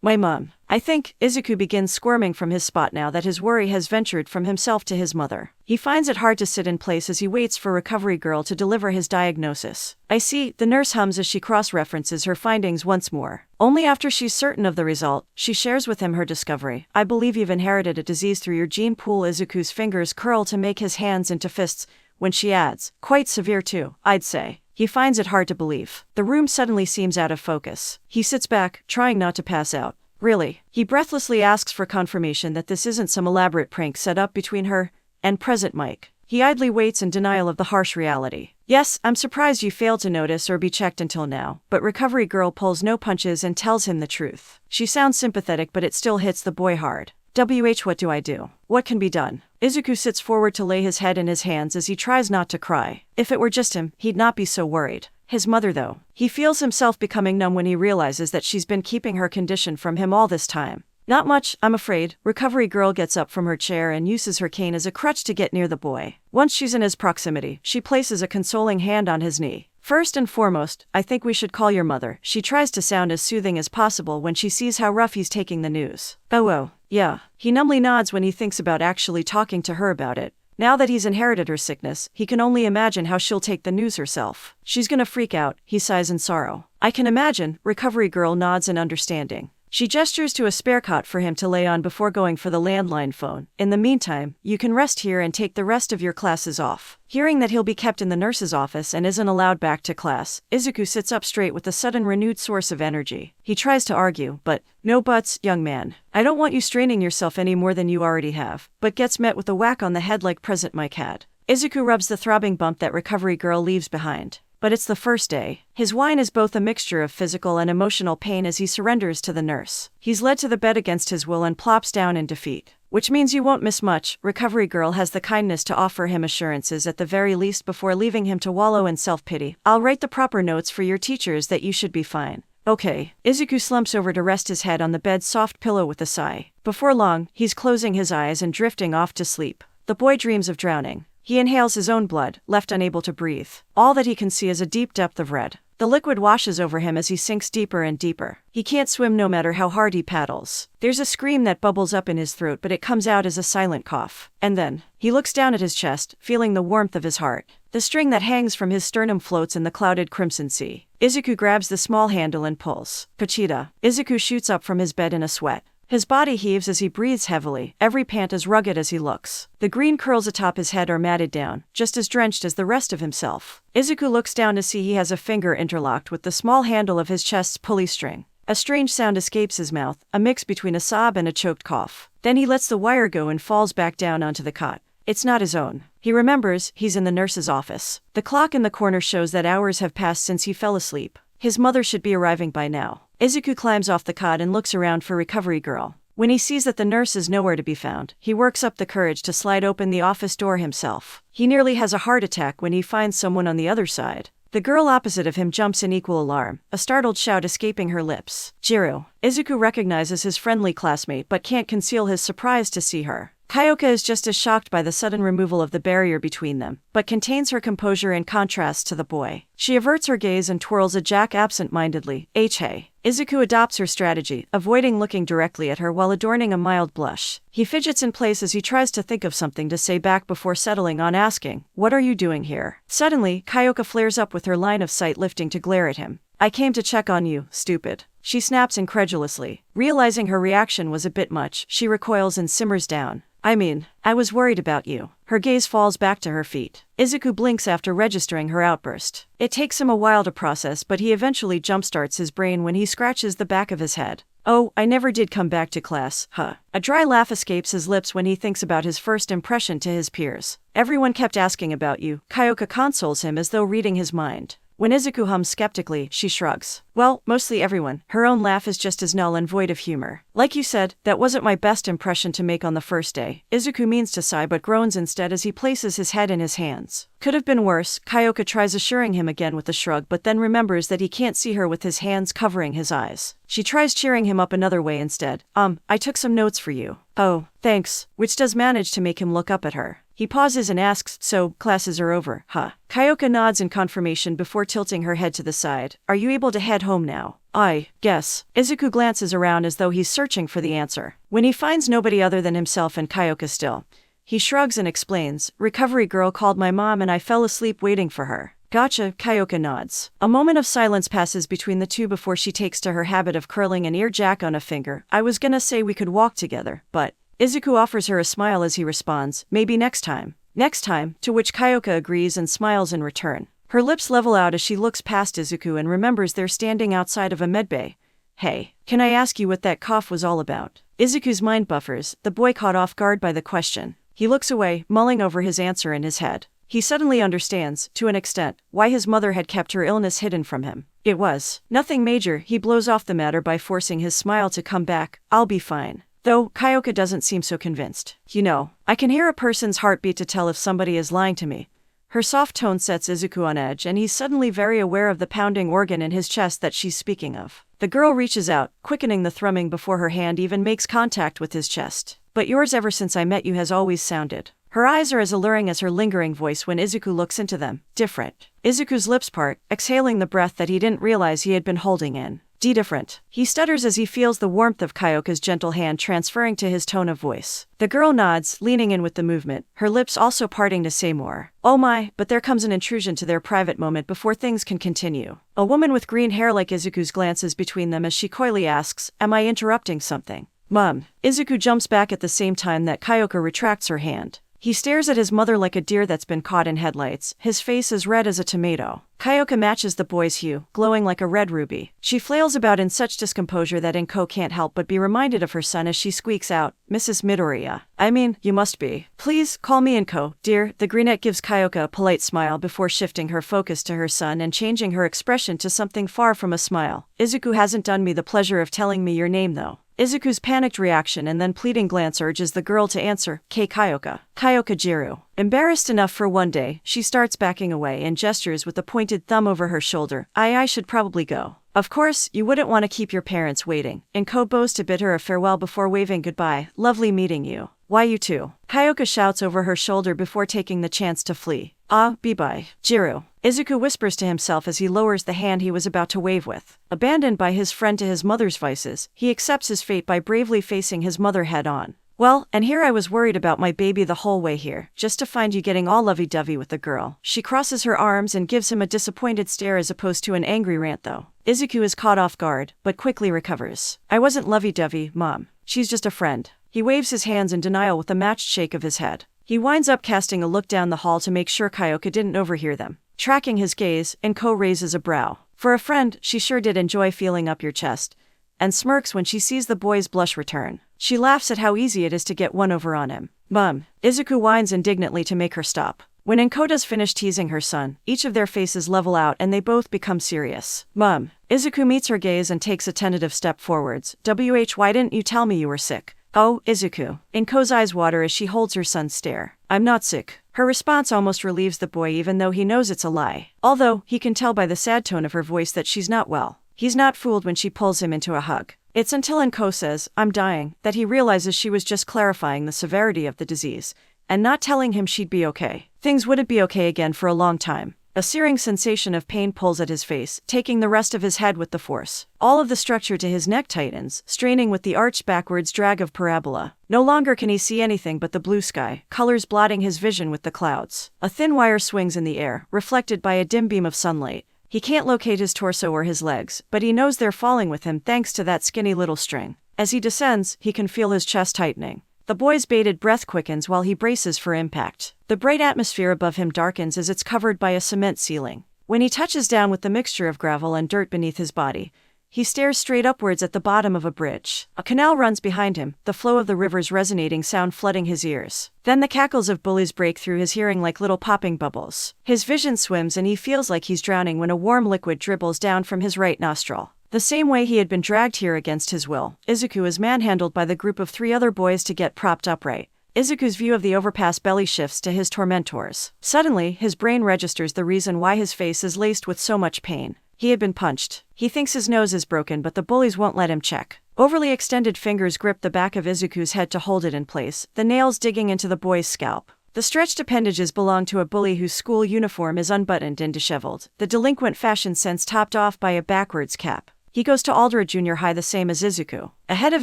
My mom. I think. Izuku begins squirming from his spot now that his worry has ventured from himself to his mother. He finds it hard to sit in place as he waits for recovery girl to deliver his diagnosis. I see, the nurse hums as she cross-references her findings once more. Only after she's certain of the result, she shares with him her discovery. I believe you've inherited a disease through your gene pool. Izuku's fingers curl to make his hands into fists, when she adds, quite severe too, I'd say. He finds it hard to believe. The room suddenly seems out of focus. He sits back, trying not to pass out. Really? He breathlessly asks for confirmation that this isn't some elaborate prank set up between her and Present Mike. He idly waits in denial of the harsh reality. Yes, I'm surprised you failed to notice or be checked until now, but recovery girl pulls no punches and tells him the truth. She sounds sympathetic, but it still hits the boy hard. What do I do? What can be done? Izuku sits forward to lay his head in his hands as he tries not to cry. If it were just him, he'd not be so worried. His mother though. He feels himself becoming numb when he realizes that she's been keeping her condition from him all this time. Not much, I'm afraid. Recovery girl gets up from her chair and uses her cane as a crutch to get near the boy. Once she's in his proximity, she places a consoling hand on his knee. First and foremost, I think we should call your mother. She tries to sound as soothing as possible when she sees how rough he's taking the news. Oh, yeah. He numbly nods when he thinks about actually talking to her about it. Now that he's inherited her sickness, he can only imagine how she'll take the news herself. She's gonna freak out, he sighs in sorrow. I can imagine. Recovery girl nods in understanding. She gestures to a spare cot for him to lay on before going for the landline phone. In the meantime, you can rest here and take the rest of your classes off. Hearing that he'll be kept in the nurse's office and isn't allowed back to class, Izuku sits up straight with a sudden renewed source of energy. He tries to argue, but, no buts, young man. I don't want you straining yourself any more than you already have, but gets met with a whack on the head like Present Mike had. Izuku rubs the throbbing bump that recovery girl leaves behind. But it's the first day. His whine is both a mixture of physical and emotional pain as he surrenders to the nurse. He's led to the bed against his will and plops down in defeat. Which means you won't miss much. Recovery girl has the kindness to offer him assurances at the very least before leaving him to wallow in self-pity. I'll write the proper notes for your teachers that you should be fine. Okay. Izuku slumps over to rest his head on the bed's soft pillow with a sigh. Before long, he's closing his eyes and drifting off to sleep. The boy dreams of drowning. He inhales his own blood, left unable to breathe. All that he can see is a deep depth of red. The liquid washes over him as he sinks deeper and deeper. He can't swim no matter how hard he paddles. There's a scream that bubbles up in his throat, but it comes out as a silent cough. And then, he looks down at his chest, feeling the warmth of his heart. The string that hangs from his sternum floats in the clouded crimson sea. Izuku grabs the small handle and pulls. Pachita. Izuku shoots up from his bed in a sweat. His body heaves as he breathes heavily, every pant as rugged as he looks. The green curls atop his head are matted down, just as drenched as the rest of himself. Izuku looks down to see he has a finger interlocked with the small handle of his chest's pulley string. A strange sound escapes his mouth, a mix between a sob and a choked cough. Then he lets the wire go and falls back down onto the cot. It's not his own. He remembers, he's in the nurse's office. The clock in the corner shows that hours have passed since he fell asleep. His mother should be arriving by now. Izuku climbs off the cot and looks around for recovery girl. When he sees that the nurse is nowhere to be found, he works up the courage to slide open the office door himself. He nearly has a heart attack when he finds someone on the other side. The girl opposite of him jumps in equal alarm, a startled shout escaping her lips. Jiro. Izuku recognizes his friendly classmate but can't conceal his surprise to see her. Kyoka is just as shocked by the sudden removal of the barrier between them, but contains her composure in contrast to the boy. She averts her gaze and twirls a jack absent-mindedly. Hey. Izuku adopts her strategy, avoiding looking directly at her while adorning a mild blush. He fidgets in place as he tries to think of something to say back before settling on asking, "What are you doing here?" Suddenly, Kyoka flares up with her line of sight lifting to glare at him. "I came to check on you, stupid." She snaps incredulously. Realizing her reaction was a bit much, she recoils and simmers down. I was worried about you." Her gaze falls back to her feet. Izuku blinks after registering her outburst. It takes him a while to process, but he eventually jumpstarts his brain when he scratches the back of his head. "Oh, I never did come back to class, huh?" A dry laugh escapes his lips when he thinks about his first impression to his peers. "Everyone kept asking about you," Kyoka consoles him as though reading his mind. When Izuku hums skeptically, she shrugs. Well, mostly everyone. Her own laugh is just as null and void of humor. Like you said, that wasn't my best impression to make on the first day. Izuku means to sigh but groans instead as he places his head in his hands. Could have been worse. Kyoka tries assuring him again with a shrug but then remembers that he can't see her with his hands covering his eyes. She tries cheering him up another way instead. I took some notes for you. Oh, thanks, which does manage to make him look up at her. He pauses and asks, so, classes are over, huh? Kyoka nods in confirmation before tilting her head to the side. Are you able to head home now? I guess. Izuku glances around as though he's searching for the answer. When he finds nobody other than himself and Kyoka still, he shrugs and explains, recovery girl called my mom and I fell asleep waiting for her. Gotcha, Kyoka nods. A moment of silence passes between the two before she takes to her habit of curling an ear jack on a finger. I was gonna say we could walk together, but... Izuku offers her a smile as he responds, maybe next time. Next time, to which Kyoka agrees and smiles in return. Her lips level out as she looks past Izuku and remembers they're standing outside of a medbay. Hey, can I ask you what that cough was all about? Izuku's mind buffers, the boy caught off guard by the question. He looks away, mulling over his answer in his head. He suddenly understands, to an extent, why his mother had kept her illness hidden from him. It was nothing major. He blows off the matter by forcing his smile to come back. I'll be fine. Though, Kyoka doesn't seem so convinced. You know, I can hear a person's heartbeat to tell if somebody is lying to me. Her soft tone sets Izuku on edge and he's suddenly very aware of the pounding organ in his chest that she's speaking of. The girl reaches out, quickening the thrumming before her hand even makes contact with his chest. But yours ever since I met you has always sounded. Her eyes are as alluring as her lingering voice when Izuku looks into them. Different. Izuku's lips part, exhaling the breath that he didn't realize he had been holding in. Different. He stutters as he feels the warmth of Kyoka's gentle hand transferring to his tone of voice. The girl nods, leaning in with the movement, her lips also parting to say more. Oh my, but there comes an intrusion to their private moment before things can continue. A woman with green hair like Izuku's glances between them as she coyly asks, am I interrupting something? Mom. Izuku jumps back at the same time that Kyoka retracts her hand. He stares at his mother like a deer that's been caught in headlights, his face as red as a tomato. Kyoka matches the boy's hue, glowing like a red ruby. She flails about in such discomposure that Inko can't help but be reminded of her son as she squeaks out, Mrs. Midoriya. I mean, you must be. Please, call me Inko, dear. The brunette gives Kyoka a polite smile before shifting her focus to her son and changing her expression to something far from a smile. Izuku hasn't done me the pleasure of telling me your name though. Izuku's panicked reaction and then pleading glance urges the girl to answer, Kyoka. Kyoka Jiru. Embarrassed enough for one day, she starts backing away and gestures with a pointed thumb over her shoulder. I should probably go. Of course, you wouldn't want to keep your parents waiting. Inko bows to bid her a farewell before waving goodbye. Lovely meeting you. Why you too? Kyoka shouts over her shoulder before taking the chance to flee. Be-bye. Jiru. Izuku whispers to himself as he lowers the hand he was about to wave with. Abandoned by his friend to his mother's vices, he accepts his fate by bravely facing his mother head on. Well, and here I was worried about my baby the whole way here, just to find you getting all lovey-dovey with the girl. She crosses her arms and gives him a disappointed stare as opposed to an angry rant though. Izuku is caught off guard, but quickly recovers. I wasn't lovey-dovey, Mom. She's just a friend. He waves his hands in denial with a matched shake of his head. He winds up casting a look down the hall to make sure Kyoka didn't overhear them. Tracking his gaze, Inko raises a brow. For a friend, she sure did enjoy feeling up your chest, and smirks when she sees the boy's blush return. She laughs at how easy it is to get one over on him. Mom. Izuku whines indignantly to make her stop. When Inko does finish teasing her son, each of their faces level out and they both become serious. Mom. Izuku meets her gaze and takes a tentative step forwards. Why didn't you tell me you were sick? Oh, Izuku. Inko's eyes water as she holds her son's stare. I'm not sick. Her response almost relieves the boy even though he knows it's a lie. Although, he can tell by the sad tone of her voice that she's not well. He's not fooled when she pulls him into a hug. It's until Inko says, I'm dying, that he realizes she was just clarifying the severity of the disease, and not telling him she'd be okay. Things wouldn't be okay again for a long time. A searing sensation of pain pulls at his face, taking the rest of his head with the force. All of the structure to his neck tightens, straining with the arched backwards drag of parabola. No longer can he see anything but the blue sky, colors blotting his vision with the clouds. A thin wire swings in the air, reflected by a dim beam of sunlight. He can't locate his torso or his legs, but he knows they're falling with him thanks to that skinny little string. As he descends, he can feel his chest tightening. The boy's bated breath quickens while he braces for impact. The bright atmosphere above him darkens as it's covered by a cement ceiling. When he touches down with the mixture of gravel and dirt beneath his body, He stares straight upwards at the bottom of a bridge. A canal runs behind him, the flow of the river's resonating sound flooding his ears. Then the cackles of bullies break through his hearing like little popping bubbles. His vision swims and he feels like he's drowning when a warm liquid dribbles down from his right nostril. The same way he had been dragged here against his will, Izuku is manhandled by the group of 3 other boys to get propped upright. Izuku's view of the overpass belly shifts to his tormentors. Suddenly, his brain registers the reason why his face is laced with so much pain. He had been punched. He thinks his nose is broken, but the bullies won't let him check. Overly extended fingers grip the back of Izuku's head to hold it in place, the nails digging into the boy's scalp. The stretched appendages belong to a bully whose school uniform is unbuttoned and disheveled, the delinquent fashion sense topped off by a backwards cap. He goes to Aldera Junior High the same as Izuku. Ahead of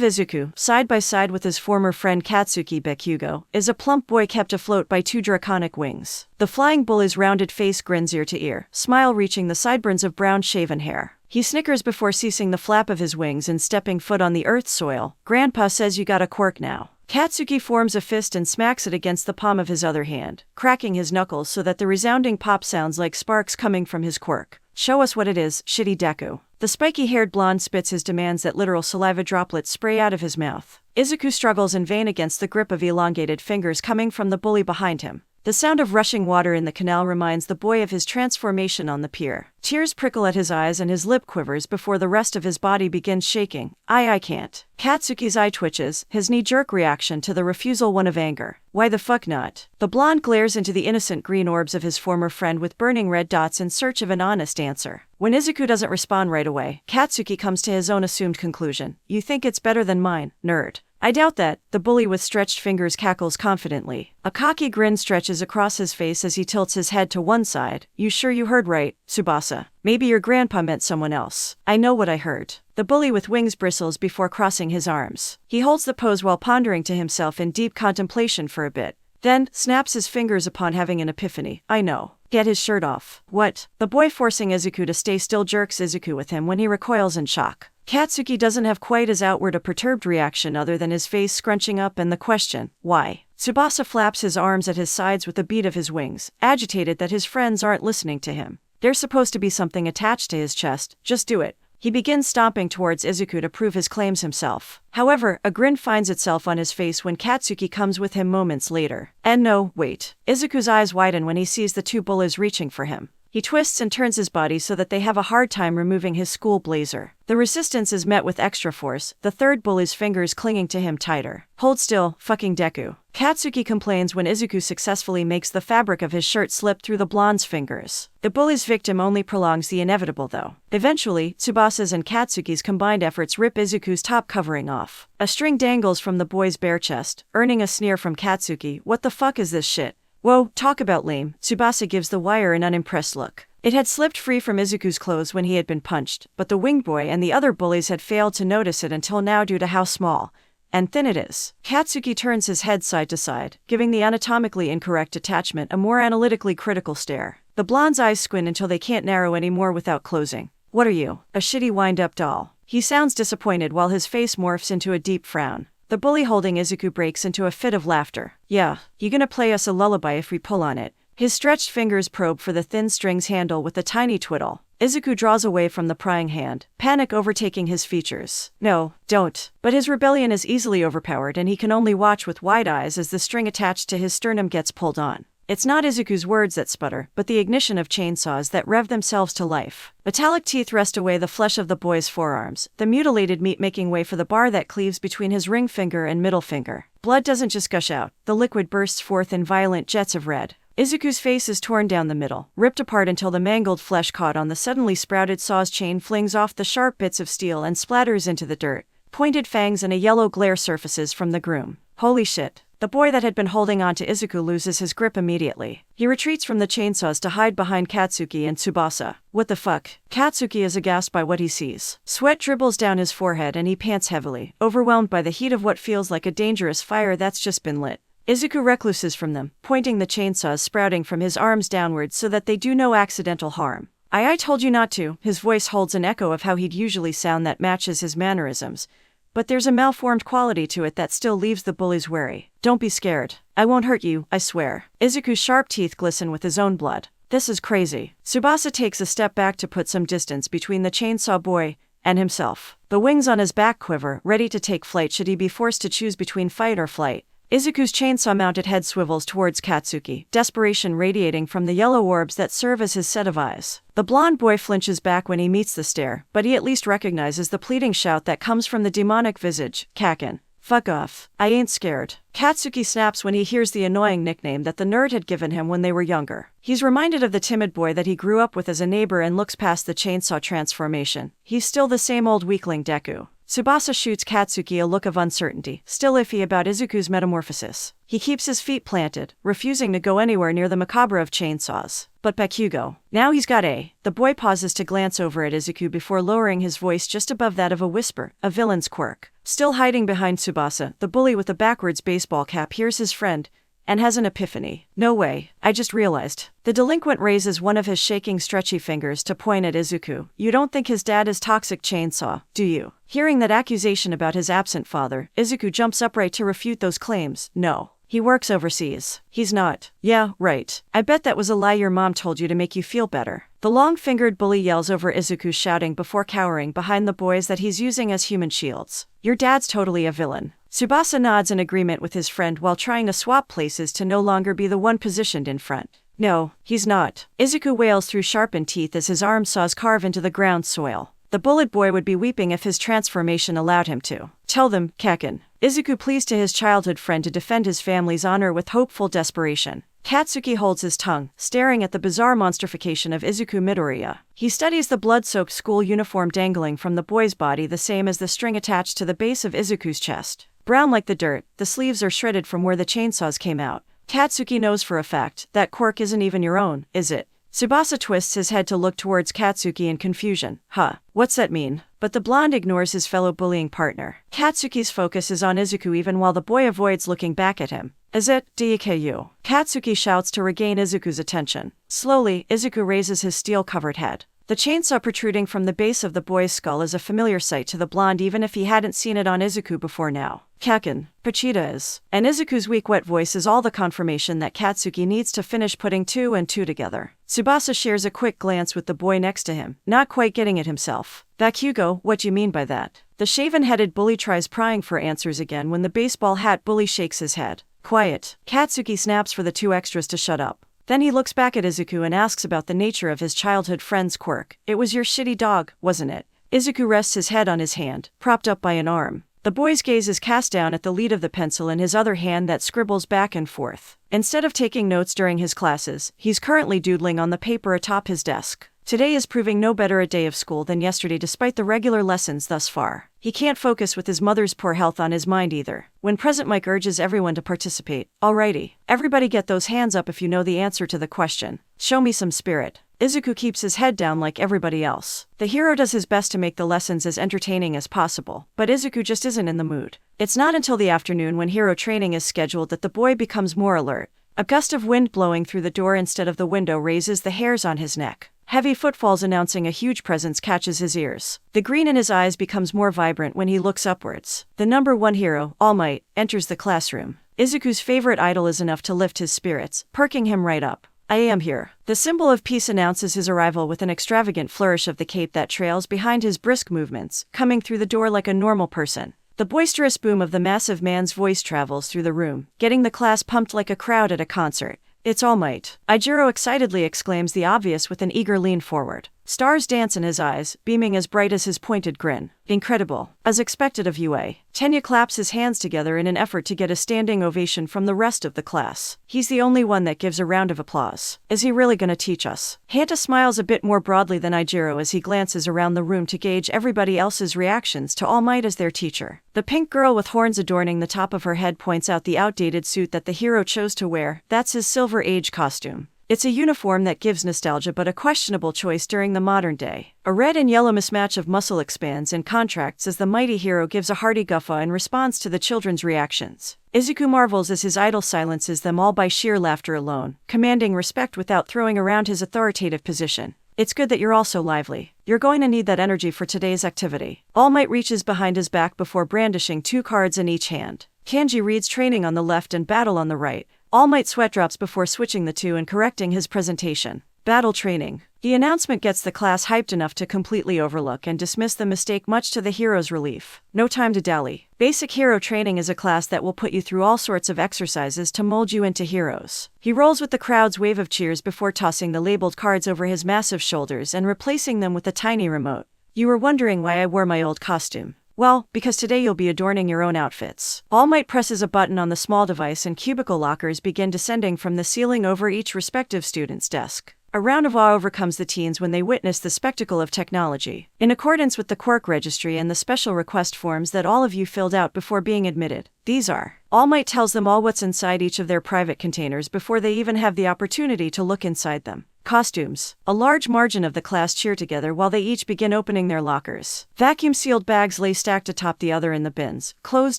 Izuku, side by side with his former friend Katsuki Bakugo, is a plump boy kept afloat by 2 draconic wings. The flying bully's rounded face grins ear to ear, smile reaching the sideburns of brown shaven hair. He snickers before ceasing the flap of his wings and stepping foot on the earth's soil. Grandpa says you got a quirk now. Katsuki forms a fist and smacks it against the palm of his other hand, cracking his knuckles so that the resounding pop sounds like sparks coming from his quirk. Show us what it is, shitty Deku. The spiky-haired blonde spits his demands that literal saliva droplets spray out of his mouth. Izuku struggles in vain against the grip of elongated fingers coming from the bully behind him. The sound of rushing water in the canal reminds the boy of his transformation on the pier. Tears prickle at his eyes and his lip quivers before the rest of his body begins shaking. I can't. Katsuki's eye twitches, his knee-jerk reaction to the refusal one of anger. Why the fuck not? The blonde glares into the innocent green orbs of his former friend with burning red dots in search of an honest answer. When Izuku doesn't respond right away, Katsuki comes to his own assumed conclusion. You think it's better than mine, nerd. I doubt that, the bully with stretched fingers cackles confidently. A cocky grin stretches across his face as he tilts his head to one side. You sure you heard right, Tsubasa? Maybe your grandpa meant someone else. I know what I heard. The bully with wings bristles before crossing his arms. He holds the pose while pondering to himself in deep contemplation for a bit. Then, snaps his fingers upon having an epiphany. I know. Get his shirt off. What? The boy forcing Izuku to stay still jerks Izuku with him when he recoils in shock. Katsuki doesn't have quite as outward a perturbed reaction other than his face scrunching up and the question, why? Tsubasa flaps his arms at his sides with the beat of his wings, agitated that his friends aren't listening to him. There's supposed to be something attached to his chest, just do it. He begins stomping towards Izuku to prove his claims himself. However, a grin finds itself on his face when Katsuki comes with him moments later. And no, wait. Izuku's eyes widen when he sees the 2 bullies reaching for him. He twists and turns his body so that they have a hard time removing his school blazer. The resistance is met with extra force, the 3rd bully's fingers clinging to him tighter. Hold still, fucking Deku. Katsuki complains when Izuku successfully makes the fabric of his shirt slip through the blonde's fingers. The bully's victim only prolongs the inevitable though. Eventually, Tsubasa's and Katsuki's combined efforts rip Izuku's top covering off. A string dangles from the boy's bare chest, earning a sneer from Katsuki. What the fuck is this shit? Whoa, talk about lame. Tsubasa gives the wire an unimpressed look. It had slipped free from Izuku's clothes when he had been punched, but the winged boy and the other bullies had failed to notice it until now due to how small and thin it is. Katsuki turns his head side to side, giving the anatomically incorrect attachment a more analytically critical stare. The blonde's eyes squint until they can't narrow anymore without closing. What are you, a shitty wind-up doll? He sounds disappointed while his face morphs into a deep frown. The bully holding Izuku breaks into a fit of laughter. Yeah, you gonna play us a lullaby if we pull on it? His stretched fingers probe for the thin string's handle with a tiny twiddle. Izuku draws away from the prying hand, panic overtaking his features. No, don't. But his rebellion is easily overpowered and he can only watch with wide eyes as the string attached to his sternum gets pulled on. It's not Izuku's words that sputter, but the ignition of chainsaws that rev themselves to life. Metallic teeth wrest away the flesh of the boy's forearms, the mutilated meat making way for the bar that cleaves between his ring finger and middle finger. Blood doesn't just gush out, the liquid bursts forth in violent jets of red. Izuku's face is torn down the middle, ripped apart until the mangled flesh caught on the suddenly sprouted saw's chain flings off the sharp bits of steel and splatters into the dirt. Pointed fangs and a yellow glare surfaces from the groom. Holy shit. The boy that had been holding on to Izuku loses his grip immediately. He retreats from the chainsaws to hide behind Katsuki and Tsubasa. What the fuck? Katsuki is aghast by what he sees. Sweat dribbles down his forehead and he pants heavily, overwhelmed by the heat of what feels like a dangerous fire that's just been lit. Izuku recluses from them, pointing the chainsaws sprouting from his arms downwards so that they do no accidental harm. I told you not to. His voice holds an echo of how he'd usually sound that matches his mannerisms. But there's a malformed quality to it that still leaves the bullies wary. Don't be scared. I won't hurt you, I swear. Izuku's sharp teeth glisten with his own blood. This is crazy. Tsubasa takes a step back to put some distance between the chainsaw boy and himself. The wings on his back quiver, ready to take flight should he be forced to choose between fight or flight. Izuku's chainsaw-mounted head swivels towards Katsuki, desperation radiating from the yellow orbs that serve as his set of eyes. The blonde boy flinches back when he meets the stare, but he at least recognizes the pleading shout that comes from the demonic visage, Kaken. Fuck off. I ain't scared. Katsuki snaps when he hears the annoying nickname that the nerd had given him when they were younger. He's reminded of the timid boy that he grew up with as a neighbor and looks past the chainsaw transformation. He's still the same old weakling Deku. Tsubasa shoots Katsuki a look of uncertainty, still iffy about Izuku's metamorphosis. He keeps his feet planted, refusing to go anywhere near the macabre of chainsaws. But Bakugo. Now he's got a. The boy pauses to glance over at Izuku before lowering his voice just above that of a whisper, a villain's quirk. Still hiding behind Tsubasa, the bully with the backwards baseball cap hears his friend and has an epiphany. No way, I just realized. The delinquent raises one of his shaking stretchy fingers to point at Izuku. You don't think his dad is toxic chainsaw, do you? Hearing that accusation about his absent father, Izuku jumps upright to refute those claims. No. He works overseas. He's not. Yeah, right. I bet that was a lie your mom told you to make you feel better. The long-fingered bully yells over Izuku, shouting before cowering behind the boys that he's using as human shields. Your dad's totally a villain. Tsubasa nods in agreement with his friend while trying to swap places to no longer be the one positioned in front. No, he's not. Izuku wails through sharpened teeth as his arm saws carve into the ground soil. The bullet boy would be weeping if his transformation allowed him to. Tell them, Kaken. Izuku pleads to his childhood friend to defend his family's honor with hopeful desperation. Katsuki holds his tongue, staring at the bizarre monstrification of Izuku Midoriya. He studies the blood-soaked school uniform dangling from the boy's body, the same as the string attached to the base of Izuku's chest. Brown like the dirt, the sleeves are shredded from where the chainsaws came out. Katsuki knows for a fact that quirk isn't even your own, is it? Tsubasa twists his head to look towards Katsuki in confusion. Huh, what's that mean? But the blonde ignores his fellow bullying partner. Katsuki's focus is on Izuku even while the boy avoids looking back at him. Is it DEKU? Katsuki shouts to regain Izuku's attention. Slowly, Izuku raises his steel-covered head. The chainsaw protruding from the base of the boy's skull is a familiar sight to the blonde even if he hadn't seen it on Izuku before now. Kaken, Pachita is. And Izuku's weak wet voice is all the confirmation that Katsuki needs to finish putting two and two together. Tsubasa shares a quick glance with the boy next to him, not quite getting it himself. Bakugo, what do you mean by that? The shaven-headed bully tries prying for answers again when the baseball hat bully shakes his head. Quiet. Katsuki snaps for the two extras to shut up. Then he looks back at Izuku and asks about the nature of his childhood friend's quirk. It was your shitty dog, wasn't it? Izuku rests his head on his hand, propped up by an arm. The boy's gaze is cast down at the lead of the pencil in his other hand that scribbles back and forth. Instead of taking notes during his classes, he's currently doodling on the paper atop his desk. Today is proving no better a day of school than yesterday despite the regular lessons thus far. He can't focus with his mother's poor health on his mind either. When Present Mike urges everyone to participate. Alrighty. Everybody get those hands up if you know the answer to the question. Show me some spirit. Izuku keeps his head down like everybody else. The hero does his best to make the lessons as entertaining as possible, but Izuku just isn't in the mood. It's not until the afternoon when hero training is scheduled that the boy becomes more alert. A gust of wind blowing through the door instead of the window raises the hairs on his neck. Heavy footfalls announcing a huge presence catches his ears. The green in his eyes becomes more vibrant when he looks upwards. The number one hero, All Might, enters the classroom. Izuku's favorite idol is enough to lift his spirits, perking him right up. I am here. The symbol of peace announces his arrival with an extravagant flourish of the cape that trails behind his brisk movements, coming through the door like a normal person. The boisterous boom of the massive man's voice travels through the room, getting the class pumped like a crowd at a concert. It's All Might. Ijiro excitedly exclaims the obvious with an eager lean forward. Stars dance in his eyes, beaming as bright as his pointed grin. Incredible. As expected of UA. Tenya claps his hands together in an effort to get a standing ovation from the rest of the class. He's the only one that gives a round of applause. Is he really gonna teach us? Hanta smiles a bit more broadly than Ijiro as he glances around the room to gauge everybody else's reactions to All Might as their teacher. The pink girl with horns adorning the top of her head points out the outdated suit that the hero chose to wear. That's his Silver Age costume. It's a uniform that gives nostalgia but a questionable choice during the modern day. A red and yellow mismatch of muscle expands and contracts as the mighty hero gives a hearty guffaw in response to the children's reactions. Izuku marvels as his idol silences them all by sheer laughter alone, commanding respect without throwing around his authoritative position. It's good that you're all so lively. You're going to need that energy for today's activity. All Might reaches behind his back before brandishing two cards in each hand. Kanji reads training on the left and battle on the right. All Might sweat drops before switching the two and correcting his presentation. Battle training. The announcement gets the class hyped enough to completely overlook and dismiss the mistake, much to the hero's relief. No time to dally. Basic Hero Training is a class that will put you through all sorts of exercises to mold you into heroes. He rolls with the crowd's wave of cheers before tossing the labeled cards over his massive shoulders and replacing them with a tiny remote. You were wondering why I wore my old costume. Well, because today you'll be adorning your own outfits. All Might presses a button on the small device and cubicle lockers begin descending from the ceiling over each respective student's desk. A round of awe overcomes the teens when they witness the spectacle of technology. In accordance with the quirk registry and the special request forms that all of you filled out before being admitted, these are. All Might tells them all what's inside each of their private containers before they even have the opportunity to look inside them. Costumes. A large margin of the class cheer together while they each begin opening their lockers. Vacuum-sealed bags lay stacked atop the other in the bins, clothes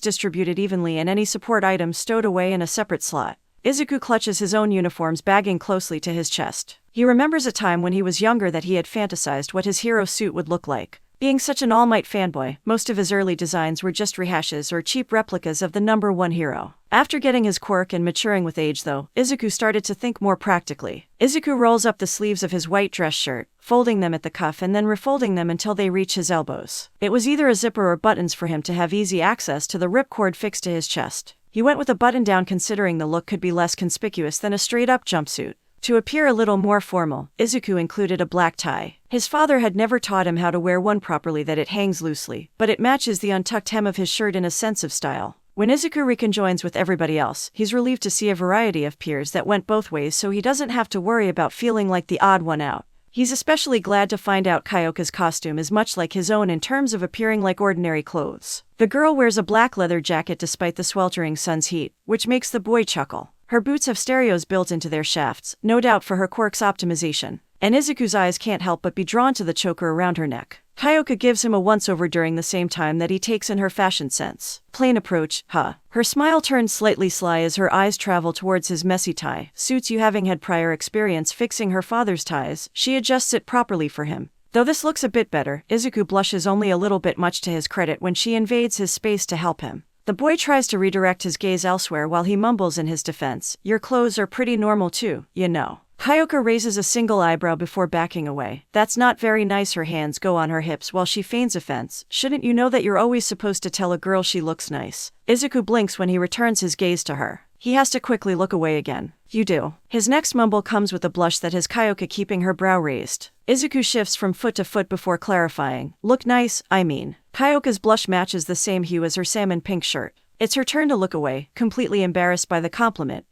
distributed evenly and any support items stowed away in a separate slot. Izuku clutches his own uniforms bagging closely to his chest. He remembers a time when he was younger that he had fantasized what his hero suit would look like. Being such an All Might fanboy, most of his early designs were just rehashes or cheap replicas of the #1 hero. After getting his quirk and maturing with age though, Izuku started to think more practically. Izuku rolls up the sleeves of his white dress shirt, folding them at the cuff and then refolding them until they reach his elbows. It was either a zipper or buttons for him to have easy access to the ripcord fixed to his chest. He went with a button down considering the look could be less conspicuous than a straight-up jumpsuit. To appear a little more formal, Izuku included a black tie. His father had never taught him how to wear one properly, that it hangs loosely, but it matches the untucked hem of his shirt in a sense of style. When Izuku reconjoins with everybody else, he's relieved to see a variety of peers that went both ways so he doesn't have to worry about feeling like the odd one out. He's especially glad to find out Kyoka's costume is much like his own in terms of appearing like ordinary clothes. The girl wears a black leather jacket despite the sweltering sun's heat, which makes the boy chuckle. Her boots have stereos built into their shafts, no doubt for her quirk's optimization, and Izuku's eyes can't help but be drawn to the choker around her neck. Kyoka gives him a once-over during the same time that he takes in her fashion sense. Plain approach, huh? Her smile turns slightly sly as her eyes travel towards his messy tie. Suits you. Having had prior experience fixing her father's ties, she adjusts it properly for him. Though this looks a bit better, Izuku blushes only a little bit, much to his credit, when she invades his space to help him. The boy tries to redirect his gaze elsewhere while he mumbles in his defense, "Your clothes are pretty normal too, you know." Kyoka raises a single eyebrow before backing away. "That's not very nice." Her hands go on her hips while she feigns offense. "Shouldn't you know that you're always supposed to tell a girl she looks nice?" Izuku blinks when he returns his gaze to her. He has to quickly look away again. "You do." His next mumble comes with a blush that has Kyoka keeping her brow raised. Izuku shifts from foot to foot before clarifying, "Look nice, I mean." Kyoka's blush matches the same hue as her salmon pink shirt. It's her turn to look away, completely embarrassed by the compliment.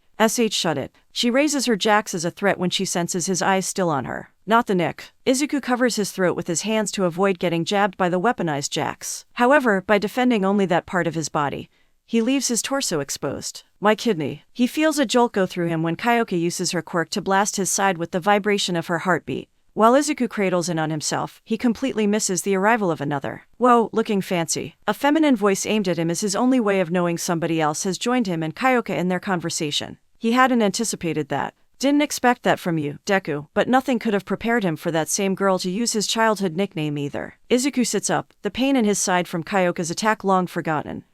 Shut it." She raises her jacks as a threat when she senses his eyes still on her. "Not the nick." Izuku covers his throat with his hands to avoid getting jabbed by the weaponized jacks. However, by defending only that part of his body, he leaves his torso exposed. "My kidney." He feels a jolt go through him when Kyoka uses her quirk to blast his side with the vibration of her heartbeat. While Izuku cradles in on himself, he completely misses the arrival of another. "Whoa, looking fancy." A feminine voice aimed at him is his only way of knowing somebody else has joined him and Kyoka in their conversation. He hadn't anticipated that. "Didn't expect that from you, Deku," but nothing could have prepared him for that same girl to use his childhood nickname either. Izuku sits up, the pain in his side from Kyoka's attack long forgotten.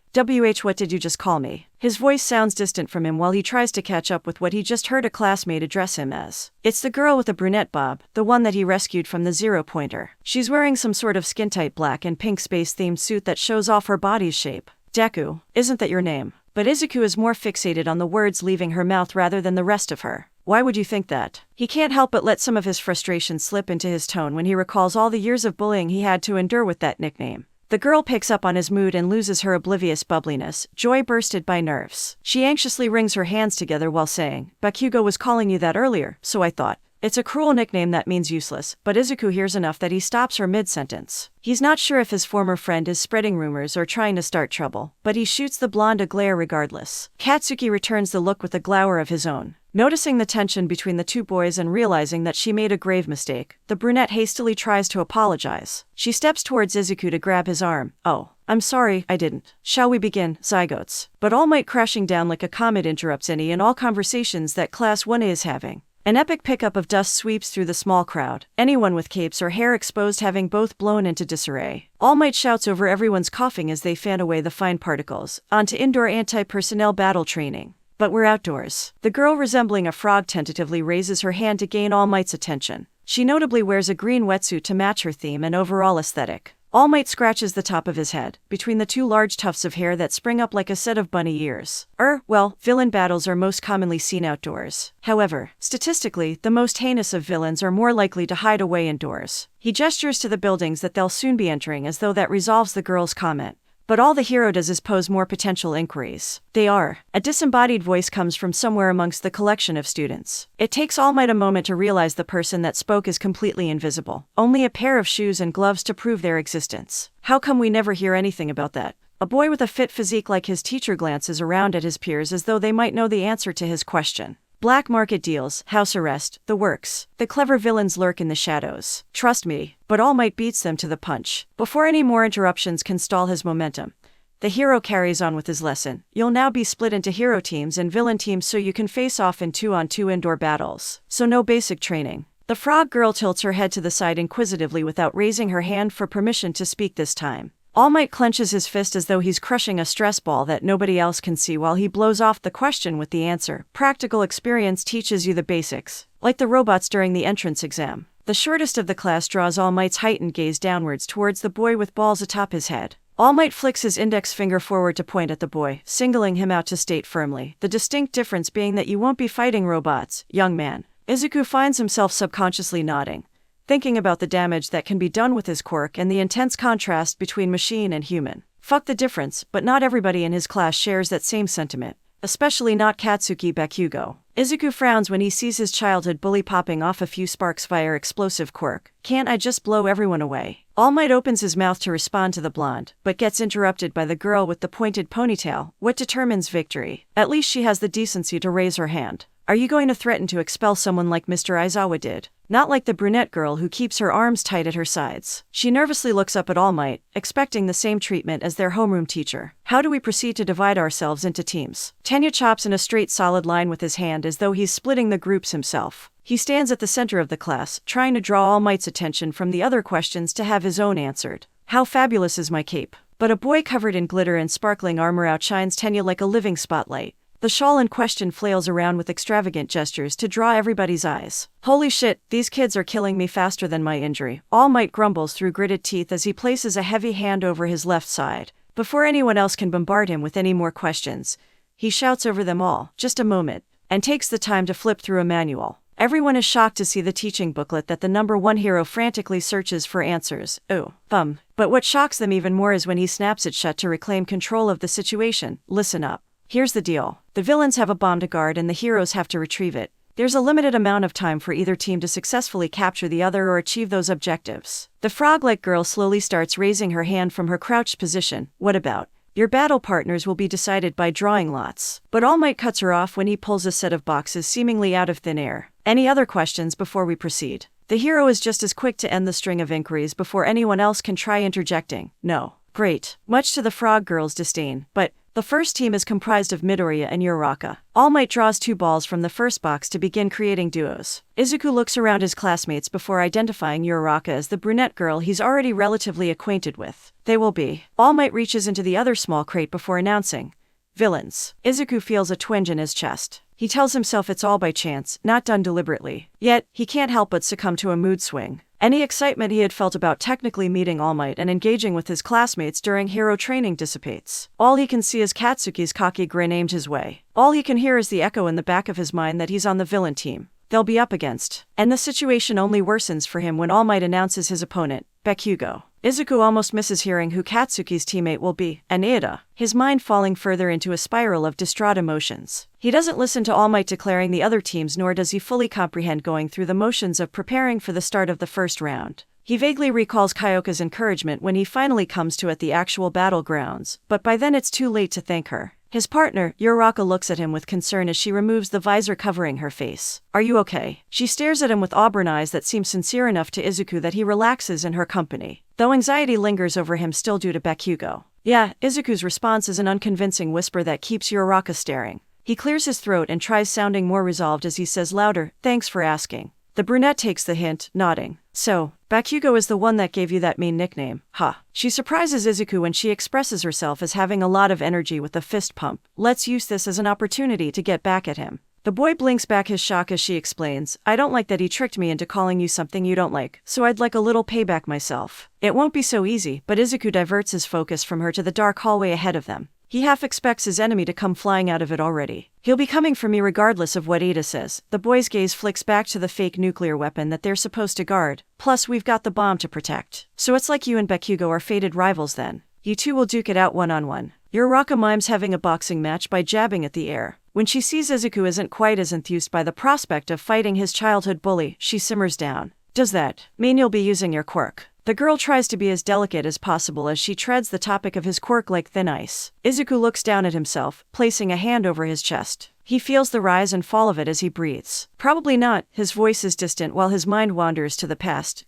What did you just call me?" His voice sounds distant from him while he tries to catch up with what he just heard a classmate address him as. It's the girl with the brunette bob, the one that he rescued from the zero-pointer. She's wearing some sort of skin-tight black and pink space-themed suit that shows off her body's shape. "Deku, isn't that your name?" But Izuku is more fixated on the words leaving her mouth rather than the rest of her. "Why would you think that?" He can't help but let some of his frustration slip into his tone when he recalls all the years of bullying he had to endure with that nickname. The girl picks up on his mood and loses her oblivious bubbliness, joy bursted by nerves. She anxiously wrings her hands together while saying, "Bakugo was calling you that earlier, so I thought." It's a cruel nickname that means useless, but Izuku hears enough that he stops her mid-sentence. He's not sure if his former friend is spreading rumors or trying to start trouble, but he shoots the blonde a glare regardless. Katsuki returns the look with a glower of his own. Noticing the tension between the two boys and realizing that she made a grave mistake, the brunette hastily tries to apologize. She steps towards Izuku to grab his arm. "Oh, I'm sorry, I didn't. Shall we begin, zygotes?" But All Might crashing down like a comet interrupts any and all conversations that Class 1A is having. An epic pickup of dust sweeps through the small crowd, anyone with capes or hair exposed having both blown into disarray. All Might shouts over everyone's coughing as they fan away the fine particles, onto indoor anti-personnel battle training. "But we're outdoors." The girl resembling a frog tentatively raises her hand to gain All Might's attention. She notably wears a green wetsuit to match her theme and overall aesthetic. All Might scratches the top of his head, between the two large tufts of hair that spring up like a set of bunny ears. Well, villain battles are most commonly seen outdoors. However, statistically, the most heinous of villains are more likely to hide away indoors. He gestures to the buildings that they'll soon be entering as though that resolves the girl's comment. But all the hero does is pose more potential inquiries. They are. A disembodied voice comes from somewhere amongst the collection of students. It takes All Might a moment to realize the person that spoke is completely invisible. Only a pair of shoes and gloves to prove their existence. How come we never hear anything about that? A boy with a fit physique like his teacher glances around at his peers as though they might know the answer to his question. Black market deals, house arrest, the works. The clever villains lurk in the shadows. Trust me, but All Might beats them to the punch. Before any more interruptions can stall his momentum, the hero carries on with his lesson. You'll now be split into hero teams and villain teams so you can face off in 2-on-2 indoor battles. So no basic training. The frog girl tilts her head to the side inquisitively without raising her hand for permission to speak this time. All Might clenches his fist as though he's crushing a stress ball that nobody else can see while he blows off the question with the answer. Practical experience teaches you the basics, like the robots during the entrance exam. The shortest of the class draws All Might's heightened gaze downwards towards the boy with balls atop his head. All Might flicks his index finger forward to point at the boy, singling him out to state firmly, the distinct difference being that you won't be fighting robots, young man. Izuku finds himself subconsciously nodding, thinking about the damage that can be done with his quirk and the intense contrast between machine and human. Fuck the difference, but not everybody in his class shares that same sentiment, especially not Katsuki Bakugo. Izuku frowns when he sees his childhood bully popping off a few sparks via explosive quirk. Can't I just blow everyone away? All Might opens his mouth to respond to the blonde, but gets interrupted by the girl with the pointed ponytail. What determines victory? At least she has the decency to raise her hand. Are you going to threaten to expel someone like Mr. Aizawa did? Not like the brunette girl who keeps her arms tight at her sides. She nervously looks up at All Might, expecting the same treatment as their homeroom teacher. How do we proceed to divide ourselves into teams? Tenya chops in a straight solid line with his hand as though he's splitting the groups himself. He stands at the center of the class, trying to draw All Might's attention from the other questions to have his own answered. How fabulous is my cape? But a boy covered in glitter and sparkling armor outshines Tenya like a living spotlight. The shawl in question flails around with extravagant gestures to draw everybody's eyes. Holy shit, these kids are killing me faster than my injury. All Might grumbles through gritted teeth as he places a heavy hand over his left side. Before anyone else can bombard him with any more questions, he shouts over them all, just a moment, and takes the time to flip through a manual. Everyone is shocked to see the teaching booklet that the number one hero frantically searches for answers. Oh, bum. But what shocks them even more is when he snaps it shut to reclaim control of the situation. Listen up. Here's the deal. The villains have a bomb to guard and the heroes have to retrieve it. There's a limited amount of time for either team to successfully capture the other or achieve those objectives. The frog-like girl slowly starts raising her hand from her crouched position. What about? Your battle partners will be decided by drawing lots. But All Might cuts her off when he pulls a set of boxes seemingly out of thin air. Any other questions before we proceed? The hero is just as quick to end the string of inquiries before anyone else can try interjecting. No. Great. Much to the frog girl's disdain, but the first team is comprised of Midoriya and Uraraka. All Might draws 2 balls from the first box to begin creating duos. Izuku looks around his classmates before identifying Uraraka as the brunette girl he's already relatively acquainted with. They will be. All Might reaches into the other small crate before announcing, villains. Izuku feels a twinge in his chest. He tells himself it's all by chance, not done deliberately. Yet, he can't help but succumb to a mood swing. Any excitement he had felt about technically meeting All Might and engaging with his classmates during hero training dissipates. All he can see is Katsuki's cocky grin aimed his way. All he can hear is the echo in the back of his mind that he's on the villain team they'll be up against. And the situation only worsens for him when All Might announces his opponent, Bakugo. Izuku almost misses hearing who Katsuki's teammate will be, and Ida, his mind falling further into a spiral of distraught emotions. He doesn't listen to All Might declaring the other teams, nor does he fully comprehend going through the motions of preparing for the start of the first round. He vaguely recalls Kyoka's encouragement when he finally comes to at the actual battlegrounds, but by then it's too late to thank her. His partner, Uraraka, looks at him with concern as she removes the visor covering her face. Are you okay? She stares at him with auburn eyes that seem sincere enough to Izuku that he relaxes in her company, though anxiety lingers over him still due to Bakugo. Yeah, Izuku's response is an unconvincing whisper that keeps Uraraka staring. He clears his throat and tries sounding more resolved as he says louder, thanks for asking. The brunette takes the hint, nodding. So, Bakugo is the one that gave you that mean nickname, huh? She surprises Izuku when she expresses herself as having a lot of energy with a fist pump. Let's use this as an opportunity to get back at him. The boy blinks back his shock as she explains, I don't like that he tricked me into calling you something you don't like, so I'd like a little payback myself. It won't be so easy, but Izuku diverts his focus from her to the dark hallway ahead of them. He half expects his enemy to come flying out of it already. He'll be coming for me regardless of what Ada says. The boy's gaze flicks back to the fake nuclear weapon that they're supposed to guard. Plus, we've got the bomb to protect. So it's like you and Bakugo are fated rivals then. You two will duke it out one-on-one. Uraraka mimes having a boxing match by jabbing at the air. When she sees Izuku isn't quite as enthused by the prospect of fighting his childhood bully, she simmers down. Does that mean you'll be using your quirk? The girl tries to be as delicate as possible as she treads the topic of his quirk like thin ice. Izuku looks down at himself, placing a hand over his chest. He feels the rise and fall of it as he breathes. Probably not, his voice is distant while his mind wanders to the past.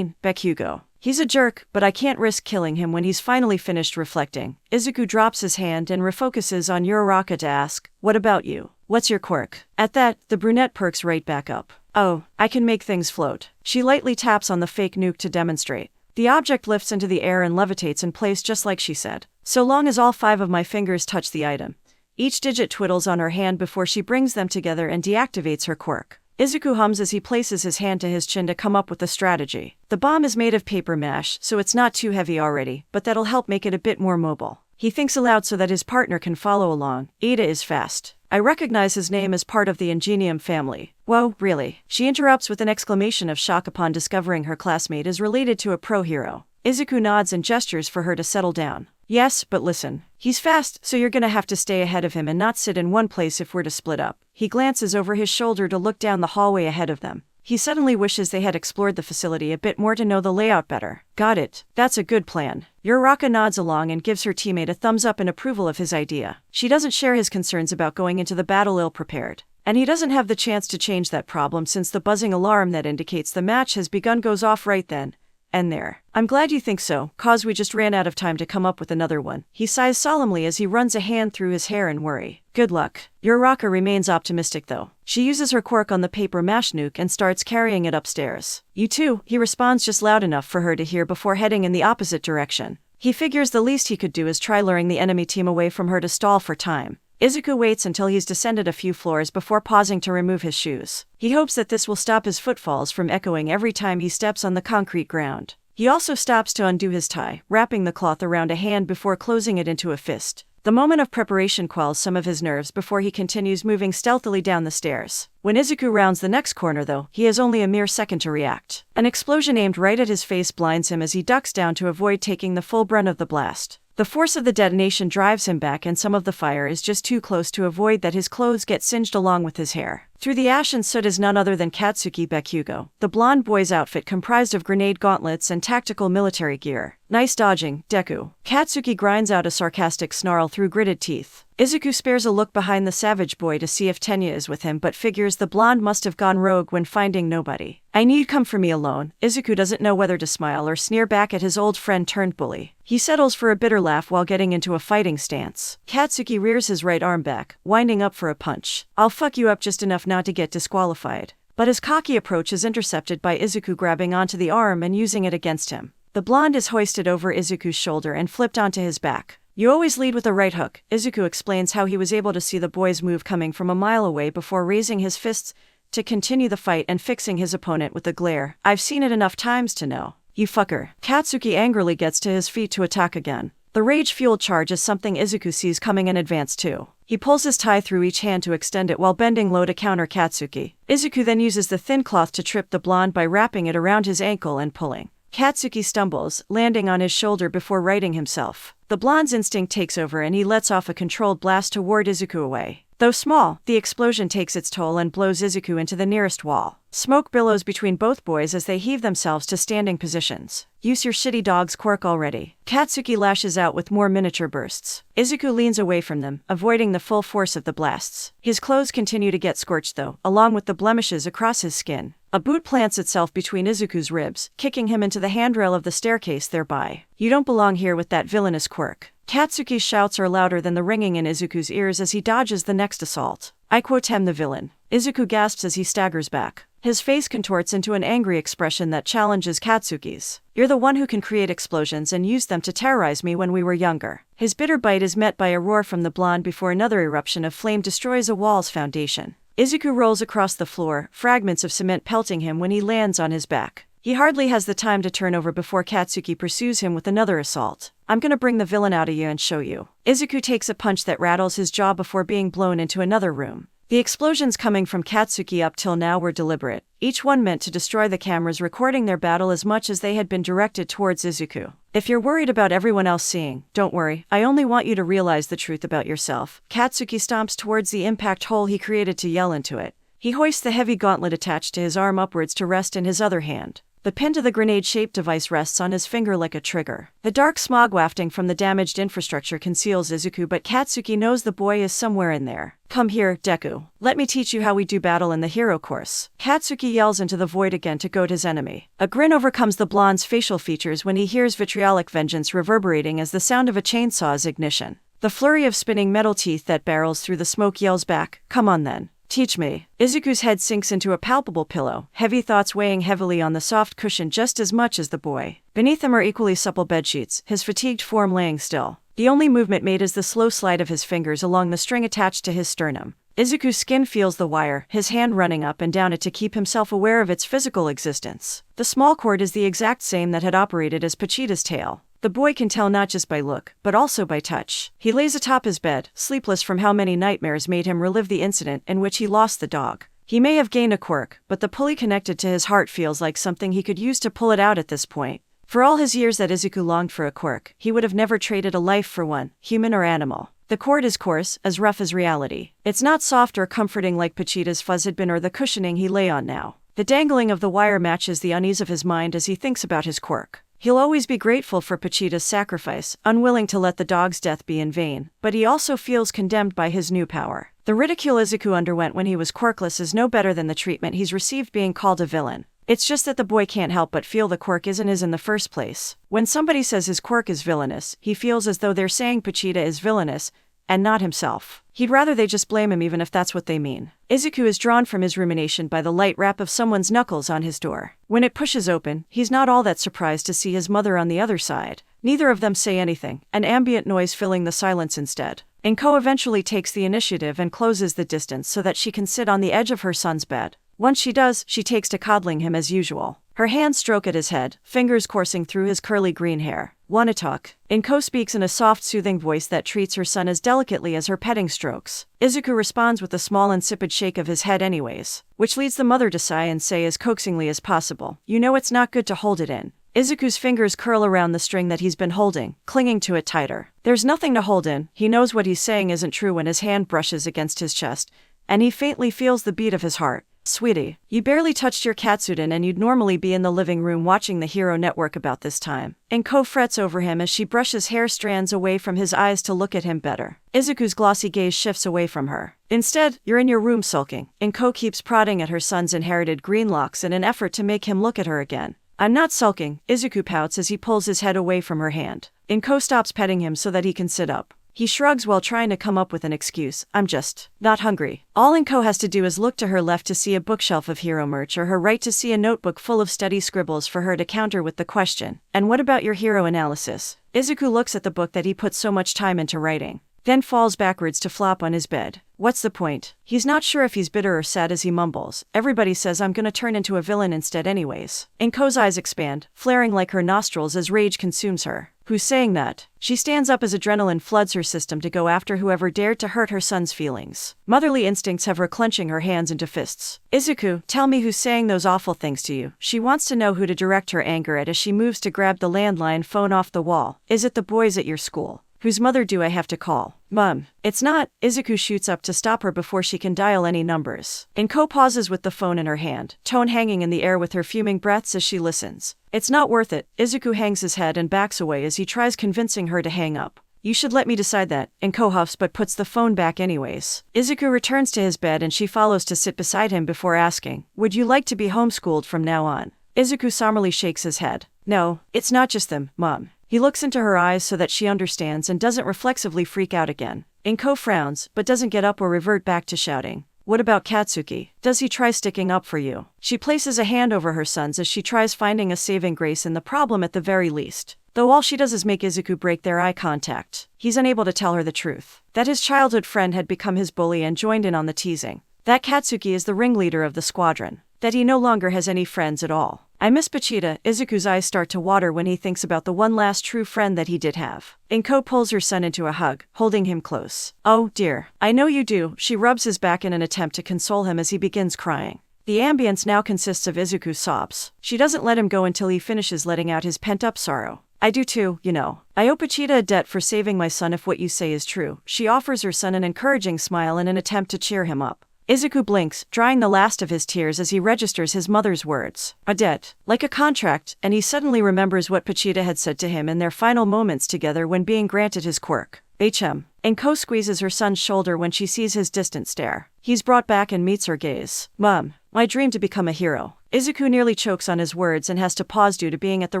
Bakugo. He's a jerk, but I can't risk killing him when he's finally finished reflecting. Izuku drops his hand and refocuses on Uraraka to ask, what about you? What's your quirk? At that, the brunette perks right back up. Oh, I can make things float. She lightly taps on the fake nuke to demonstrate. The object lifts into the air and levitates in place just like she said. So long as all 5 of my fingers touch the item. Each digit twiddles on her hand before she brings them together and deactivates her quirk. Izuku hums as he places his hand to his chin to come up with a strategy. The bomb is made of paper mache, so it's not too heavy already, but that'll help make it a bit more mobile. He thinks aloud so that his partner can follow along. Ada is fast. I recognize his name as part of the Ingenium family. Whoa, really? She interrupts with an exclamation of shock upon discovering her classmate is related to a pro hero. Izuku nods and gestures for her to settle down. Yes, but listen. He's fast, so you're gonna have to stay ahead of him and not sit in one place if we're to split up. He glances over his shoulder to look down the hallway ahead of them. He suddenly wishes they had explored the facility a bit more to know the layout better. Got it. That's a good plan. Uraraka nods along and gives her teammate a thumbs up in approval of his idea. She doesn't share his concerns about going into the battle ill-prepared. And he doesn't have the chance to change that problem since the buzzing alarm that indicates the match has begun goes off right then and there. I'm glad you think so, cause we just ran out of time to come up with another one. He sighs solemnly as he runs a hand through his hair in worry. Good luck. Uraraka remains optimistic though. She uses her quirk on the paper mache nuke and starts carrying it upstairs. You too, he responds just loud enough for her to hear before heading in the opposite direction. He figures the least he could do is try luring the enemy team away from her to stall for time. Izuku waits until he's descended a few floors before pausing to remove his shoes. He hopes that this will stop his footfalls from echoing every time he steps on the concrete ground. He also stops to undo his tie, wrapping the cloth around a hand before closing it into a fist. The moment of preparation quells some of his nerves before he continues moving stealthily down the stairs. When Izuku rounds the next corner though, he has only a mere second to react. An explosion aimed right at his face blinds him as he ducks down to avoid taking the full brunt of the blast. The force of the detonation drives him back and some of the fire is just too close to avoid that his clothes get singed along with his hair. Through the ash and soot is none other than Katsuki Bakugo, the blonde boy's outfit comprised of grenade gauntlets and tactical military gear. Nice dodging, Deku. Katsuki grinds out a sarcastic snarl through gritted teeth. Izuku spares a look behind the savage boy to see if Tenya is with him but figures the blonde must have gone rogue when finding nobody. I knew you'd come for me alone. Izuku doesn't know whether to smile or sneer back at his old friend turned bully. He settles for a bitter laugh while getting into a fighting stance. Katsuki rears his right arm back, winding up for a punch. I'll fuck you up just enough not to get disqualified. But his cocky approach is intercepted by Izuku grabbing onto the arm and using it against him. The blonde is hoisted over Izuku's shoulder and flipped onto his back. You always lead with a right hook. Izuku explains how he was able to see the boy's move coming from a mile away before raising his fists to continue the fight and fixing his opponent with a glare. I've seen it enough times to know. You fucker. Katsuki angrily gets to his feet to attack again. The rage-fueled charge is something Izuku sees coming in advance too. He pulls his tie through each hand to extend it while bending low to counter Katsuki. Izuku then uses the thin cloth to trip the blonde by wrapping it around his ankle and pulling. Katsuki stumbles, landing on his shoulder before righting himself. The blonde's instinct takes over and he lets off a controlled blast to ward Izuku away. Though small, the explosion takes its toll and blows Izuku into the nearest wall. Smoke billows between both boys as they heave themselves to standing positions. Use your shitty dog's quirk already. Katsuki lashes out with more miniature bursts. Izuku leans away from them, avoiding the full force of the blasts. His clothes continue to get scorched though, along with the blemishes across his skin. A boot plants itself between Izuku's ribs, kicking him into the handrail of the staircase thereby. You don't belong here with that villainous quirk. Katsuki's shouts are louder than the ringing in Izuku's ears as he dodges the next assault. I quote him the villain. Izuku gasps as he staggers back. His face contorts into an angry expression that challenges Katsuki's. You're the one who can create explosions and use them to terrorize me when we were younger. His bitter bite is met by a roar from the blonde before another eruption of flame destroys a wall's foundation. Izuku rolls across the floor, fragments of cement pelting him when he lands on his back. He hardly has the time to turn over before Katsuki pursues him with another assault. I'm gonna bring the villain out of you and show you. Izuku takes a punch that rattles his jaw before being blown into another room. The explosions coming from Katsuki up till now were deliberate, each one meant to destroy the cameras recording their battle as much as they had been directed towards Izuku. If you're worried about everyone else seeing, don't worry, I only want you to realize the truth about yourself. Katsuki stomps towards the impact hole he created to yell into it. He hoists the heavy gauntlet attached to his arm upwards to rest in his other hand. The pin to the grenade-shaped device rests on his finger like a trigger. The dark smog wafting from the damaged infrastructure conceals Izuku, but Katsuki knows the boy is somewhere in there. Come here, Deku. Let me teach you how we do battle in the hero course. Katsuki yells into the void again to goad his enemy. A grin overcomes the blonde's facial features when he hears vitriolic vengeance reverberating as the sound of a chainsaw's ignition. The flurry of spinning metal teeth that barrels through the smoke yells back, come on then. Teach me. Izuku's head sinks into a palpable pillow, heavy thoughts weighing heavily on the soft cushion just as much as the boy. Beneath him are equally supple bedsheets, his fatigued form laying still. The only movement made is the slow slide of his fingers along the string attached to his sternum. Izuku's skin feels the wire, his hand running up and down it to keep himself aware of its physical existence. The small cord is the exact same that had operated as Pachita's tail. The boy can tell not just by look, but also by touch. He lays atop his bed, sleepless from how many nightmares made him relive the incident in which he lost the dog. He may have gained a quirk, but the pulley connected to his heart feels like something he could use to pull it out at this point. For all his years that Izuku longed for a quirk, he would have never traded a life for one, human or animal. The cord is coarse, as rough as reality. It's not soft or comforting like Pachita's fuzz had been or the cushioning he lay on now. The dangling of the wire matches the unease of his mind as he thinks about his quirk. He'll always be grateful for Pachita's sacrifice, unwilling to let the dog's death be in vain, but he also feels condemned by his new power. The ridicule Izuku underwent when he was quirkless is no better than the treatment he's received being called a villain. It's just that the boy can't help but feel the quirk isn't his in the first place. When somebody says his quirk is villainous, he feels as though they're saying Pachita is villainous, and not himself. He'd rather they just blame him even if that's what they mean. Izuku is drawn from his rumination by the light rap of someone's knuckles on his door. When it pushes open, he's not all that surprised to see his mother on the other side. Neither of them say anything, an ambient noise filling the silence instead. Inko eventually takes the initiative and closes the distance so that she can sit on the edge of her son's bed. Once she does, she takes to coddling him as usual. Her hands stroke at his head, fingers coursing through his curly green hair. Wanna talk? Inko speaks in a soft, soothing voice that treats her son as delicately as her petting strokes. Izuku responds with a small, insipid shake of his head anyways, which leads the mother to sigh and say as coaxingly as possible, "You know it's not good to hold it in." Izuku's fingers curl around the string that he's been holding, clinging to it tighter. There's nothing to hold in. He knows what he's saying isn't true when his hand brushes against his chest, and he faintly feels the beat of his heart. Sweetie, you barely touched your Katsuden and you'd normally be in the living room watching the Hero Network about this time. Inko frets over him as she brushes hair strands away from his eyes to look at him better. Izuku's glossy gaze shifts away from her. Instead, you're in your room sulking. Inko keeps prodding at her son's inherited green locks in an effort to make him look at her again. I'm not sulking, Izuku pouts as he pulls his head away from her hand. Inko stops petting him so that he can sit up. He shrugs while trying to come up with an excuse. I'm just not hungry. All Inko has to do is look to her left to see a bookshelf of hero merch or her right to see a notebook full of steady scribbles for her to counter with the question, and what about your hero analysis? Izuku looks at the book that he put so much time into writing, then falls backwards to flop on his bed. What's the point? He's not sure if he's bitter or sad as he mumbles. Everybody says I'm gonna turn into a villain instead anyways. Inko's eyes expand, flaring like her nostrils as rage consumes her. Who's saying that? She stands up as adrenaline floods her system to go after whoever dared to hurt her son's feelings. Motherly instincts have her clenching her hands into fists. Izuku, tell me who's saying those awful things to you. She wants to know who to direct her anger at as she moves to grab the landline phone off the wall. Is it the boys at your school? Whose mother do I have to call? Mom. It's not. Izuku shoots up to stop her before she can dial any numbers. Inko pauses with the phone in her hand, tone hanging in the air with her fuming breaths as she listens. It's not worth it. Izuku hangs his head and backs away as he tries convincing her to hang up. You should let me decide that, Inko huffs but puts the phone back anyways. Izuku returns to his bed and she follows to sit beside him before asking, would you like to be homeschooled from now on? Izuku somberly shakes his head. No, it's not just them, Mom. He looks into her eyes so that she understands and doesn't reflexively freak out again. Inko frowns, but doesn't get up or revert back to shouting. What about Katsuki? Does he try sticking up for you? She places a hand over her son's as she tries finding a saving grace in the problem at the very least. Though all she does is make Izuku break their eye contact. He's unable to tell her the truth. That his childhood friend had become his bully and joined in on the teasing. That Katsuki is the ringleader of the squadron. That he no longer has any friends at all. I miss Pachita. Izuku's eyes start to water when he thinks about the one last true friend that he did have. Inko pulls her son into a hug, holding him close. Oh, dear. I know you do. She rubs his back in an attempt to console him as he begins crying. The ambience now consists of Izuku's sobs. She doesn't let him go until he finishes letting out his pent-up sorrow. I do too, you know. I owe Pachita a debt for saving my son if what you say is true. She offers her son an encouraging smile in an attempt to cheer him up. Izuku blinks, drying the last of his tears as he registers his mother's words. A debt, like a contract, and he suddenly remembers what Pachita had said to him in their final moments together when being granted his quirk. Inko squeezes her son's shoulder when she sees his distant stare. He's brought back and meets her gaze. Mom, my dream to become a hero. Izuku nearly chokes on his words and has to pause due to being at the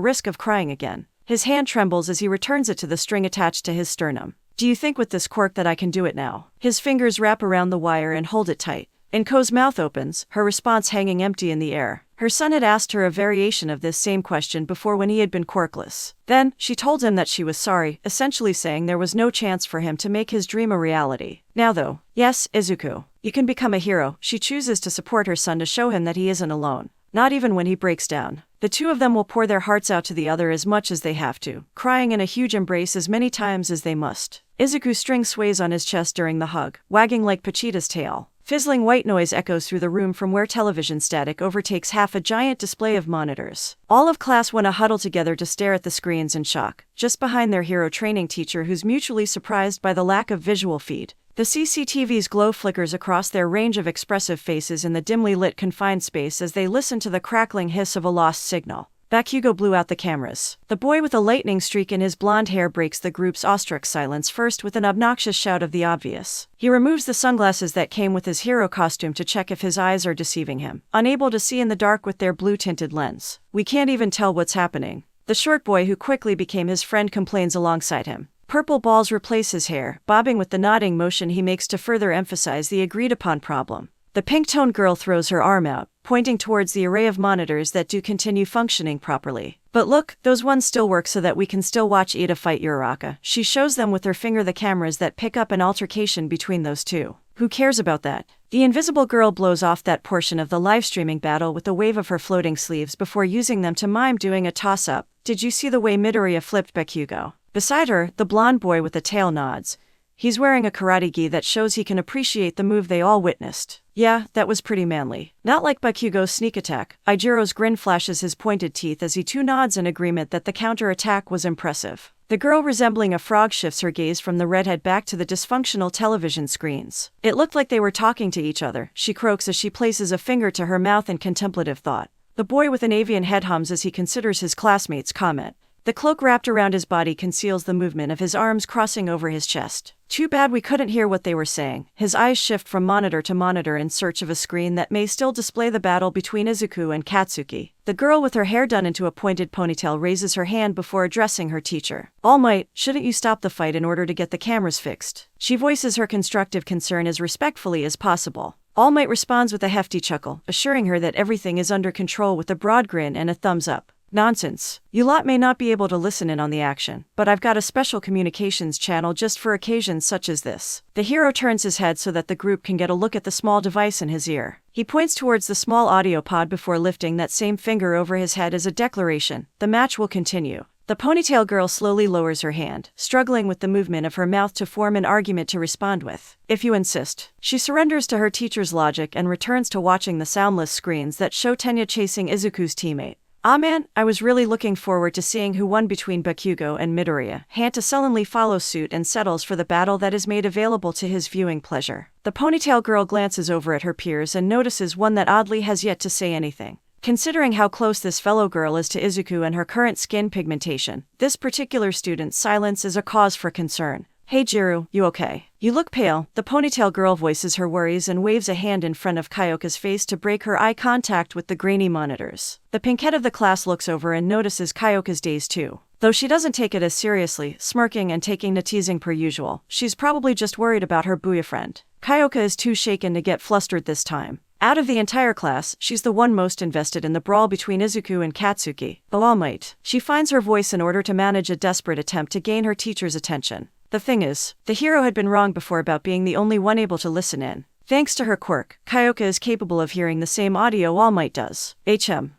risk of crying again. His hand trembles as he returns it to the string attached to his sternum. Do you think with this quirk that I can do it now? His fingers wrap around the wire and hold it tight. Inko's mouth opens, her response hanging empty in the air. Her son had asked her a variation of this same question before when he had been quirkless. Then, she told him that she was sorry, essentially saying there was no chance for him to make his dream a reality. Now though, yes, Izuku, you can become a hero. She chooses to support her son to show him that he isn't alone. Not even when he breaks down. The two of them will pour their hearts out to the other as much as they have to, crying in a huge embrace as many times as they must. Izuku's string sways on his chest during the hug, wagging like Pachita's tail. Fizzling white noise echoes through the room from where television static overtakes half a giant display of monitors. All of Class 1 huddle together to stare at the screens in shock, just behind their hero training teacher who's mutually surprised by the lack of visual feed. The CCTV's glow flickers across their range of expressive faces in the dimly lit confined space as they listen to the crackling hiss of a lost signal. Bakugo blew out the cameras. The boy with a lightning streak in his blonde hair breaks the group's awestruck silence first with an obnoxious shout of the obvious. He removes the sunglasses that came with his hero costume to check if his eyes are deceiving him, unable to see in the dark with their blue-tinted lens. We can't even tell what's happening. The short boy who quickly became his friend complains alongside him. Purple balls replace his hair, bobbing with the nodding motion he makes to further emphasize the agreed-upon problem. The pink-toned girl throws her arm out, pointing towards the array of monitors that do continue functioning properly. But look, those ones still work so that we can still watch Ida fight Uraraka. She shows them with her finger the cameras that pick up an altercation between those two. Who cares about that? The invisible girl blows off that portion of the live-streaming battle with a wave of her floating sleeves before using them to mime doing a toss-up. Did you see the way Midoriya flipped Bakugo? Beside her, the blonde boy with the tail nods. He's wearing a karate gi that shows he can appreciate the move they all witnessed. Yeah, that was pretty manly. Not like Bakugo's sneak attack. Ijiro's grin flashes his pointed teeth as he too nods in agreement that the counter-attack was impressive. The girl resembling a frog shifts her gaze from the redhead back to the dysfunctional television screens. It looked like they were talking to each other, she croaks as she places a finger to her mouth in contemplative thought. The boy with an avian head hums as he considers his classmate's comment. The cloak wrapped around his body conceals the movement of his arms crossing over his chest. Too bad we couldn't hear what they were saying. His eyes shift from monitor to monitor in search of a screen that may still display the battle between Izuku and Katsuki. The girl with her hair done into a pointed ponytail raises her hand before addressing her teacher. All Might, shouldn't you stop the fight in order to get the cameras fixed? She voices her constructive concern as respectfully as possible. All Might responds with a hefty chuckle, assuring her that everything is under control with a broad grin and a thumbs up. Nonsense. You lot may not be able to listen in on the action, but I've got a special communications channel just for occasions such as this. The hero turns his head so that the group can get a look at the small device in his ear. He points towards the small audio pod before lifting that same finger over his head as a declaration. The match will continue. The ponytail girl slowly lowers her hand, struggling with the movement of her mouth to form an argument to respond with. If you insist. She surrenders to her teacher's logic and returns to watching the soundless screens that show Tenya chasing Izuku's teammate. Ah man, I was really looking forward to seeing who won between Bakugo and Midoriya. Hanta sullenly follows suit and settles for the battle that is made available to his viewing pleasure. The ponytail girl glances over at her peers and notices one that oddly has yet to say anything. Considering how close this fellow girl is to Izuku and her current skin pigmentation, this particular student's silence is a cause for concern. Hey Jiru, you okay? You look pale. The ponytail girl voices her worries and waves a hand in front of Kyoka's face to break her eye contact with the grainy monitors. The pinkette of the class looks over and notices Kyoka's daze too. Though she doesn't take it as seriously, smirking and taking the teasing per usual, she's probably just worried about her boyfriend. Kyoka is too shaken to get flustered this time. Out of the entire class, she's the one most invested in the brawl between Izuku and Katsuki, the All Might. She finds her voice in order to manage a desperate attempt to gain her teacher's attention. The thing is, the hero had been wrong before about being the only one able to listen in. Thanks to her quirk, Kyoka is capable of hearing the same audio All Might does.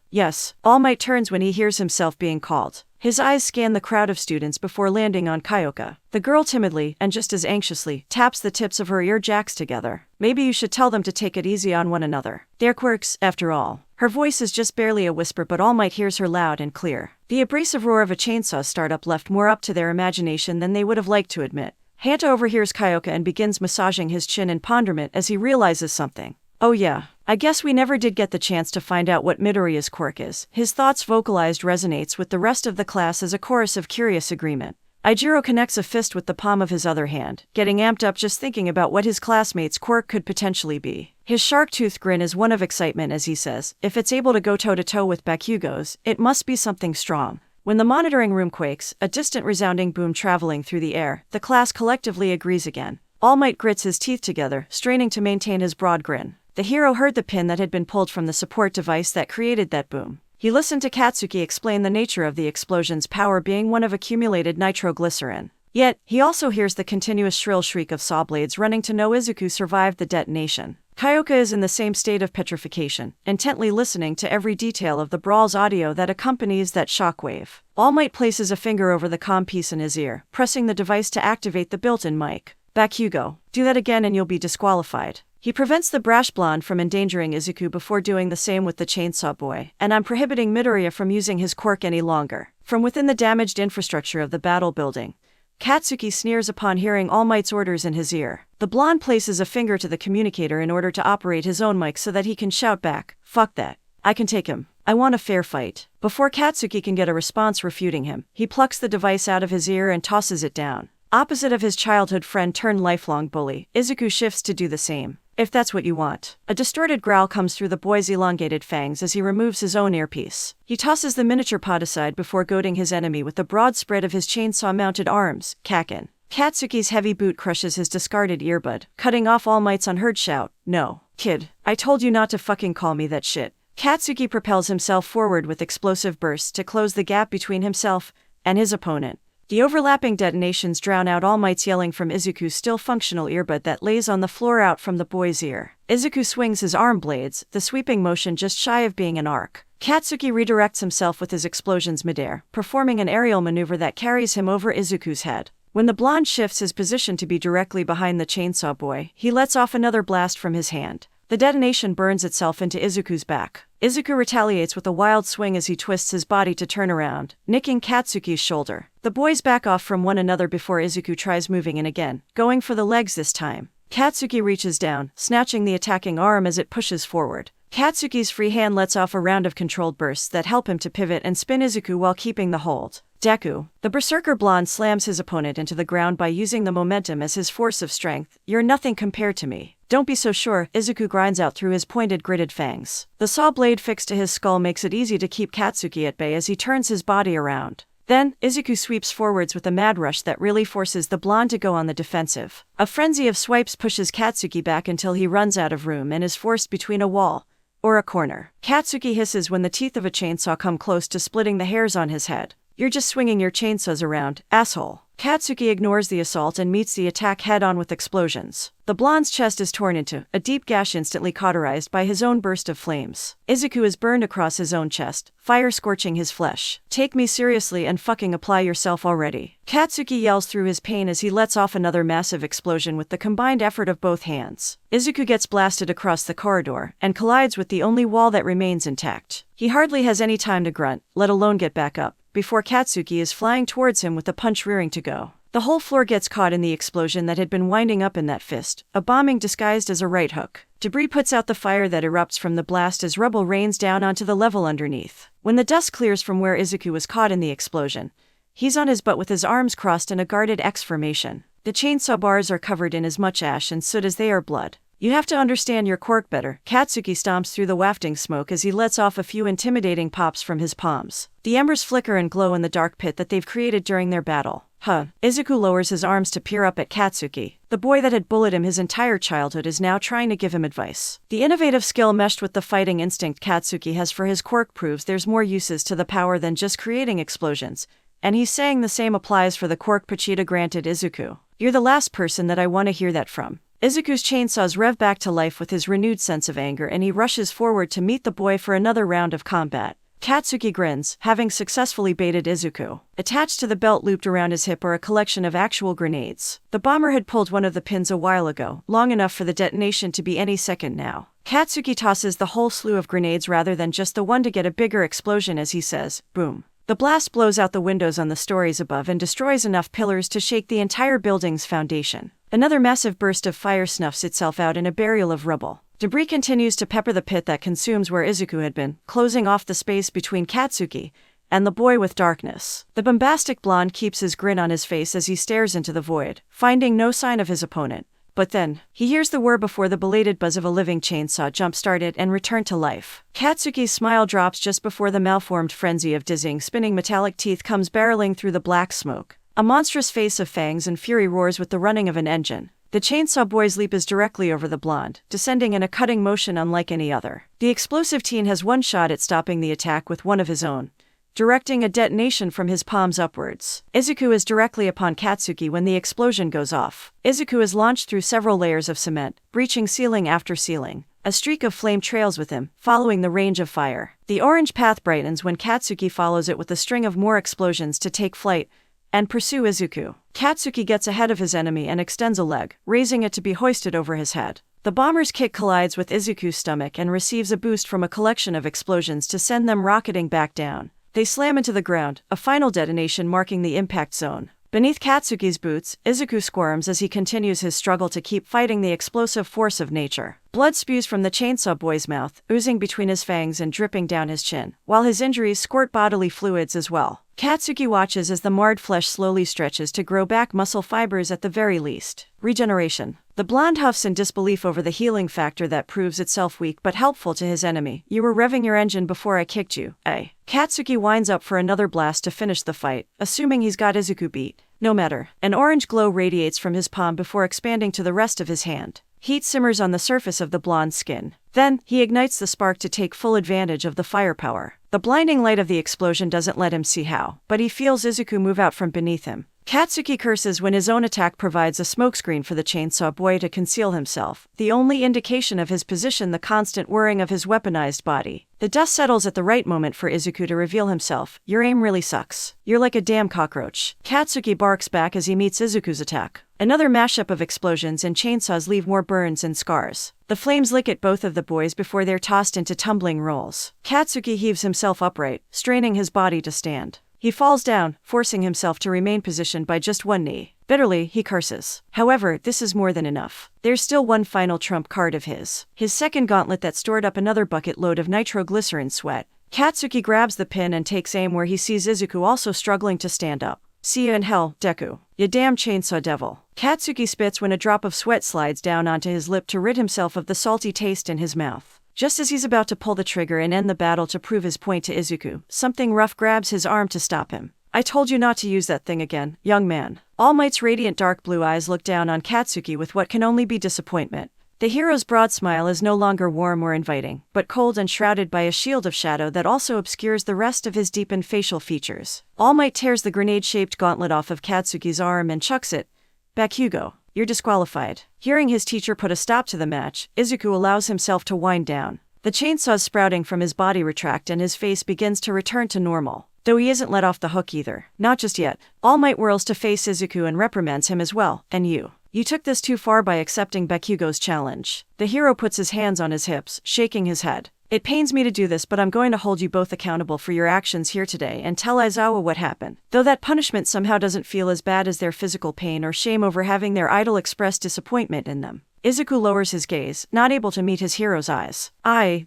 Yes, All Might turns when he hears himself being called. His eyes scan the crowd of students before landing on Kyoka. The girl timidly, and just as anxiously, taps the tips of her ear jacks together. Maybe you should tell them to take it easy on one another. They're quirks, after all. Her voice is just barely a whisper, but All Might hears her loud and clear. The abrasive roar of a chainsaw startup left more up to their imagination than they would have liked to admit. Hanta overhears Kyoka and begins massaging his chin in ponderment as he realizes something. Oh yeah, I guess we never did get the chance to find out what Midoriya's quirk is. His thoughts vocalized resonates with the rest of the class as a chorus of curious agreement. Ijiro connects a fist with the palm of his other hand, getting amped up just thinking about what his classmate's quirk could potentially be. His shark-toothed grin is one of excitement as he says, if it's able to go toe-to-toe with Bakugo's, it must be something strong. When the monitoring room quakes, a distant resounding boom traveling through the air, the class collectively agrees again. All Might grits his teeth together, straining to maintain his broad grin. The hero heard the pin that had been pulled from the support device that created that boom. He listened to Katsuki explain the nature of the explosion's power being one of accumulated nitroglycerin. Yet, he also hears the continuous shrill shriek of saw blades running to know Izuku survived the detonation. Kyoka is in the same state of petrification, intently listening to every detail of the brawl's audio that accompanies that shockwave. All Might places a finger over the comm piece in his ear, pressing the device to activate the built-in mic. Bakugo, do that again and you'll be disqualified. He prevents the brash blonde from endangering Izuku before doing the same with the chainsaw boy, and I'm prohibiting Midoriya from using his quirk any longer. From within the damaged infrastructure of the battle building, Katsuki sneers upon hearing All Might's orders in his ear. The blonde places a finger to the communicator in order to operate his own mic so that he can shout back, "Fuck that. I can take him. I want a fair fight." Before Katsuki can get a response refuting him, he plucks the device out of his ear and tosses it down. Opposite of his childhood friend turned lifelong bully, Izuku shifts to do the same. If that's what you want. A distorted growl comes through the boy's elongated fangs as he removes his own earpiece. He tosses the miniature pod aside before goading his enemy with the broad spread of his chainsaw-mounted arms, Kakin. Katsuki's heavy boot crushes his discarded earbud, cutting off All Might's unheard shout, "No, kid, I told you not to fucking call me that shit." Katsuki propels himself forward with explosive bursts to close the gap between himself and his opponent. The overlapping detonations drown out All Might's yelling from Izuku's still functional earbud that lays on the floor out from the boy's ear. Izuku swings his arm blades, the sweeping motion just shy of being an arc. Katsuki redirects himself with his explosions midair, performing an aerial maneuver that carries him over Izuku's head. When the blonde shifts his position to be directly behind the chainsaw boy, he lets off another blast from his hand. The detonation burns itself into Izuku's back. Izuku retaliates with a wild swing as he twists his body to turn around, nicking Katsuki's shoulder. The boys back off from one another before Izuku tries moving in again, going for the legs this time. Katsuki reaches down, snatching the attacking arm as it pushes forward. Katsuki's free hand lets off a round of controlled bursts that help him to pivot and spin Izuku while keeping the hold. Deku. The berserker blonde slams his opponent into the ground by using the momentum as his force of strength. "You're nothing compared to me." "Don't be so sure," Izuku grinds out through his pointed gritted fangs. The saw blade fixed to his skull makes it easy to keep Katsuki at bay as he turns his body around. Then, Izuku sweeps forwards with a mad rush that really forces the blonde to go on the defensive. A frenzy of swipes pushes Katsuki back until he runs out of room and is forced between a wall or a corner. Katsuki hisses when the teeth of a chainsaw come close to splitting the hairs on his head. "You're just swinging your chainsaws around, asshole." Katsuki ignores the assault and meets the attack head-on with explosions. The blonde's chest is torn into, a deep gash instantly cauterized by his own burst of flames. Izuku is burned across his own chest, fire scorching his flesh. "Take me seriously and fucking apply yourself already." Katsuki yells through his pain as he lets off another massive explosion with the combined effort of both hands. Izuku gets blasted across the corridor, and collides with the only wall that remains intact. He hardly has any time to grunt, let alone get back up, before Katsuki is flying towards him with the punch rearing to go. The whole floor gets caught in the explosion that had been winding up in that fist, a bombing disguised as a right hook. Debris puts out the fire that erupts from the blast as rubble rains down onto the level underneath. When the dust clears from where Izuku was caught in the explosion, he's on his butt with his arms crossed in a guarded X formation. The chainsaw bars are covered in as much ash and soot as they are blood. You have to understand your quirk better. Katsuki stomps through the wafting smoke as he lets off a few intimidating pops from his palms. The embers flicker and glow in the dark pit that they've created during their battle. Izuku lowers his arms to peer up at Katsuki. The boy that had bullied him his entire childhood is now trying to give him advice. The innovative skill meshed with the fighting instinct Katsuki has for his quirk proves there's more uses to the power than just creating explosions. And he's saying the same applies for the quirk Pachita granted Izuku. You're the last person that I want to hear that from. Izuku's chainsaws rev back to life with his renewed sense of anger and he rushes forward to meet the boy for another round of combat. Katsuki grins, having successfully baited Izuku. Attached to the belt looped around his hip are a collection of actual grenades. The bomber had pulled one of the pins a while ago, long enough for the detonation to be any second now. Katsuki tosses the whole slew of grenades rather than just the one to get a bigger explosion as he says, boom. The blast blows out the windows on the stories above and destroys enough pillars to shake the entire building's foundation. Another massive burst of fire snuffs itself out in a burial of rubble. Debris continues to pepper the pit that consumes where Izuku had been, closing off the space between Katsuki and the boy with darkness. The bombastic blonde keeps his grin on his face as he stares into the void, finding no sign of his opponent. But then, he hears the whir before the belated buzz of a living chainsaw jump-started and returned to life. Katsuki's smile drops just before the malformed frenzy of dizzying spinning metallic teeth comes barreling through the black smoke. A monstrous face of fangs and fury roars with the running of an engine. The chainsaw boy's leap is directly over the blonde, descending in a cutting motion unlike any other. The explosive teen has one shot at stopping the attack with one of his own, directing a detonation from his palms upwards. Izuku is directly upon Katsuki when the explosion goes off. Izuku is launched through several layers of cement, breaching ceiling after ceiling. A streak of flame trails with him, following the range of fire. The orange path brightens when Katsuki follows it with a string of more explosions to take flight and pursue Izuku. Katsuki gets ahead of his enemy and extends a leg, raising it to be hoisted over his head. The bomber's kick collides with Izuku's stomach and receives a boost from a collection of explosions to send them rocketing back down. They slam into the ground, a final detonation marking the impact zone. Beneath Katsuki's boots, Izuku squirms as he continues his struggle to keep fighting the explosive force of nature. Blood spews from the chainsaw boy's mouth, oozing between his fangs and dripping down his chin, while his injuries squirt bodily fluids as well. Katsuki watches as the marred flesh slowly stretches to grow back muscle fibers at the very least. Regeneration. The blonde huffs in disbelief over the healing factor that proves itself weak but helpful to his enemy. You were revving your engine before I kicked you, eh? Katsuki winds up for another blast to finish the fight, assuming he's got Izuku beat. No matter. An orange glow radiates from his palm before expanding to the rest of his hand. Heat simmers on the surface of the blonde's skin. Then, he ignites the spark to take full advantage of the firepower. The blinding light of the explosion doesn't let him see how, but he feels Izuku move out from beneath him. Katsuki curses when his own attack provides a smokescreen for the chainsaw boy to conceal himself, the only indication of his position the constant whirring of his weaponized body. The dust settles at the right moment for Izuku to reveal himself. Your aim really sucks. You're like a damn cockroach. Katsuki barks back as he meets Izuku's attack. Another mashup of explosions and chainsaws leave more burns and scars. The flames lick at both of the boys before they're tossed into tumbling rolls. Katsuki heaves himself upright, straining his body to stand. He falls down, forcing himself to remain positioned by just one knee. Bitterly, he curses. However, this is more than enough. There's still one final trump card of his. His second gauntlet that stored up another bucket load of nitroglycerin sweat. Katsuki grabs the pin and takes aim where he sees Izuku also struggling to stand up. See you in hell, Deku. You damn chainsaw devil. Katsuki spits when a drop of sweat slides down onto his lip to rid himself of the salty taste in his mouth. Just as he's about to pull the trigger and end the battle to prove his point to Izuku, something rough grabs his arm to stop him. I told you not to use that thing again, young man. All Might's radiant dark blue eyes look down on Katsuki with what can only be disappointment. The hero's broad smile is no longer warm or inviting, but cold and shrouded by a shield of shadow that also obscures the rest of his deepened facial features. All Might tears the grenade-shaped gauntlet off of Katsuki's arm and chucks it. Back you go. You're disqualified. Hearing his teacher put a stop to the match, Izuku allows himself to wind down. The chainsaws sprouting from his body retract and his face begins to return to normal. Though he isn't let off the hook either. Not just yet. All Might whirls to face Izuku and reprimands him as well. And you took this too far by accepting Bakugo's challenge. The hero puts his hands on his hips, shaking his head. It pains me to do this, but I'm going to hold you both accountable for your actions here today and tell Aizawa what happened. Though that punishment somehow doesn't feel as bad as their physical pain or shame over having their idol express disappointment in them. Izuku lowers his gaze, not able to meet his hero's eyes.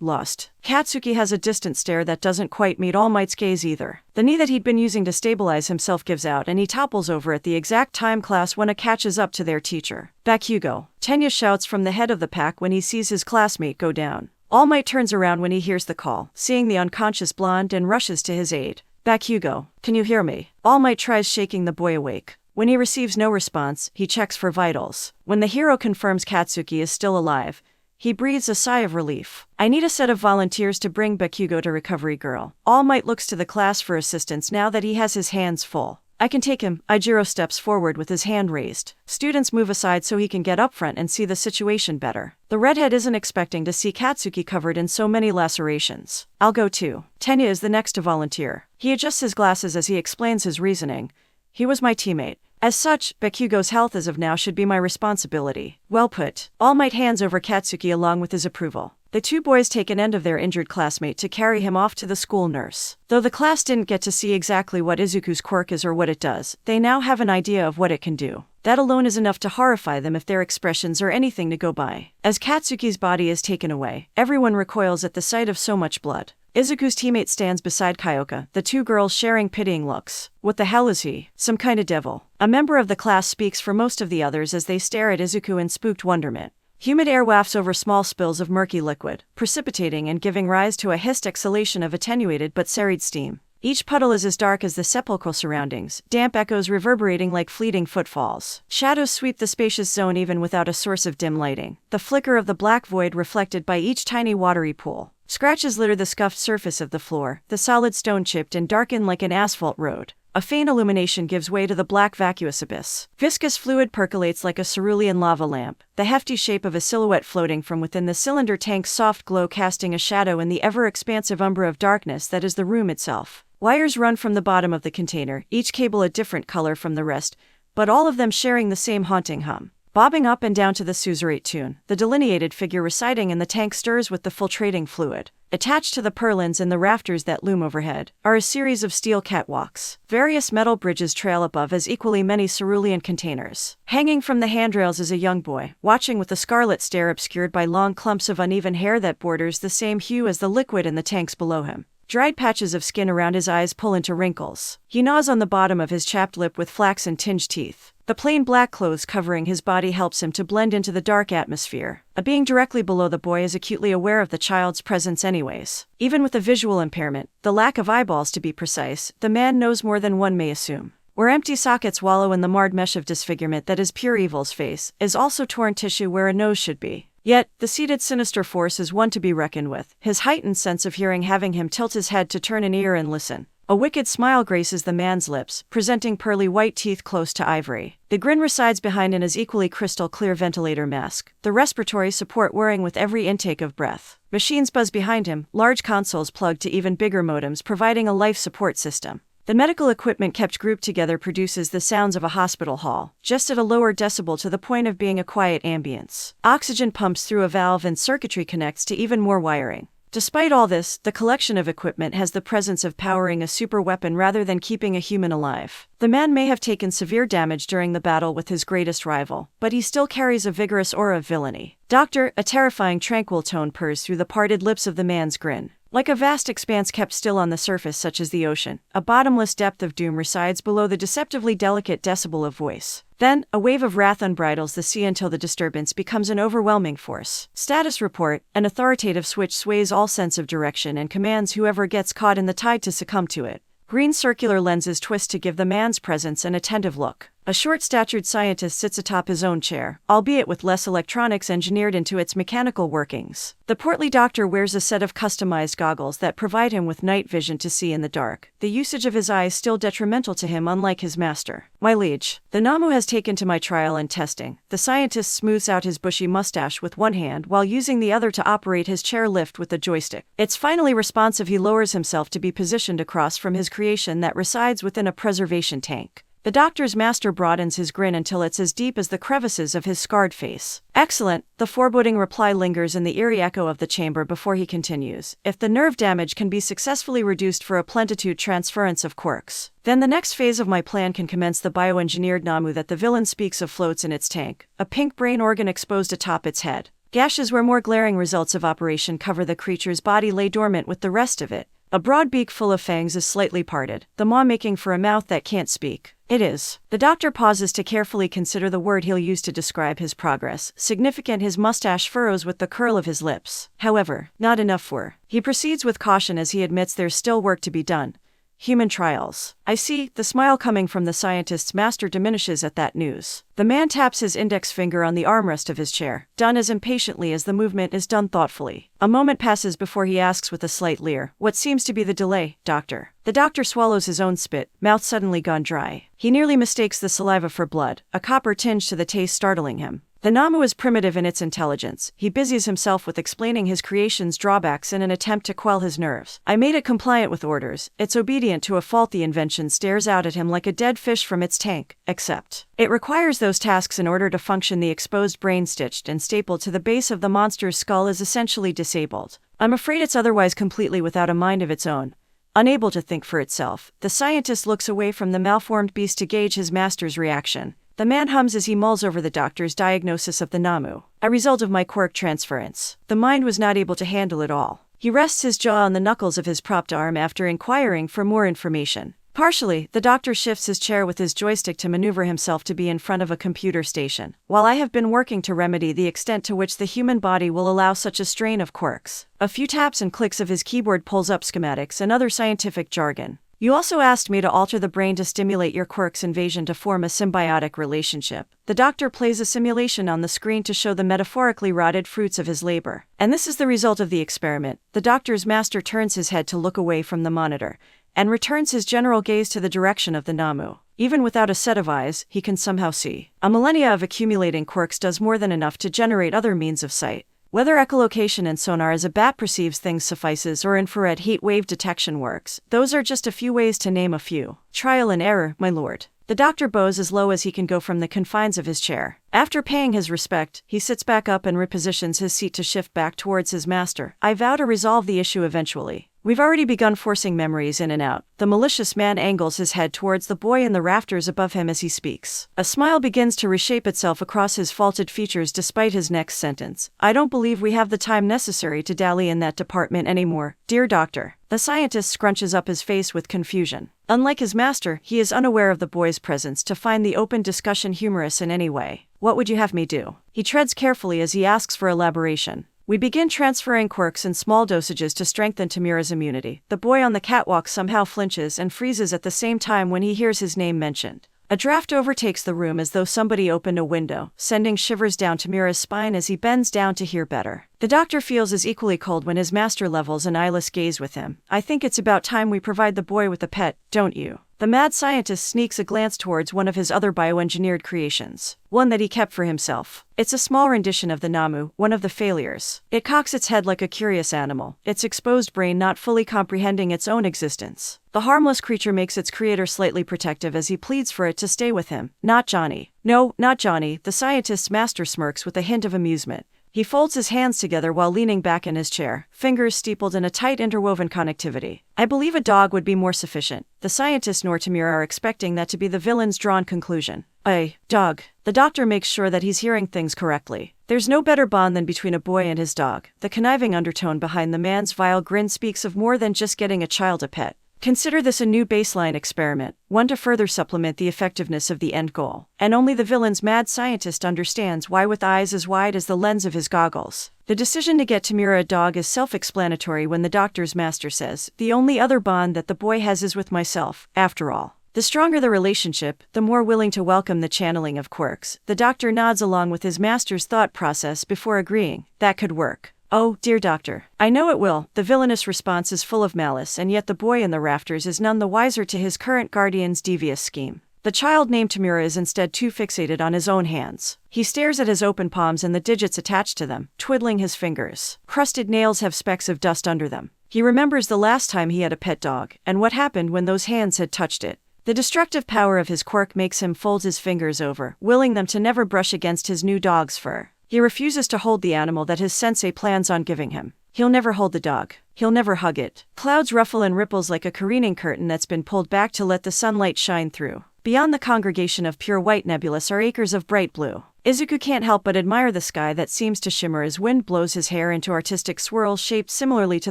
Lost. Katsuki has a distant stare that doesn't quite meet All Might's gaze either. The knee that he'd been using to stabilize himself gives out and he topples over at the exact time class Wanna catches up to their teacher. Bakugo. Tenya shouts from the head of the pack when he sees his classmate go down. All Might turns around when he hears the call, seeing the unconscious blonde, and rushes to his aid. Bakugo, can you hear me? All Might tries shaking the boy awake. When he receives no response, he checks for vitals. When the hero confirms Katsuki is still alive, he breathes a sigh of relief. I need a set of volunteers to bring Bakugo to Recovery Girl. All Might looks to the class for assistance now that he has his hands full. I can take him. Ijiro steps forward with his hand raised. Students move aside so he can get up front and see the situation better. The redhead isn't expecting to see Katsuki covered in so many lacerations. I'll go too. Tenya is the next to volunteer. He adjusts his glasses as he explains his reasoning. He was my teammate. As such, Bakugo's health as of now should be my responsibility. Well put. All Might hands over Katsuki along with his approval. The two boys take an end of their injured classmate to carry him off to the school nurse. Though the class didn't get to see exactly what Izuku's quirk is or what it does, they now have an idea of what it can do. That alone is enough to horrify them if their expressions are anything to go by. As Katsuki's body is taken away, everyone recoils at the sight of so much blood. Izuku's teammate stands beside Kyoka, the two girls sharing pitying looks. What the hell is he? Some kind of devil? A member of the class speaks for most of the others as they stare at Izuku in spooked wonderment. Humid air wafts over small spills of murky liquid, precipitating and giving rise to a hissed exhalation of attenuated but serried steam. Each puddle is as dark as the sepulchral surroundings, damp echoes reverberating like fleeting footfalls. Shadows sweep the spacious zone even without a source of dim lighting, the flicker of the black void reflected by each tiny watery pool. Scratches litter the scuffed surface of the floor, the solid stone chipped and darkened like an asphalt road. A faint illumination gives way to the black vacuous abyss. Viscous fluid percolates like a cerulean lava lamp, the hefty shape of a silhouette floating from within the cylinder tank's soft glow casting a shadow in the ever-expansive umbra of darkness that is the room itself. Wires run from the bottom of the container, each cable a different color from the rest, but all of them sharing the same haunting hum. Bobbing up and down to the suzerain tune, the delineated figure residing in the tank stirs with the filtrating fluid. Attached to the purlins and the rafters that loom overhead are a series of steel catwalks. Various metal bridges trail above as equally many cerulean containers. Hanging from the handrails is a young boy, watching with a scarlet stare obscured by long clumps of uneven hair that borders the same hue as the liquid in the tanks below him. Dried patches of skin around his eyes pull into wrinkles. He gnaws on the bottom of his chapped lip with flaxen-tinged teeth. The plain black clothes covering his body helps him to blend into the dark atmosphere. A being directly below the boy is acutely aware of the child's presence anyways. Even with a visual impairment, the lack of eyeballs to be precise, the man knows more than one may assume. Where empty sockets wallow in the marred mesh of disfigurement that is pure evil's face, is also torn tissue where a nose should be. Yet, the seated sinister force is one to be reckoned with, his heightened sense of hearing having him tilt his head to turn an ear and listen. A wicked smile graces the man's lips, presenting pearly white teeth close to ivory. The grin resides behind in his equally crystal-clear ventilator mask, the respiratory support whirring with every intake of breath. Machines buzz behind him, large consoles plugged to even bigger modems providing a life support system. The medical equipment kept grouped together produces the sounds of a hospital hall, just at a lower decibel to the point of being a quiet ambience. Oxygen pumps through a valve and circuitry connects to even more wiring. Despite all this, the collection of equipment has the presence of powering a super weapon rather than keeping a human alive. The man may have taken severe damage during the battle with his greatest rival, but he still carries a vigorous aura of villainy. Doctor, a terrifying tranquil tone purrs through the parted lips of the man's grin. Like a vast expanse kept still on the surface such as the ocean, a bottomless depth of doom resides below the deceptively delicate decibel of voice. Then, a wave of wrath unbridles the sea until the disturbance becomes an overwhelming force. Status report, an authoritative switch sways all sense of direction and commands whoever gets caught in the tide to succumb to it. Green circular lenses twist to give the man's presence an attentive look. A short-statured scientist sits atop his own chair, albeit with less electronics engineered into its mechanical workings. The portly doctor wears a set of customized goggles that provide him with night vision to see in the dark, the usage of his eyes still detrimental to him unlike his master. My liege, the Namu has taken to my trial and testing. The scientist smooths out his bushy mustache with one hand while using the other to operate his chair lift with the joystick. It's finally responsive. He lowers himself to be positioned across from his creation that resides within a preservation tank. The doctor's master broadens his grin until it's as deep as the crevices of his scarred face. Excellent, the foreboding reply lingers in the eerie echo of the chamber before he continues. If the nerve damage can be successfully reduced for a plentitude transference of quirks, then the next phase of my plan can commence. The bioengineered Namu that the villain speaks of floats in its tank, a pink brain organ exposed atop its head. Gashes where more glaring results of operation cover the creature's body lay dormant with the rest of it. A broad beak full of fangs is slightly parted, the maw making for a mouth that can't speak. It is. The doctor pauses to carefully consider the word he'll use to describe his progress. Significant, his mustache furrows with the curl of his lips. However, not enough for. He proceeds with caution as he admits there's still work to be done. Human trials. I see, the smile coming from the scientist's master diminishes at that news. The man taps his index finger on the armrest of his chair, done as impatiently as the movement is done thoughtfully. A moment passes before he asks with a slight leer, "What seems to be the delay, doctor?" The doctor swallows his own spit, mouth suddenly gone dry. He nearly mistakes the saliva for blood, a copper tinge to the taste startling him. The Namu is primitive in its intelligence. He busies himself with explaining his creation's drawbacks in an attempt to quell his nerves. I made it compliant with orders. It's obedient to a fault. The invention stares out at him like a dead fish from its tank, except it requires those tasks in order to function. The exposed brain stitched and stapled to the base of the monster's skull is essentially disabled. I'm afraid it's otherwise completely without a mind of its own. Unable to think for itself, the scientist looks away from the malformed beast to gauge his master's reaction. The man hums as he mulls over the doctor's diagnosis of the Namu. A result of my quirk transference. The mind was not able to handle it all. He rests his jaw on the knuckles of his propped arm after inquiring for more information. Partially, the doctor shifts his chair with his joystick to maneuver himself to be in front of a computer station. While I have been working to remedy the extent to which the human body will allow such a strain of quirks, a few taps and clicks of his keyboard pulls up schematics and other scientific jargon. You also asked me to alter the brain to stimulate your quirk's invasion to form a symbiotic relationship. The doctor plays a simulation on the screen to show the metaphorically rotted fruits of his labor. And this is the result of the experiment. The doctor's master turns his head to look away from the monitor, and returns his general gaze to the direction of the Namu. Even without a set of eyes, he can somehow see. A millennia of accumulating quirks does more than enough to generate other means of sight. Whether echolocation and sonar as a bat perceives things suffices or infrared heat wave detection works, those are just a few ways to name a few. Trial and error, my lord. The doctor bows as low as he can go from the confines of his chair. After paying his respect, he sits back up and repositions his seat to shift back towards his master. I vow to resolve the issue eventually. We've already begun forcing memories in and out. The malicious man angles his head towards the boy in the rafters above him as he speaks. A smile begins to reshape itself across his faulted features despite his next sentence. I don't believe we have the time necessary to dally in that department anymore, dear doctor. The scientist scrunches up his face with confusion. Unlike his master, he is unaware of the boy's presence to find the open discussion humorous in any way. What would you have me do? He treads carefully as he asks for elaboration. We begin transferring quirks in small dosages to strengthen Tamira's immunity. The boy on the catwalk somehow flinches and freezes at the same time when he hears his name mentioned. A draft overtakes the room as though somebody opened a window, sending shivers down Tamira's spine as he bends down to hear better. The doctor feels as equally cold when his master levels an eyeless gaze with him. I think it's about time we provide the boy with a pet, don't you? The mad scientist sneaks a glance towards one of his other bioengineered creations, one that he kept for himself. It's a small rendition of the Namu, one of the failures. It cocks its head like a curious animal, its exposed brain not fully comprehending its own existence. The harmless creature makes its creator slightly protective as he pleads for it to stay with him. Not Johnny. No, not Johnny. The scientist's master smirks with a hint of amusement. He folds his hands together while leaning back in his chair, fingers steepled in a tight interwoven connectivity. I believe a dog would be more sufficient. The scientist nor Tamira are expecting that to be the villain's drawn conclusion. A dog. The doctor makes sure that he's hearing things correctly. There's no better bond than between a boy and his dog. The conniving undertone behind the man's vile grin speaks of more than just getting a child a pet. Consider this a new baseline experiment, one to further supplement the effectiveness of the end goal. And only the villain's mad scientist understands why, with eyes as wide as the lens of his goggles. The decision to get Tamira a dog is self-explanatory when the doctor's master says, "The only other bond that the boy has is with myself, after all." The stronger the relationship, the more willing to welcome the channeling of quirks. The doctor nods along with his master's thought process before agreeing. That could work. Oh, dear doctor. I know it will. The villainous response is full of malice, and yet the boy in the rafters is none the wiser to his current guardian's devious scheme. The child named Tamira is instead too fixated on his own hands. He stares at his open palms and the digits attached to them, twiddling his fingers. Crusted nails have specks of dust under them. He remembers the last time he had a pet dog, and what happened when those hands had touched it. The destructive power of his quirk makes him fold his fingers over, willing them to never brush against his new dog's fur. He refuses to hold the animal that his sensei plans on giving him. He'll never hold the dog. He'll never hug it. Clouds ruffle and ripples like a careening curtain that's been pulled back to let the sunlight shine through. Beyond the congregation of pure white nebulous are acres of bright blue. Izuku can't help but admire the sky that seems to shimmer as wind blows his hair into artistic swirls shaped similarly to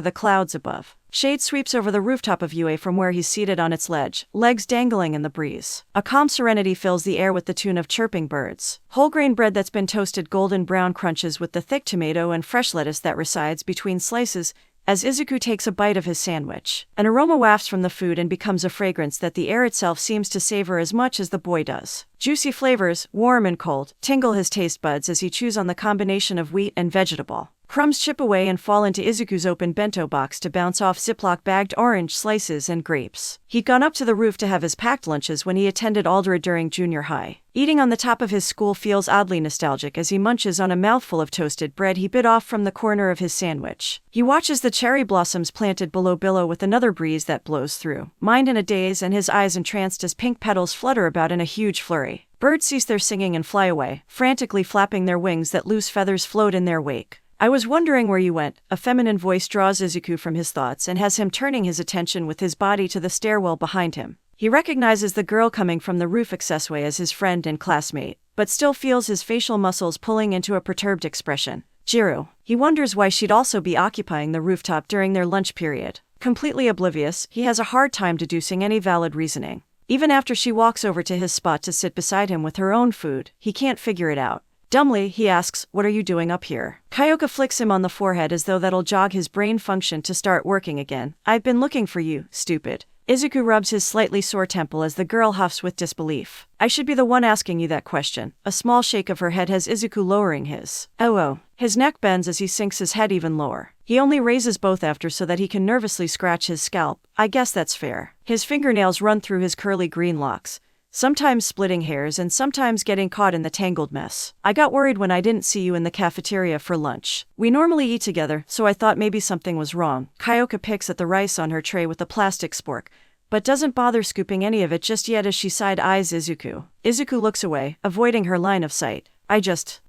the clouds above. Shade sweeps over the rooftop of UA from where he's seated on its ledge, legs dangling in the breeze. A calm serenity fills the air with the tune of chirping birds. Whole grain bread that's been toasted golden brown crunches with the thick tomato and fresh lettuce that resides between slices as Izuku takes a bite of his sandwich. An aroma wafts from the food and becomes a fragrance that the air itself seems to savor as much as the boy does. Juicy flavors, warm and cold, tingle his taste buds as he chews on the combination of wheat and vegetable. Crumbs chip away and fall into Izuku's open bento box to bounce off Ziploc-bagged orange slices and grapes. He'd gone up to the roof to have his packed lunches when he attended Aldera during junior high. Eating on the top of his school feels oddly nostalgic as he munches on a mouthful of toasted bread he bit off from the corner of his sandwich. He watches the cherry blossoms planted below billow with another breeze that blows through, mind in a daze and his eyes entranced as pink petals flutter about in a huge flurry. Birds cease their singing and fly away, frantically flapping their wings that loose feathers float in their wake. I was wondering where you went. A feminine voice draws Izuku from his thoughts and has him turning his attention with his body to the stairwell behind him. He recognizes the girl coming from the roof accessway as his friend and classmate, but still feels his facial muscles pulling into a perturbed expression. Jiro. He wonders why she'd also be occupying the rooftop during their lunch period. Completely oblivious, he has a hard time deducing any valid reasoning. Even after she walks over to his spot to sit beside him with her own food, he can't figure it out. Dumbly, he asks, "What are you doing up here?" Kyoka flicks him on the forehead as though that'll jog his brain function to start working again. "I've been looking for you, stupid." Izuku rubs his slightly sore temple as the girl huffs with disbelief. "I should be the one asking you that question." A small shake of her head has Izuku lowering his. Oh. His neck bends as he sinks his head even lower. He only raises both after so that he can nervously scratch his scalp. "I guess that's fair." His fingernails run through his curly green locks, sometimes splitting hairs and sometimes getting caught in the tangled mess. "I got worried when I didn't see you in the cafeteria for lunch. We normally eat together, so I thought maybe something was wrong." Kyoka picks at the rice on her tray with a plastic spork, but doesn't bother scooping any of it just yet as she side-eyes Izuku. Izuku looks away, avoiding her line of sight.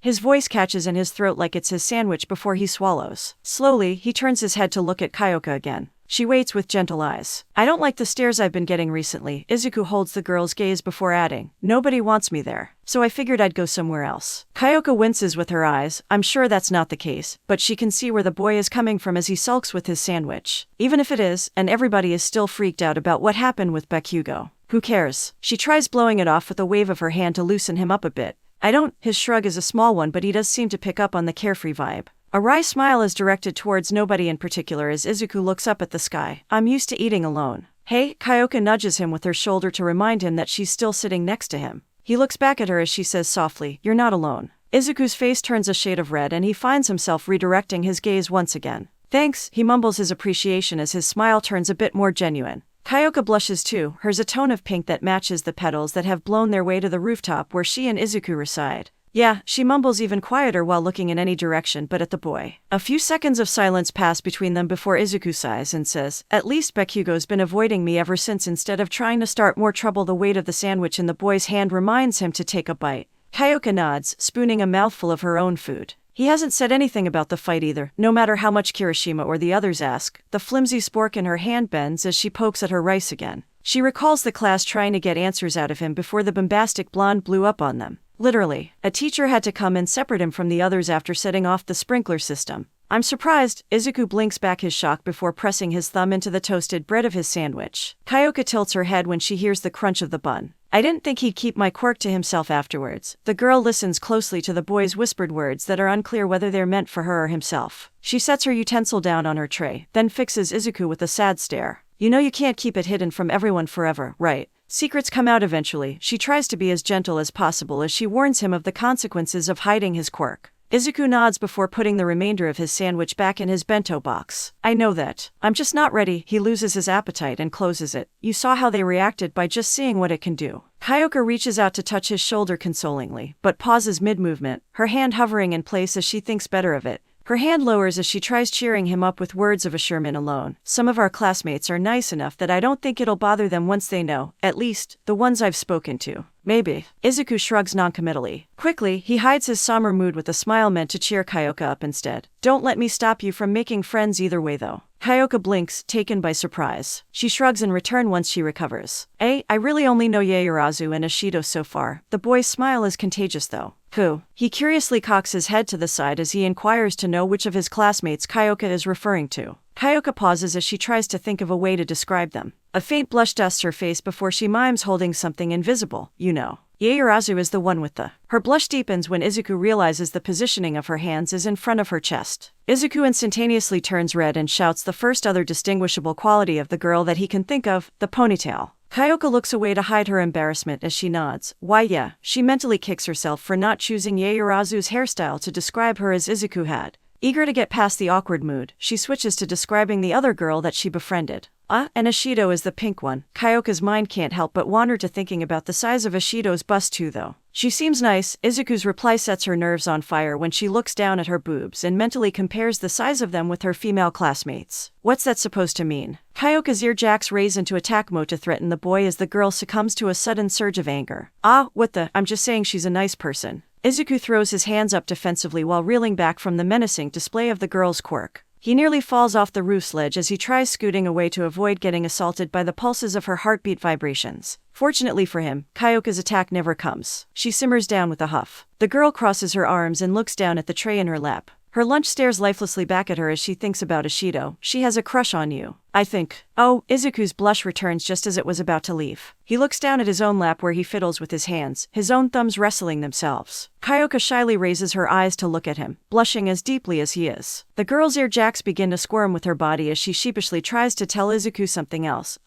His voice catches in his throat like it's his sandwich before he swallows. Slowly, he turns his head to look at Kyoka again. She waits with gentle eyes. "I don't like the stares I've been getting recently." Izuku holds the girl's gaze before adding, "Nobody wants me there, so I figured I'd go somewhere else." Kyoka winces with her eyes. I'm sure that's not the case, but she can see where the boy is coming from as he sulks with his sandwich. Even if it is, and everybody is still freaked out about what happened with Bakugo. Who cares? She tries blowing it off with a wave of her hand to loosen him up a bit. "I don't." His shrug is a small one, but he does seem to pick up on the carefree vibe. A wry smile is directed towards nobody in particular as Izuku looks up at the sky. "I'm used to eating alone." "Hey," Kyoka nudges him with her shoulder to remind him that she's still sitting next to him. He looks back at her as she says softly, "You're not alone." Izuku's face turns a shade of red and he finds himself redirecting his gaze once again. "Thanks," he mumbles his appreciation as his smile turns a bit more genuine. Kyoka blushes too, hers a tone of pink that matches the petals that have blown their way to the rooftop where she and Izuku reside. "Yeah," she mumbles even quieter while looking in any direction but at the boy. A few seconds of silence pass between them before Izuku sighs and says, "At least Bakugo's been avoiding me ever since." Instead of trying to start more trouble, the weight of the sandwich in the boy's hand reminds him to take a bite. Kyoka nods, spooning a mouthful of her own food. He hasn't said anything about the fight either, no matter how much Kirishima or the others ask. The flimsy spork in her hand bends as she pokes at her rice again. She recalls the class trying to get answers out of him before the bombastic blonde blew up on them. Literally, a teacher had to come and separate him from the others after setting off the sprinkler system. "I'm surprised." Izuku blinks back his shock before pressing his thumb into the toasted bread of his sandwich. Kyoka tilts her head when she hears the crunch of the bun. "I didn't think he'd keep my quirk to himself afterwards." The girl listens closely to the boy's whispered words that are unclear whether they're meant for her or himself. She sets her utensil down on her tray, then fixes Izuku with a sad stare. "You know you can't keep it hidden from everyone forever, right? Secrets come out eventually." She tries to be as gentle as possible as she warns him of the consequences of hiding his quirk. Izuku nods before putting the remainder of his sandwich back in his bento box. "I know that. I'm just not ready." He loses his appetite and closes it. "You saw how they reacted by just seeing what it can do." Kyoka reaches out to touch his shoulder consolingly, but pauses mid-movement, her hand hovering in place as she thinks better of it. Her hand lowers as she tries cheering him up with words of assurance alone. Some of our classmates are nice enough that I don't think it'll bother them once they know, at least, the ones I've spoken to. Maybe. Izuku shrugs noncommittally. Quickly, he hides his somber mood with a smile meant to cheer Kyoka up instead. Don't let me stop you from making friends either way though. Kyoka blinks, taken by surprise. She shrugs in return once she recovers. I really only know Yaoyorozu and Ishido so far. The boy's smile is contagious though. Who? He curiously cocks his head to the side as he inquires to know which of his classmates Kyoka is referring to. Kyoka pauses as she tries to think of a way to describe them. A faint blush dusts her face before she mimes holding something invisible, you know. Yaoyorozu is the one with the. Her blush deepens when Izuku realizes the positioning of her hands is in front of her chest. Izuku instantaneously turns red and shouts the first other distinguishable quality of the girl that he can think of, the ponytail. Kyoka looks away to hide her embarrassment as she nods. Why yeah, she mentally kicks herself for not choosing Yaoyorozu's hairstyle to describe her as Izuku had. Eager to get past the awkward mood, she switches to describing the other girl that she befriended. And Ishido is the pink one. Kyoka's mind can't help but wander to thinking about the size of Ishido's bust too though. She seems nice. Izuku's reply sets her nerves on fire when she looks down at her boobs and mentally compares the size of them with her female classmates. What's that supposed to mean? Kyoka's ear jacks raise into attack mode to threaten the boy as the girl succumbs to a sudden surge of anger. What the? I'm just saying she's a nice person. Izuku throws his hands up defensively while reeling back from the menacing display of the girl's quirk. He nearly falls off the roof ledge as he tries scooting away to avoid getting assaulted by the pulses of her heartbeat vibrations. Fortunately for him, Kyoka's attack never comes. She simmers down with a huff. The girl crosses her arms and looks down at the tray in her lap. Her lunch stares lifelessly back at her as she thinks about Ishido. She has a crush on you, I think. Izuku's blush returns just as it was about to leave. He looks down at his own lap where he fiddles with his hands, his own thumbs wrestling themselves. Kyoka shyly raises her eyes to look at him, blushing as deeply as he is. The girl's ear jacks begin to squirm with her body as she sheepishly tries to tell Izuku something else.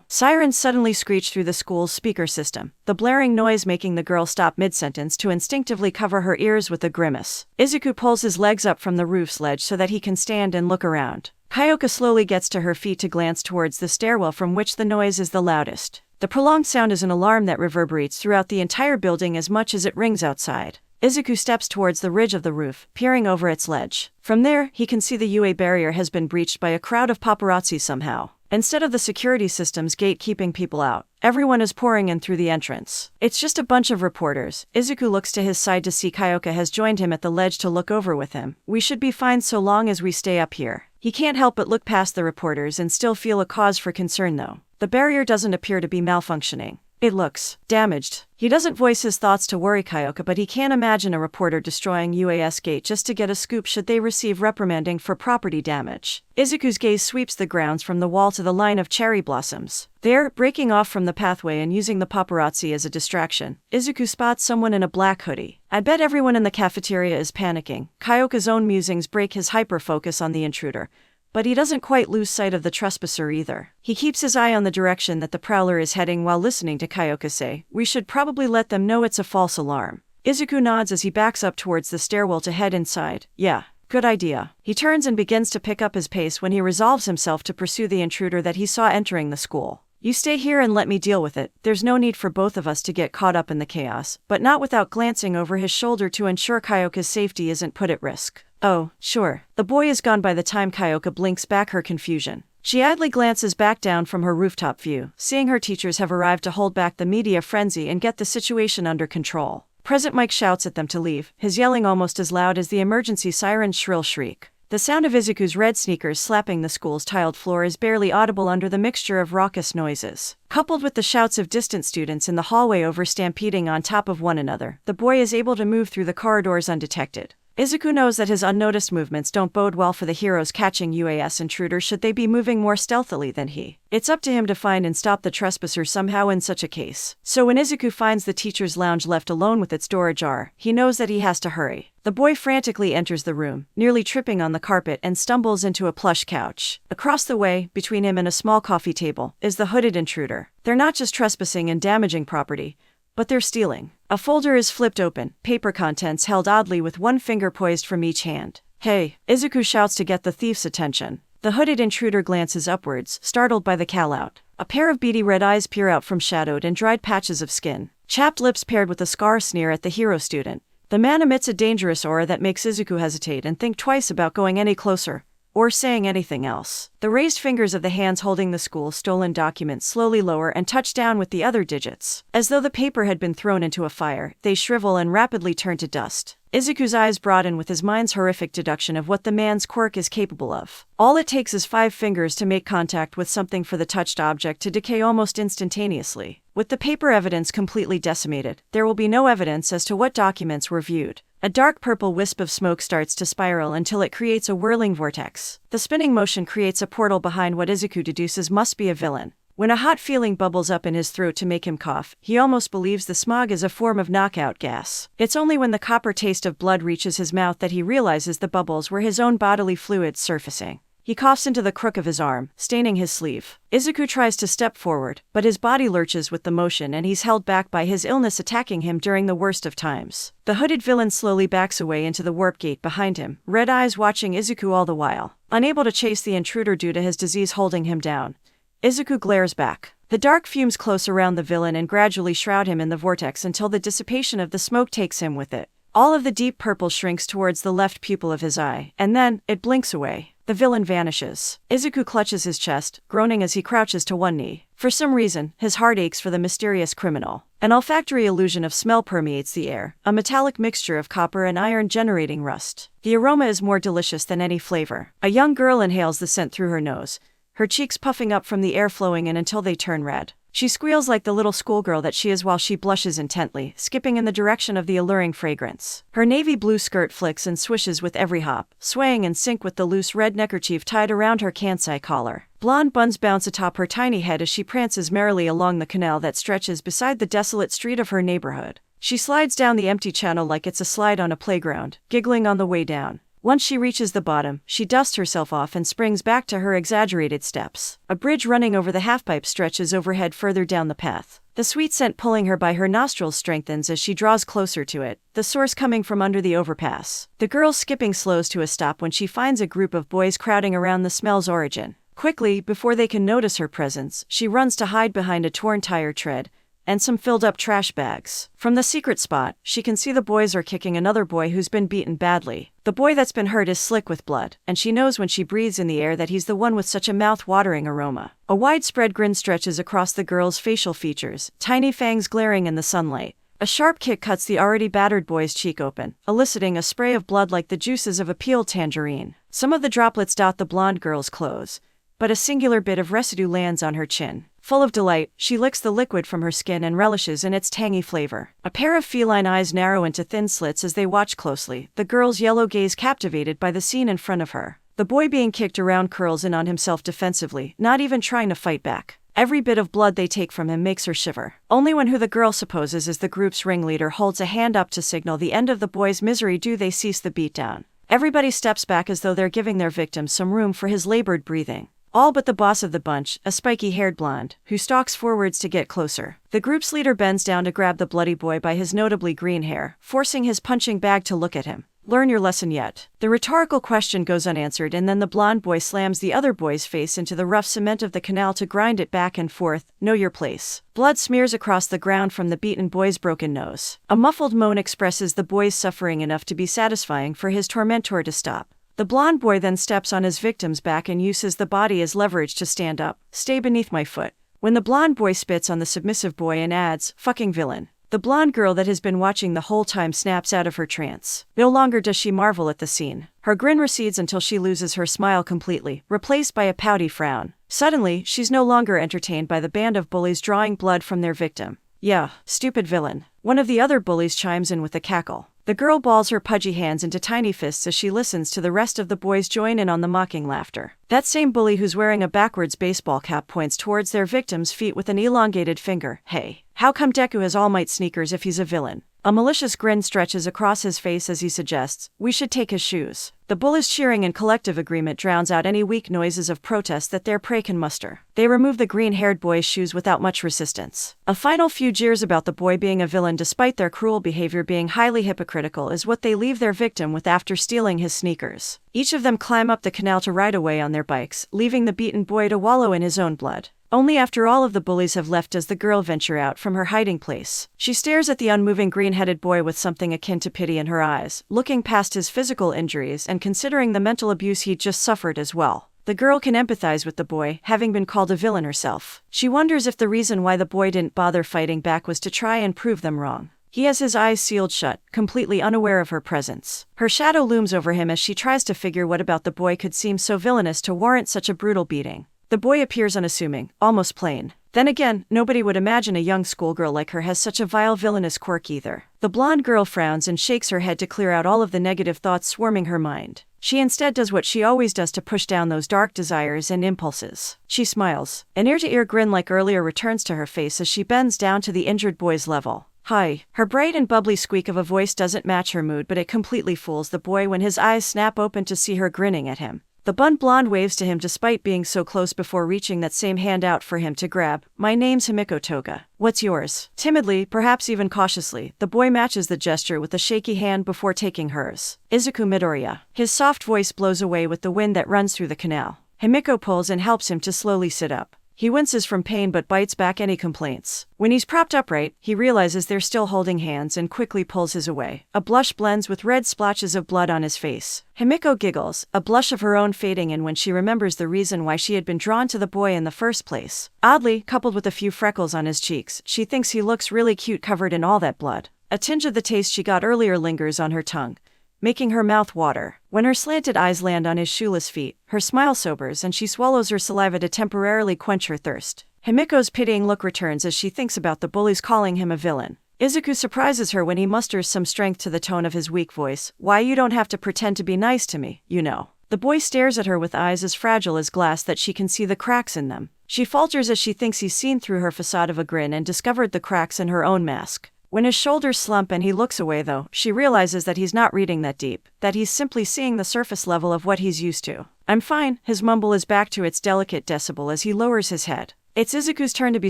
Sirens suddenly screech through the school's speaker system, the blaring noise making the girl stop mid-sentence to instinctively cover her ears with a grimace. Izuku pulls his legs up from the roof's ledge so that he can stand and look around. Kyoka slowly gets to her feet to glance towards the stairwell from which the noise is the loudest. The prolonged sound is an alarm that reverberates throughout the entire building as much as it rings outside. Izuku steps towards the ridge of the roof, peering over its ledge. From there, he can see the UA barrier has been breached by a crowd of paparazzi somehow. Instead of the security system's gate keeping people out, everyone is pouring in through the entrance. It's just a bunch of reporters. Izuku looks to his side to see Kyoka has joined him at the ledge to look over with him. We should be fine so long as we stay up here. He can't help but look past the reporters and still feel a cause for concern though. The barrier doesn't appear to be malfunctioning. It looks damaged. He doesn't voice his thoughts to worry Kyoka, but he can't imagine a reporter destroying UAS gate just to get a scoop should they receive reprimanding for property damage. Izuku's gaze sweeps the grounds from the wall to the line of cherry blossoms. There, breaking off from the pathway and using the paparazzi as a distraction, Izuku spots someone in a black hoodie. I bet everyone in the cafeteria is panicking. Kyoka's own musings break his hyper-focus on the intruder. But he doesn't quite lose sight of the trespasser either. He keeps his eye on the direction that the prowler is heading while listening to Kyoka say, "We should probably let them know it's a false alarm." Izuku nods as he backs up towards the stairwell to head inside. Yeah, good idea. He turns and begins to pick up his pace when he resolves himself to pursue the intruder that he saw entering the school. You stay here and let me deal with it. There's no need for both of us to get caught up in the chaos, but not without glancing over his shoulder to ensure Kyoka's safety isn't put at risk. Oh, sure. The boy is gone by the time Kyoka blinks back her confusion. She idly glances back down from her rooftop view, seeing her teachers have arrived to hold back the media frenzy and get the situation under control. Present Mike shouts at them to leave, his yelling almost as loud as the emergency siren's shrill shriek. The sound of Izuku's red sneakers slapping the school's tiled floor is barely audible under the mixture of raucous noises. Coupled with the shouts of distant students in the hallway over stampeding on top of one another, the boy is able to move through the corridors undetected. Izuku knows that his unnoticed movements don't bode well for the heroes catching UAS intruders should they be moving more stealthily than he. It's up to him to find and stop the trespasser somehow in such a case. So when Izuku finds the teacher's lounge left alone with its door ajar, he knows that he has to hurry. The boy frantically enters the room, nearly tripping on the carpet, and stumbles into a plush couch. Across the way, between him and a small coffee table, is the hooded intruder. They're not just trespassing and damaging property, but they're stealing. A folder is flipped open, paper contents held oddly with one finger poised from each hand. Hey! Izuku shouts to get the thief's attention. The hooded intruder glances upwards, startled by the call-out. A pair of beady red eyes peer out from shadowed and dried patches of skin. Chapped lips paired with a scar sneer at the hero student. The man emits a dangerous aura that makes Izuku hesitate and think twice about going any closer, or saying anything else. The raised fingers of the hands holding the school-stolen documents slowly lower and touch down with the other digits. As though the paper had been thrown into a fire, they shrivel and rapidly turn to dust. Izuku's eyes broaden with his mind's horrific deduction of what the man's quirk is capable of. All it takes is 5 fingers to make contact with something for the touched object to decay almost instantaneously. With the paper evidence completely decimated, there will be no evidence as to what documents were viewed. A dark purple wisp of smoke starts to spiral until it creates a whirling vortex. The spinning motion creates a portal behind what Izuku deduces must be a villain. When a hot feeling bubbles up in his throat to make him cough, he almost believes the smog is a form of knockout gas. It's only when the copper taste of blood reaches his mouth that he realizes the bubbles were his own bodily fluids surfacing. He coughs into the crook of his arm, staining his sleeve. Izuku tries to step forward, but his body lurches with the motion and he's held back by his illness attacking him during the worst of times. The hooded villain slowly backs away into the warp gate behind him, red eyes watching Izuku all the while. Unable to chase the intruder due to his disease holding him down, Izuku glares back. The dark fumes close around the villain and gradually shroud him in the vortex until the dissipation of the smoke takes him with it. All of the deep purple shrinks towards the left pupil of his eye, and then, it blinks away. The villain vanishes. Izuku clutches his chest, groaning as he crouches to one knee. For some reason, his heart aches for the mysterious criminal. An olfactory illusion of smell permeates the air, a metallic mixture of copper and iron generating rust. The aroma is more delicious than any flavor. A young girl inhales the scent through her nose, her cheeks puffing up from the air flowing in until they turn red. She squeals like the little schoolgirl that she is while she blushes intently, skipping in the direction of the alluring fragrance. Her navy blue skirt flicks and swishes with every hop, swaying in sync with the loose red neckerchief tied around her kansai collar. Blonde buns bounce atop her tiny head as she prances merrily along the canal that stretches beside the desolate street of her neighborhood. She slides down the empty channel like it's a slide on a playground, giggling on the way down. Once she reaches the bottom, she dusts herself off and springs back to her exaggerated steps. A bridge running over the halfpipe stretches overhead further down the path. The sweet scent pulling her by her nostrils strengthens as she draws closer to it, the source coming from under the overpass. The girl's skipping slows to a stop when she finds a group of boys crowding around the smell's origin. Quickly, before they can notice her presence, she runs to hide behind a torn tire tread and some filled-up trash bags. From the secret spot, she can see the boys are kicking another boy who's been beaten badly. The boy that's been hurt is slick with blood, and she knows when she breathes in the air that he's the one with such a mouth-watering aroma. A widespread grin stretches across the girl's facial features, tiny fangs glaring in the sunlight. A sharp kick cuts the already battered boy's cheek open, eliciting a spray of blood like the juices of a peeled tangerine. Some of the droplets dot the blonde girl's clothes, but a singular bit of residue lands on her chin. Full of delight, she licks the liquid from her skin and relishes in its tangy flavor. A pair of feline eyes narrow into thin slits as they watch closely, the girl's yellow gaze captivated by the scene in front of her. The boy being kicked around curls in on himself defensively, not even trying to fight back. Every bit of blood they take from him makes her shiver. Only when who the girl supposes is the group's ringleader holds a hand up to signal the end of the boy's misery do they cease the beatdown. Everybody steps back as though they're giving their victim some room for his labored breathing. All but the boss of the bunch, a spiky-haired blonde, who stalks forwards to get closer. The group's leader bends down to grab the bloody boy by his notably green hair, forcing his punching bag to look at him. Learn your lesson yet? The rhetorical question goes unanswered and then the blonde boy slams the other boy's face into the rough cement of the canal to grind it back and forth. Know your place. Blood smears across the ground from the beaten boy's broken nose. A muffled moan expresses the boy's suffering enough to be satisfying for his tormentor to stop. The blonde boy then steps on his victim's back and uses the body as leverage to stand up. Stay beneath my foot. When the blonde boy spits on the submissive boy and adds, fucking villain, the blonde girl that has been watching the whole time snaps out of her trance. No longer does she marvel at the scene. Her grin recedes until she loses her smile completely, replaced by a pouty frown. Suddenly, she's no longer entertained by the band of bullies drawing blood from their victim. Yeah, stupid villain. One of the other bullies chimes in with a cackle. The girl balls her pudgy hands into tiny fists as she listens to the rest of the boys join in on the mocking laughter. That same bully who's wearing a backwards baseball cap points towards their victim's feet with an elongated finger. Hey, how come Deku has All Might sneakers if he's a villain? A malicious grin stretches across his face as he suggests, we should take his shoes. The bullies' cheering and collective agreement drowns out any weak noises of protest that their prey can muster. They remove the green-haired boy's shoes without much resistance. A final few jeers about the boy being a villain despite their cruel behavior being highly hypocritical is what they leave their victim with after stealing his sneakers. Each of them climb up the canal to ride away on their bikes, leaving the beaten boy to wallow in his own blood. Only after all of the bullies have left does the girl venture out from her hiding place. She stares at the unmoving green-headed boy with something akin to pity in her eyes, looking past his physical injuries and considering the mental abuse he'd just suffered as well. The girl can empathize with the boy, having been called a villain herself. She wonders if the reason why the boy didn't bother fighting back was to try and prove them wrong. He has his eyes sealed shut, completely unaware of her presence. Her shadow looms over him as she tries to figure what about the boy could seem so villainous to warrant such a brutal beating. The boy appears unassuming, almost plain. Then again, nobody would imagine a young schoolgirl like her has such a vile villainous quirk either. The blonde girl frowns and shakes her head to clear out all of the negative thoughts swarming her mind. She instead does what she always does to push down those dark desires and impulses. She smiles. An ear-to-ear grin like earlier returns to her face as she bends down to the injured boy's level. Hi. Her bright and bubbly squeak of a voice doesn't match her mood, but it completely fools the boy when his eyes snap open to see her grinning at him. The blonde waves to him despite being so close before reaching that same hand out for him to grab. My name's Himiko Toga. What's yours? Timidly, perhaps even cautiously, the boy matches the gesture with a shaky hand before taking hers. Izuku Midoriya. His soft voice blows away with the wind that runs through the canal. Himiko pulls and helps him to slowly sit up. He winces from pain but bites back any complaints. When he's propped upright, he realizes they're still holding hands and quickly pulls his away. A blush blends with red splotches of blood on his face. Himiko giggles, a blush of her own fading in when she remembers the reason why she had been drawn to the boy in the first place. Oddly, coupled with a few freckles on his cheeks, she thinks he looks really cute covered in all that blood. A tinge of the taste she got earlier lingers on her tongue, making her mouth water. When her slanted eyes land on his shoeless feet, her smile sobers and she swallows her saliva to temporarily quench her thirst. Himiko's pitying look returns as she thinks about the bullies calling him a villain. Izuku surprises her when he musters some strength to the tone of his weak voice. Why, you don't have to pretend to be nice to me, you know. The boy stares at her with eyes as fragile as glass that she can see the cracks in them. She falters as she thinks he's seen through her facade of a grin and discovered the cracks in her own mask. When his shoulders slump and he looks away though, she realizes that he's not reading that deep, that he's simply seeing the surface level of what he's used to. I'm fine, his mumble is back to its delicate decibel as he lowers his head. It's Izuku's turn to be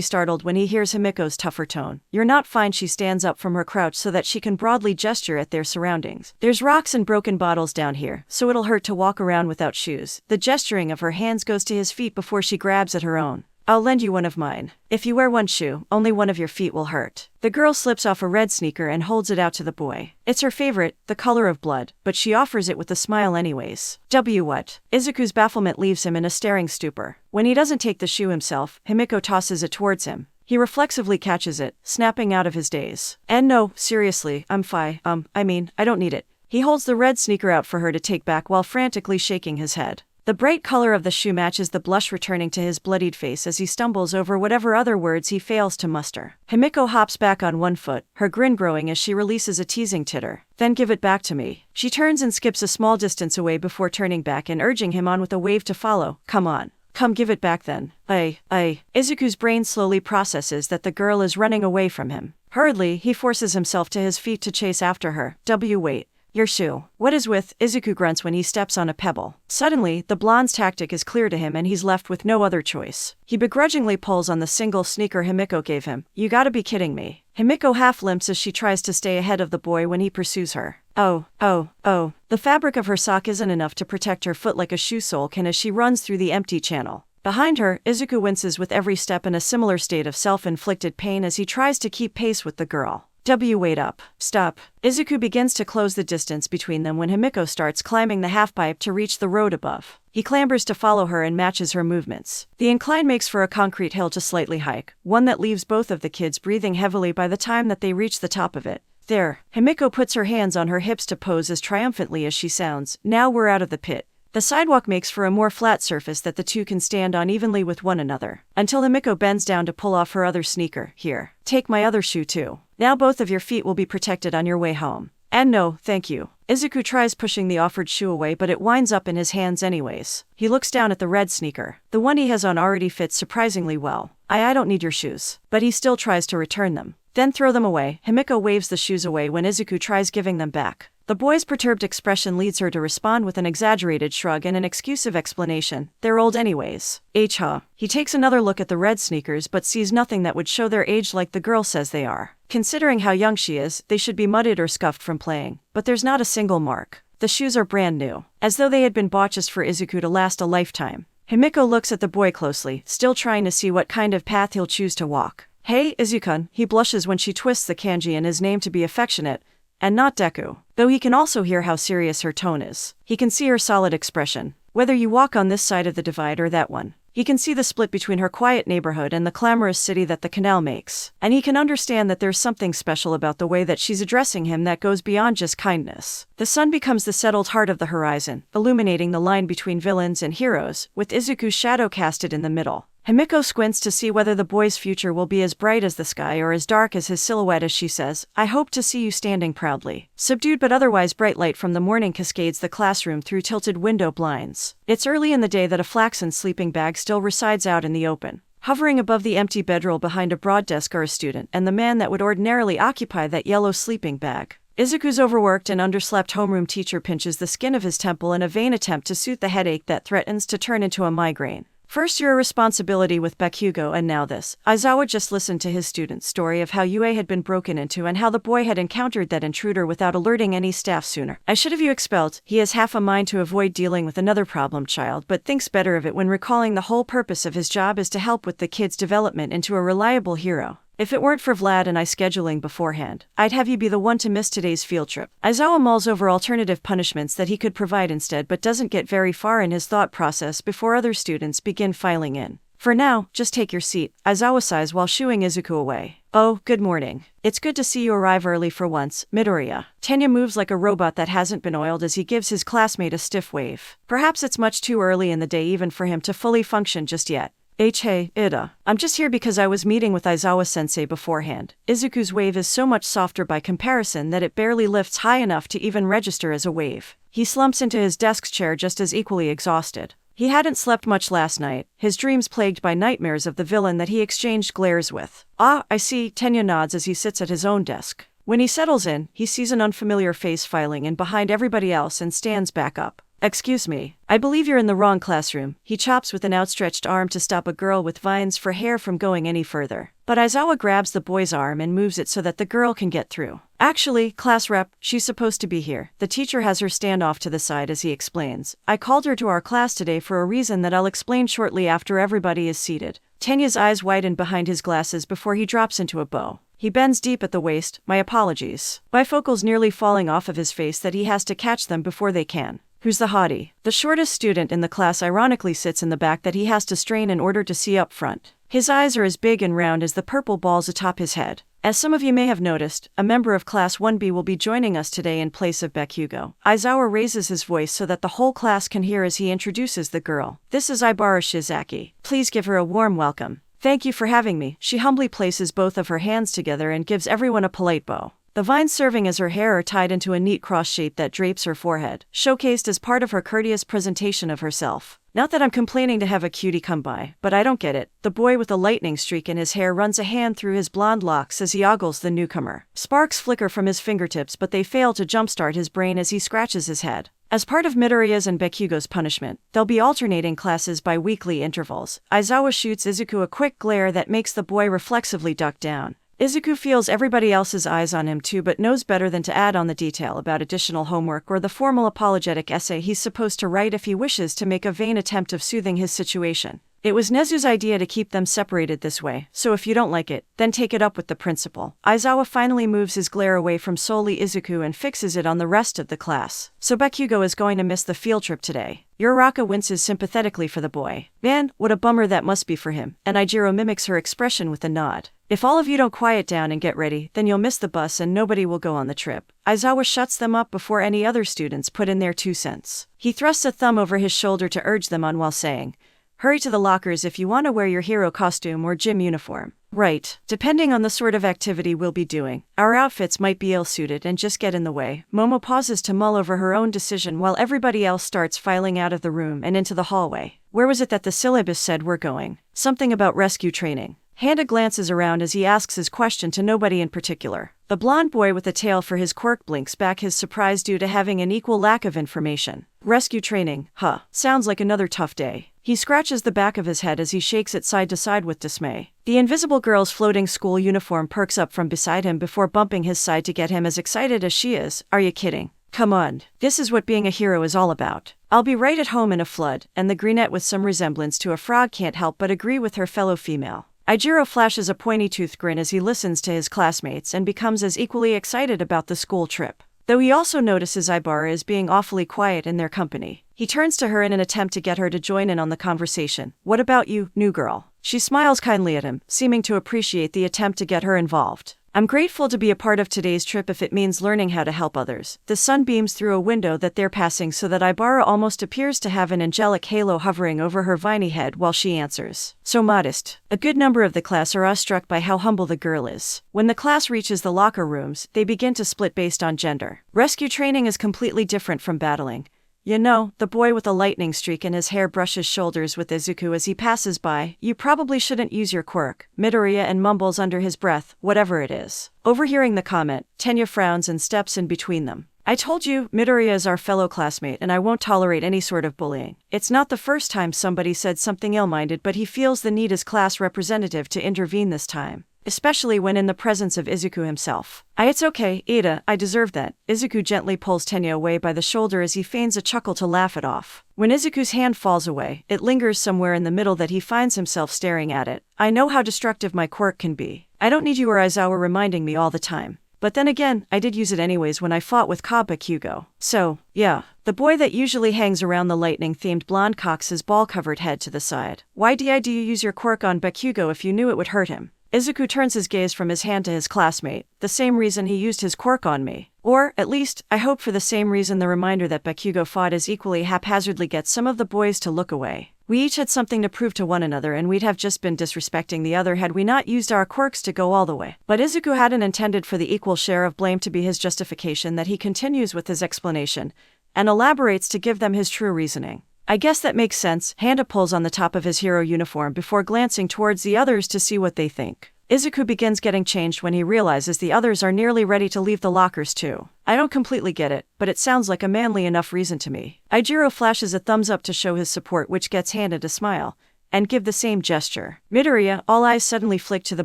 startled when he hears Himiko's tougher tone. You're not fine. She stands up from her crouch so that she can broadly gesture at their surroundings. There's rocks and broken bottles down here, so it'll hurt to walk around without shoes. The gesturing of her hands goes to his feet before she grabs at her own. I'll lend you one of mine. If you wear one shoe, only one of your feet will hurt. The girl slips off a red sneaker and holds it out to the boy. It's her favorite, the color of blood, but she offers it with a smile anyways. What? Izuku's bafflement leaves him in a staring stupor. When he doesn't take the shoe himself, Himiko tosses it towards him. He reflexively catches it, snapping out of his daze. And no, seriously, I'm fine. I don't need it. He holds the red sneaker out for her to take back while frantically shaking his head. The bright color of the shoe matches the blush returning to his bloodied face as he stumbles over whatever other words he fails to muster. Himiko hops back on one foot, her grin growing as she releases a teasing titter. Then give it back to me. She turns and skips a small distance away before turning back and urging him on with a wave to follow. Come on. Come give it back then. Izuku's brain slowly processes that the girl is running away from him. Hurriedly, he forces himself to his feet to chase after her. Wait. Your shoe. What is with? Izuku grunts when he steps on a pebble. Suddenly, the blonde's tactic is clear to him and he's left with no other choice. He begrudgingly pulls on the single sneaker Himiko gave him. You gotta be kidding me. Himiko half limps as she tries to stay ahead of the boy when he pursues her. Oh. The fabric of her sock isn't enough to protect her foot like a shoe sole can as she runs through the empty channel. Behind her, Izuku winces with every step in a similar state of self-inflicted pain as he tries to keep pace with the girl. Wait up. Stop. Izuku begins to close the distance between them when Himiko starts climbing the half-pipe to reach the road above. He clambers to follow her and matches her movements. The incline makes for a concrete hill to slightly hike, one that leaves both of the kids breathing heavily by the time that they reach the top of it. There. Himiko puts her hands on her hips to pose as triumphantly as she sounds. Now we're out of the pit. The sidewalk makes for a more flat surface that the two can stand on evenly with one another, until Himiko bends down to pull off her other sneaker. Here, take my other shoe too. Now both of your feet will be protected on your way home. And no, thank you. Izuku tries pushing the offered shoe away but it winds up in his hands anyways. He looks down at the red sneaker. The one he has on already fits surprisingly well. I don't need your shoes. But he still tries to return them. then throw them away. Himiko waves the shoes away when Izuku tries giving them back. The boy's perturbed expression leads her to respond with an exaggerated shrug and an excusive explanation. They're old anyways. He takes another look at the red sneakers but sees nothing that would show their age like the girl says they are. Considering how young she is, they should be mudded or scuffed from playing. But there's not a single mark. The shoes are brand new, as though they had been bought just for Izuku to last a lifetime. Himiko looks at the boy closely, still trying to see what kind of path he'll choose to walk. Hey, Izuku, he blushes when she twists the kanji in his name to be affectionate, and not Deku. Though he can also hear how serious her tone is. He can see her solid expression. Whether you walk on this side of the divide or that one. He can see the split between her quiet neighborhood and the clamorous city that the canal makes. And he can understand that there's something special about the way that she's addressing him that goes beyond just kindness. The sun becomes the settled heart of the horizon, illuminating the line between villains and heroes, with Izuku's shadow casted in the middle. Himiko squints to see whether the boy's future will be as bright as the sky or as dark as his silhouette as she says, I hope to see you standing proudly. Subdued but otherwise bright light from the morning cascades the classroom through tilted window blinds. It's early in the day that a flaxen sleeping bag still resides out in the open. Hovering above the empty bedroll behind a broad desk are a student and the man that would ordinarily occupy that yellow sleeping bag. Izuku's overworked and underslept homeroom teacher pinches the skin of his temple in a vain attempt to soothe the headache that threatens to turn into a migraine. First your responsibility with Bakugo and now this. Aizawa just listened to his student's story of how UA had been broken into and how the boy had encountered that intruder without alerting any staff sooner. I should have you expelled. He has half a mind to avoid dealing with another problem child but thinks better of it when recalling the whole purpose of his job is to help with the kid's development into a reliable hero. If it weren't for Vlad and I scheduling beforehand, I'd have you be the one to miss today's field trip. Aizawa mulls over alternative punishments that he could provide instead but doesn't get very far in his thought process before other students begin filing in. For now, just take your seat, Aizawa sighs while shooing Izuku away. Oh, good morning. It's good to see you arrive early for once, Midoriya. Tenya moves like a robot that hasn't been oiled as he gives his classmate a stiff wave. Perhaps it's much too early in the day even for him to fully function just yet. Hey, Ida. I'm just here because I was meeting with Aizawa-sensei beforehand. Izuku's wave is so much softer by comparison that it barely lifts high enough to even register as a wave. He slumps into his desk chair just as equally exhausted. He hadn't slept much last night, his dreams plagued by nightmares of the villain that he exchanged glares with. Ah, I see, Tenya nods as he sits at his own desk. When he settles in, he sees an unfamiliar face filing in behind everybody else and stands back up. Excuse me, I believe you're in the wrong classroom. He chops with an outstretched arm to stop a girl with vines for hair from going any further. But Aizawa grabs the boy's arm and moves it so that the girl can get through. Actually, class rep, she's supposed to be here. The teacher has her stand off to the side as he explains. I called her to our class today for a reason that I'll explain shortly after everybody is seated. Tenya's eyes widen behind his glasses before he drops into a bow. He bends deep at the waist. My apologies. Bifocals nearly falling off of his face that he has to catch them before they can. Who's the hottie? The shortest student in the class ironically sits in the back that he has to strain in order to see up front. His eyes are as big and round as the purple balls atop his head. As some of you may have noticed, a member of Class 1B will be joining us today in place of Bakugo. Aizawa raises his voice so that the whole class can hear as he introduces the girl. This is Ibara Shizaki. Please give her a warm welcome. Thank you for having me. She humbly places both of her hands together and gives everyone a polite bow. The vines serving as her hair are tied into a neat cross shape that drapes her forehead, showcased as part of her courteous presentation of herself. Not that I'm complaining to have a cutie come by, but I don't get it. The boy with a lightning streak in his hair runs a hand through his blonde locks as he ogles the newcomer. Sparks flicker from his fingertips but they fail to jumpstart his brain as he scratches his head. As part of Midoriya's and Bakugo's punishment, they'll be alternating classes by weekly intervals. Aizawa shoots Izuku a quick glare that makes the boy reflexively duck down. Izuku feels everybody else's eyes on him too but knows better than to add on the detail about additional homework or the formal apologetic essay he's supposed to write if he wishes to make a vain attempt of soothing his situation. It was Nezu's idea to keep them separated this way, so if you don't like it, then take it up with the principal. Aizawa finally moves his glare away from solely Izuku and fixes it on the rest of the class. So Bakugo is going to miss the field trip today. Uraraka winces sympathetically for the boy. Man, what a bummer that must be for him, and Ijiro mimics her expression with a nod. If all of you don't quiet down and get ready, then you'll miss the bus and nobody will go on the trip. Aizawa shuts them up before any other students put in their 2 cents. He thrusts a thumb over his shoulder to urge them on while saying, hurry to the lockers if you want to wear your hero costume or gym uniform. Right. Depending on the sort of activity we'll be doing, our outfits might be ill-suited and just get in the way. Momo pauses to mull over her own decision while everybody else starts filing out of the room and into the hallway. Where was it that the syllabus said we're going? Something about rescue training. Handa glances around as he asks his question to nobody in particular. The blonde boy with a tail for his quirk blinks back his surprise due to having an equal lack of information. Rescue training, huh? Sounds like another tough day. He scratches the back of his head as he shakes it side to side with dismay. The invisible girl's floating school uniform perks up from beside him before bumping his side to get him as excited as she is. Are you kidding? Come on, this is what being a hero is all about. I'll be right at home in a flood, and the greenette with some resemblance to a frog can't help but agree with her fellow female. Ijiro flashes a pointy-toothed grin as he listens to his classmates and becomes as equally excited about the school trip. Though he also notices Ibara is being awfully quiet in their company. He turns to her in an attempt to get her to join in on the conversation. What about you, new girl? She smiles kindly at him, seeming to appreciate the attempt to get her involved. I'm grateful to be a part of today's trip if it means learning how to help others. The sun beams through a window that they're passing so that Ibara almost appears to have an angelic halo hovering over her viney head while she answers. So modest. A good number of the class are awestruck by how humble the girl is. When the class reaches the locker rooms, they begin to split based on gender. Rescue training is completely different from battling. You know, the boy with a lightning streak in his hair brushes shoulders with Izuku as he passes by. You probably shouldn't use your quirk, Midoriya, and mumbles under his breath, whatever it is. Overhearing the comment, Tenya frowns and steps in between them. I told you, Midoriya is our fellow classmate and I won't tolerate any sort of bullying. It's not the first time somebody said something ill-minded, but he feels the need as class representative to intervene this time. Especially when in the presence of Izuku himself. It's okay, Ada, I deserve that. Izuku gently pulls Tenya away by the shoulder as he feigns a chuckle to laugh it off. When Izuku's hand falls away, it lingers somewhere in the middle that he finds himself staring at it. I know how destructive my quirk can be. I don't need you or Aizawa reminding me all the time. But then again, I did use it anyways when I fought with Bakugo. So, yeah. The boy that usually hangs around the lightning-themed blonde cocks his ball-covered head to the side. Why do you use your quirk on Bakugo if you knew it would hurt him? Izuku turns his gaze from his hand to his classmate, the same reason he used his quirk on me. Or, at least, I hope for the same reason the reminder that Bakugo fought as equally haphazardly gets some of the boys to look away. We each had something to prove to one another and we'd have just been disrespecting the other had we not used our quirks to go all the way. But Izuku hadn't intended for the equal share of blame to be his justification that he continues with his explanation, and elaborates to give them his true reasoning. I guess that makes sense. Handa pulls on the top of his hero uniform before glancing towards the others to see what they think. Izuku begins getting changed when he realizes the others are nearly ready to leave the lockers too. I don't completely get it, but it sounds like a manly enough reason to me. Ijiro flashes a thumbs up to show his support, which gets Handa to smile and give the same gesture. Midoriya, all eyes suddenly flick to the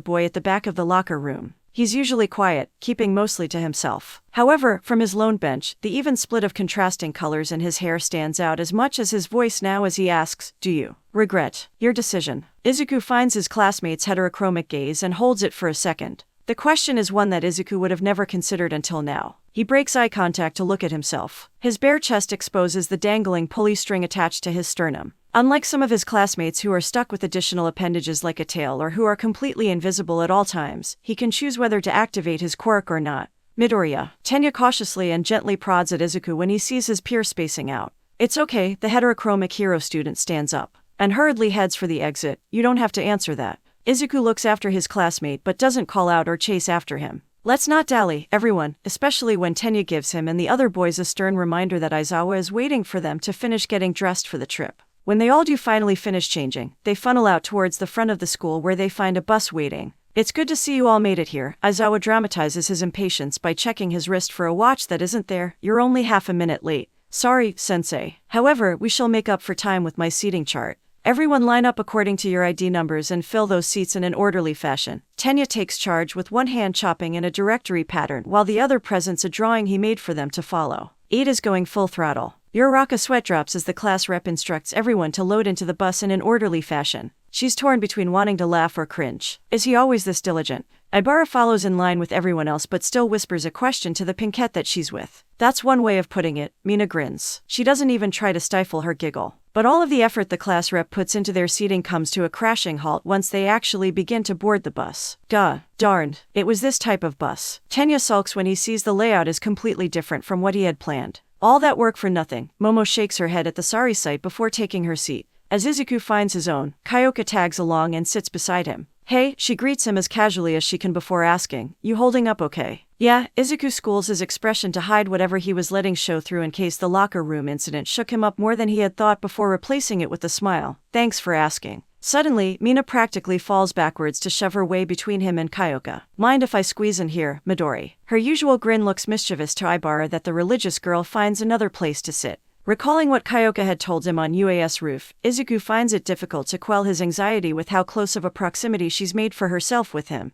boy at the back of the locker room. He's usually quiet, keeping mostly to himself. However, from his lone bench, the even split of contrasting colors in his hair stands out as much as his voice now as he asks, do you regret your decision? Izuku finds his classmate's heterochromic gaze and holds it for a second. The question is one that Izuku would have never considered until now. He breaks eye contact to look at himself. His bare chest exposes the dangling pulley string attached to his sternum. Unlike some of his classmates who are stuck with additional appendages like a tail or who are completely invisible at all times, he can choose whether to activate his quirk or not. Midoriya. Tenya cautiously and gently prods at Izuku when he sees his peer spacing out. It's okay, the heterochromic hero student stands up and hurriedly heads for the exit. You don't have to answer that. Izuku looks after his classmate but doesn't call out or chase after him. Let's not dally, everyone, especially when Tenya gives him and the other boys a stern reminder that Aizawa is waiting for them to finish getting dressed for the trip. When they all do finally finish changing, they funnel out towards the front of the school where they find a bus waiting. It's good to see you all made it here. Aizawa dramatizes his impatience by checking his wrist for a watch that isn't there. You're only half a minute late. Sorry, sensei. However, we shall make up for time with my seating chart. Everyone line up according to your ID numbers and fill those seats in an orderly fashion. Tenya takes charge with one hand chopping in a directory pattern while the other presents a drawing he made for them to follow. Ada's going full throttle. Your Raka sweat drops as the class rep instructs everyone to load into the bus in an orderly fashion. She's torn between wanting to laugh or cringe. Is he always this diligent? Ibara follows in line with everyone else but still whispers a question to the pinkette that she's with. That's one way of putting it. Mina grins. She doesn't even try to stifle her giggle. But all of the effort the class rep puts into their seating comes to a crashing halt once they actually begin to board the bus. Darned. It was this type of bus. Tenya sulks when he sees the layout is completely different from what he had planned. All that work for nothing. Momo shakes her head at the sorry sight before taking her seat. As Izuku finds his own, Kyoka tags along and sits beside him. Hey, she greets him as casually as she can before asking, you holding up okay? Yeah, Izuku schools his expression to hide whatever he was letting show through in case the locker room incident shook him up more than he had thought before replacing it with a smile. Thanks for asking. Suddenly, Mina practically falls backwards to shove her way between him and Kyoka. "Mind if I squeeze in here, Midori?" Her usual grin looks mischievous to Ibara that the religious girl finds another place to sit. Recalling what Kyoka had told him on UAS roof, Izuku finds it difficult to quell his anxiety with how close of a proximity she's made for herself with him.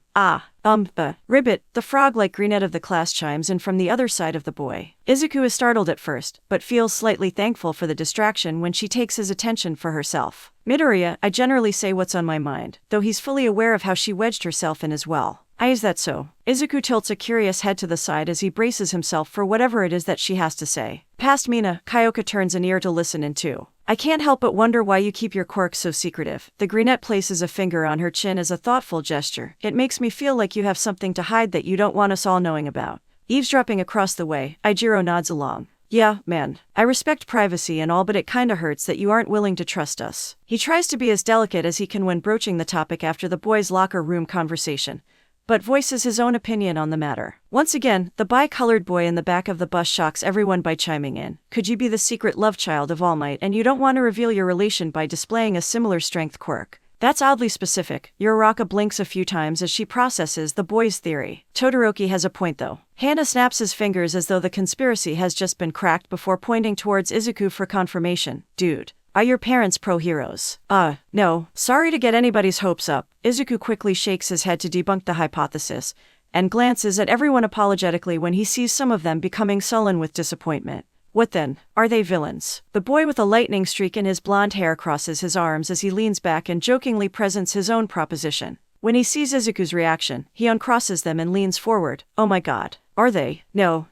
Ribbit, the frog-like greenette of the class chimes in from the other side of the boy. Izuku is startled at first, but feels slightly thankful for the distraction when she takes his attention for herself. "Midoriya, I generally say what's on my mind," though he's fully aware of how she wedged herself in as well. "Is that so?" Izuku tilts a curious head to the side as he braces himself for whatever it is that she has to say. Past Mina, Kyoka turns an ear to listen in too. "I can't help but wonder why you keep your quirks so secretive." The greenette places a finger on her chin as a thoughtful gesture. "It makes me feel like you have something to hide that you don't want us all knowing about." Eavesdropping across the way, Ijiro nods along. "Yeah, man. I respect privacy and all, but it kinda hurts that you aren't willing to trust us." He tries to be as delicate as he can when broaching the topic after the boys' locker room conversation, but voices his own opinion on the matter. Once again, the bi-colored boy in the back of the bus shocks everyone by chiming in. "Could you be the secret love child of All Might and you don't want to reveal your relation by displaying a similar strength quirk? That's oddly specific." Uraraka blinks a few times as she processes the boy's theory. Todoroki has a point though. Hana snaps his fingers as though the conspiracy has just been cracked before pointing towards Izuku for confirmation. "Dude, are your parents pro-heroes?" No. Sorry to get anybody's hopes up." Izuku quickly shakes his head to debunk the hypothesis, and glances at everyone apologetically when he sees some of them becoming sullen with disappointment. "What then? Are they villains?" The boy with a lightning streak in his blonde hair crosses his arms as he leans back and jokingly presents his own proposition. When he sees Izuku's reaction, he uncrosses them and leans forward. "Oh my god. Are they?" No,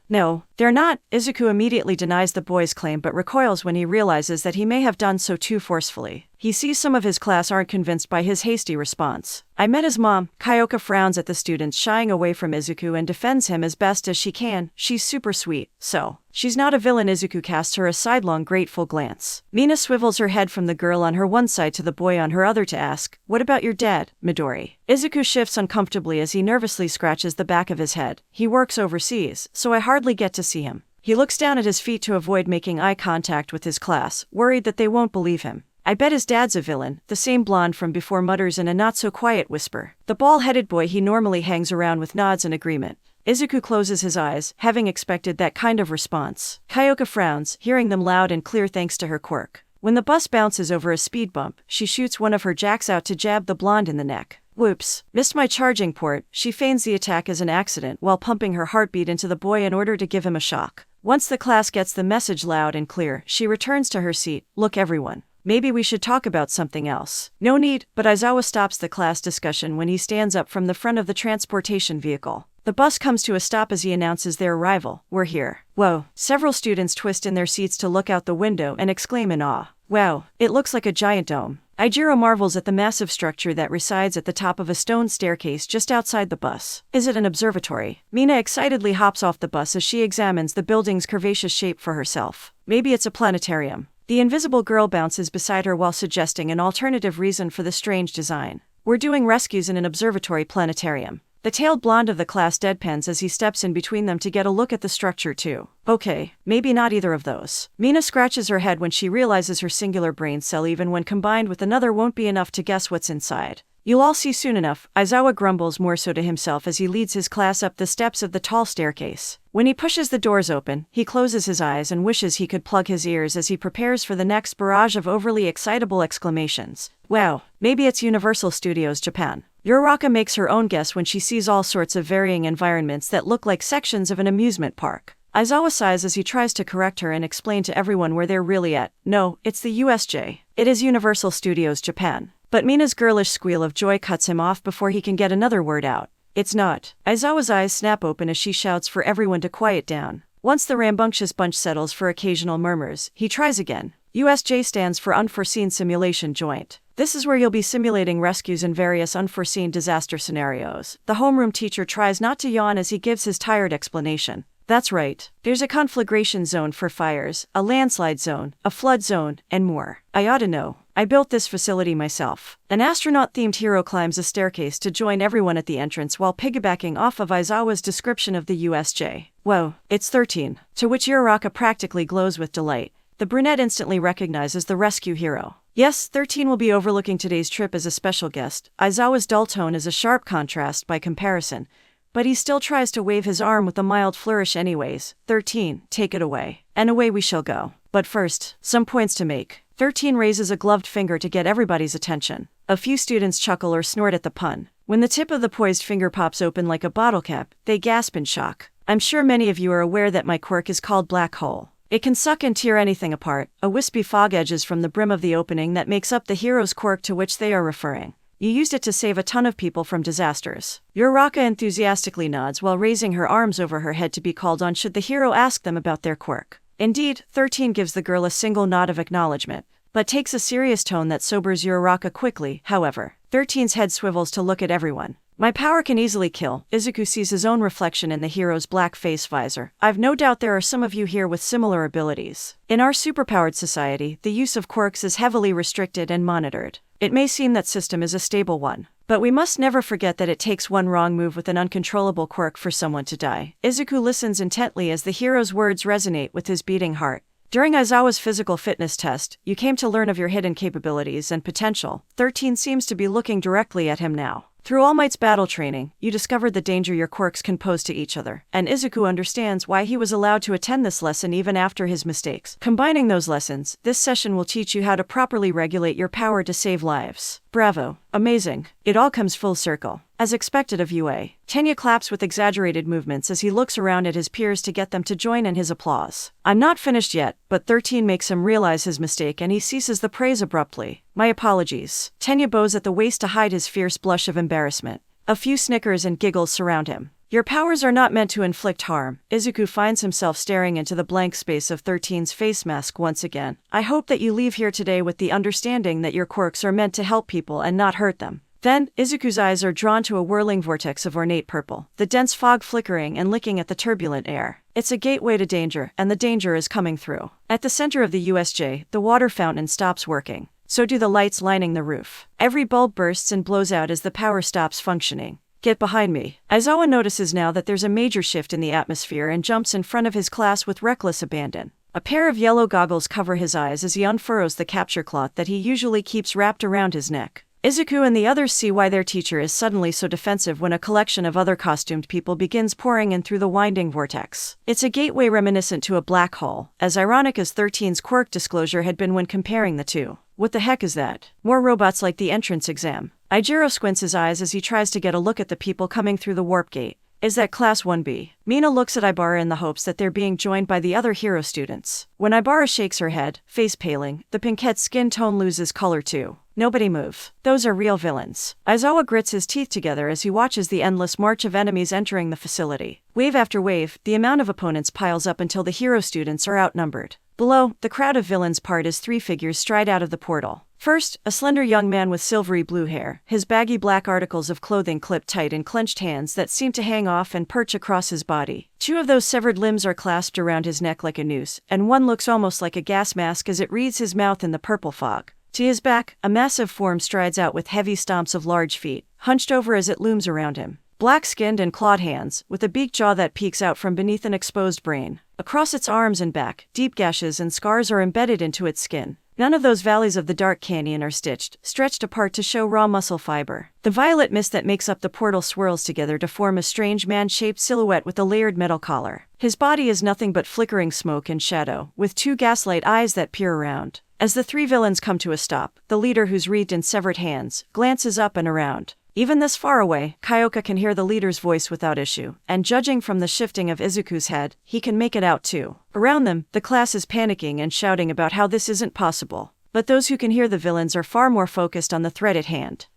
they're not." Izuku immediately denies the boy's claim but recoils when he realizes that he may have done so too forcefully. He sees some of his class aren't convinced by his hasty response. "I met his mom." Kyoka frowns at the students shying away from Izuku and defends him as best as she can. "She's super sweet, so." "She's not a villain." Izuku casts her a sidelong grateful glance. Mina swivels her head from the girl on her one side to the boy on her other to ask, "What about your dad, Midori?" Izuku shifts uncomfortably as he nervously scratches the back of his head. "He works overseas, so I hardly get to see him." He looks down at his feet to avoid making eye contact with his class, worried that they won't believe him. "I bet his dad's a villain," the same blonde from before mutters in a not-so-quiet whisper. The bald-headed boy he normally hangs around with nods in agreement. Izuku closes his eyes, having expected that kind of response. Kyoka frowns, hearing them loud and clear thanks to her quirk. When the bus bounces over a speed bump, she shoots one of her jacks out to jab the blonde in the neck. "Whoops, missed my charging port." She feigns the attack as an accident while pumping her heartbeat into the boy in order to give him a shock. Once the class gets the message loud and clear, she returns to her seat. "Look everyone. Maybe we should talk about something else." "No need," but Aizawa stops the class discussion when he stands up from the front of the transportation vehicle. The bus comes to a stop as he announces their arrival. "We're here." Whoa. Several students twist in their seats to look out the window and exclaim in awe. "Wow, it looks like a giant dome." Ijiro marvels at the massive structure that resides at the top of a stone staircase just outside the bus. "Is it an observatory?" Mina excitedly hops off the bus as she examines the building's curvaceous shape for herself. "Maybe it's a planetarium." The invisible girl bounces beside her while suggesting an alternative reason for the strange design. "We're doing rescues in an observatory planetarium." The tailed blonde of the class deadpans as he steps in between them to get a look at the structure too. "Okay, maybe not either of those." Mina scratches her head when she realizes her singular brain cell even when combined with another won't be enough to guess what's inside. "You'll all see soon enough," Aizawa grumbles more so to himself as he leads his class up the steps of the tall staircase. When he pushes the doors open, he closes his eyes and wishes he could plug his ears as he prepares for the next barrage of overly excitable exclamations. "Wow, maybe it's Universal Studios Japan." Uraraka makes her own guess when she sees all sorts of varying environments that look like sections of an amusement park. Aizawa sighs as he tries to correct her and explain to everyone where they're really at. "No, it's the USJ. It is Universal Studios Japan." But Mina's girlish squeal of joy cuts him off before he can get another word out. "It's not." Aizawa's eyes snap open as she shouts for everyone to quiet down. Once the rambunctious bunch settles for occasional murmurs, he tries again. USJ stands for Unforeseen Simulation Joint. This is where you'll be simulating rescues in various unforeseen disaster scenarios. The homeroom teacher tries not to yawn as he gives his tired explanation. "That's right. There's a conflagration zone for fires, a landslide zone, a flood zone, and more. I ought to know. I built this facility myself." An astronaut-themed hero climbs a staircase to join everyone at the entrance while piggybacking off of Aizawa's description of the USJ. "Whoa, it's 13. To which Uraraka practically glows with delight. The brunette instantly recognizes the rescue hero. Yes, 13 will be overlooking today's trip as a special guest. Aizawa's dull tone is a sharp contrast by comparison, but he still tries to wave his arm with a mild flourish anyways. 13, take it away. And away we shall go. But first, some points to make. 13 raises a gloved finger to get everybody's attention. A few students chuckle or snort at the pun. When the tip of the poised finger pops open like a bottle cap, they gasp in shock. I'm sure many of you are aware that my quirk is called Black Hole. It can suck and tear anything apart. A wispy fog edges from the brim of the opening that makes up the hero's quirk to which they are referring. You used it to save a ton of people from disasters. Uraraka enthusiastically nods while raising her arms over her head to be called on should the hero ask them about their quirk. Indeed, 13 gives the girl a single nod of acknowledgement, but takes a serious tone that sobers Uraraka quickly. However, 13's head swivels to look at everyone. My power can easily kill. Izuku sees his own reflection in the hero's black face visor. I've no doubt there are some of you here with similar abilities. In our superpowered society, the use of quirks is heavily restricted and monitored. It may seem that system is a stable one, but we must never forget that it takes one wrong move with an uncontrollable quirk for someone to die. Izuku listens intently as the hero's words resonate with his beating heart. During Aizawa's physical fitness test, you came to learn of your hidden capabilities and potential. 13 seems to be looking directly at him now. Through All Might's battle training, you discovered the danger your quirks can pose to each other, and Izuku understands why he was allowed to attend this lesson even after his mistakes. Combining those lessons, this session will teach you how to properly regulate your power to save lives. Bravo. Amazing. It all comes full circle. As expected of UA, Tenya claps with exaggerated movements as he looks around at his peers to get them to join in his applause. I'm not finished yet, but 13 makes him realize his mistake and he ceases the praise abruptly. My apologies. Tenya bows at the waist to hide his fierce blush of embarrassment. A few snickers and giggles surround him. Your powers are not meant to inflict harm. Izuku finds himself staring into the blank space of 13's face mask once again. I hope that you leave here today with the understanding that your quirks are meant to help people and not hurt them. Then, Izuku's eyes are drawn to a whirling vortex of ornate purple, the dense fog flickering and licking at the turbulent air. It's a gateway to danger, and the danger is coming through. At the center of the USJ, the water fountain stops working. So do the lights lining the roof. Every bulb bursts and blows out as the power stops functioning. Get behind me. Aizawa notices now that there's a major shift in the atmosphere and jumps in front of his class with reckless abandon. A pair of yellow goggles cover his eyes as he unfurrows the capture cloth that he usually keeps wrapped around his neck. Izuku and the others see why their teacher is suddenly so defensive when a collection of other costumed people begins pouring in through the winding vortex. It's a gateway reminiscent to a black hole, as ironic as 13's quirk disclosure had been when comparing the two. What the heck is that? More robots like the entrance exam. Ijiro squints his eyes as he tries to get a look at the people coming through the warp gate. Is that Class 1B? Mina looks at Ibara in the hopes that they're being joined by the other hero students. When Ibara shakes her head, face paling, the pinkette's skin tone loses color too. Nobody move. Those are real villains. Aizawa grits his teeth together as he watches the endless march of enemies entering the facility. Wave after wave, the amount of opponents piles up until the hero students are outnumbered. Below, the crowd of villains part as three figures stride out of the portal. First, a slender young man with silvery blue hair, his baggy black articles of clothing clipped tight in clenched hands that seem to hang off and perch across his body. Two of those severed limbs are clasped around his neck like a noose, and one looks almost like a gas mask as it wreathes his mouth in the purple fog. To his back, a massive form strides out with heavy stomps of large feet, hunched over as it looms around him. Black-skinned and clawed hands, with a beaked jaw that peeks out from beneath an exposed brain. Across its arms and back, deep gashes and scars are embedded into its skin. None of those valleys of the dark canyon are stretched apart to show raw muscle fiber. The violet mist that makes up the portal swirls together to form a strange man-shaped silhouette with a layered metal collar. His body is nothing but flickering smoke and shadow, with two gaslight eyes that peer around. As the three villains come to a stop, the leader, who's wreathed in severed hands, glances up and around. Even this far away, Kyoka can hear the leader's voice without issue, and judging from the shifting of Izuku's head, he can make it out too. Around them, the class is panicking and shouting about how this isn't possible. But those who can hear the villains are far more focused on the threat at hand.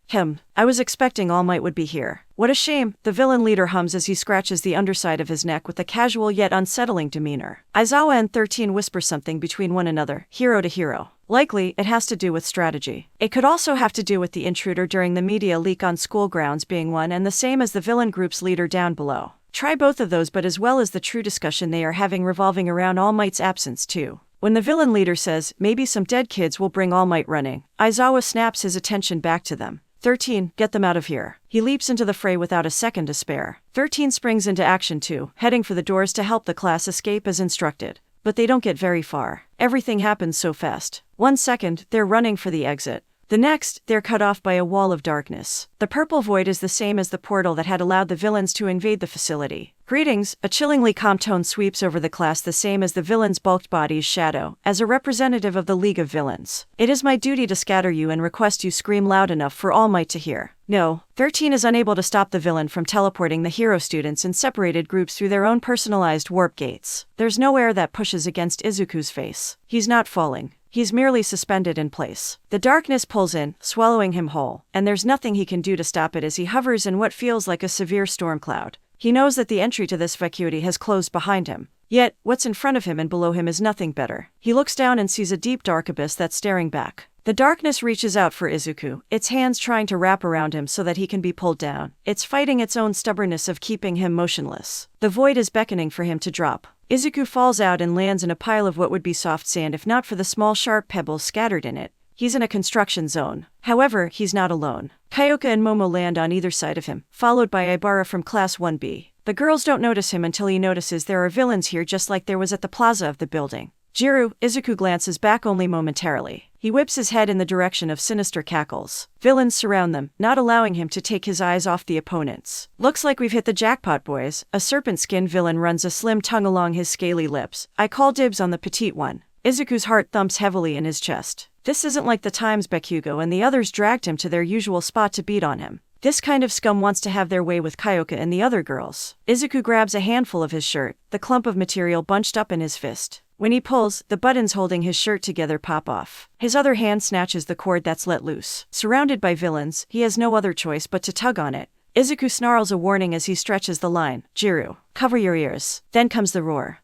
I was expecting All Might would be here. What a shame, the villain leader hums as he scratches the underside of his neck with a casual yet unsettling demeanor. Aizawa and 13 whisper something between one another, hero to hero. Likely, it has to do with strategy. It could also have to do with the intruder during the media leak on school grounds being one and the same as the villain group's leader down below. Try both of those, but as well as the true discussion they are having revolving around All Might's absence too. When the villain leader says, maybe some dead kids will bring All Might running, Aizawa snaps his attention back to them. 13, get them out of here. He leaps into the fray without a second to spare. 13 springs into action too, heading for the doors to help the class escape as instructed. But they don't get very far. Everything happens so fast. 1 second, they're running for the exit. The next, they're cut off by a wall of darkness. The purple void is the same as the portal that had allowed the villains to invade the facility. Greetings, a chillingly calm tone sweeps over the class, the same as the villain's bulked body's shadow. As a representative of the League of Villains, it is my duty to scatter you and request you scream loud enough for All Might to hear. No. 13 is unable to stop the villain from teleporting the hero students in separated groups through their own personalized warp gates. There's no air that pushes against Izuku's face. He's not falling. He's merely suspended in place. The darkness pulls in, swallowing him whole, and there's nothing he can do to stop it as he hovers in what feels like a severe storm cloud. He knows that the entry to this vacuity has closed behind him. Yet, what's in front of him and below him is nothing better. He looks down and sees a deep dark abyss that's staring back. The darkness reaches out for Izuku, its hands trying to wrap around him so that he can be pulled down. It's fighting its own stubbornness of keeping him motionless. The void is beckoning for him to drop. Izuku falls out and lands in a pile of what would be soft sand if not for the small sharp pebbles scattered in it. He's in a construction zone. However, he's not alone. Kyoka and Momo land on either side of him, followed by Ibara from Class 1B. The girls don't notice him until he notices there are villains here just like there was at the plaza of the building. Jiru, Izuku glances back only momentarily. He whips his head in the direction of sinister cackles. Villains surround them, not allowing him to take his eyes off the opponents. Looks like we've hit the jackpot, boys. A serpent-skinned villain runs a slim tongue along his scaly lips. I call dibs on the petite one. Izuku's heart thumps heavily in his chest. This isn't like the times Bakugo and the others dragged him to their usual spot to beat on him. This kind of scum wants to have their way with Kyoka and the other girls. Izuku grabs a handful of his shirt, the clump of material bunched up in his fist. When he pulls, the buttons holding his shirt together pop off. His other hand snatches the cord that's let loose. Surrounded by villains, he has no other choice but to tug on it. Izuku snarls a warning as he stretches the line. Jiru, cover your ears. Then comes the roar.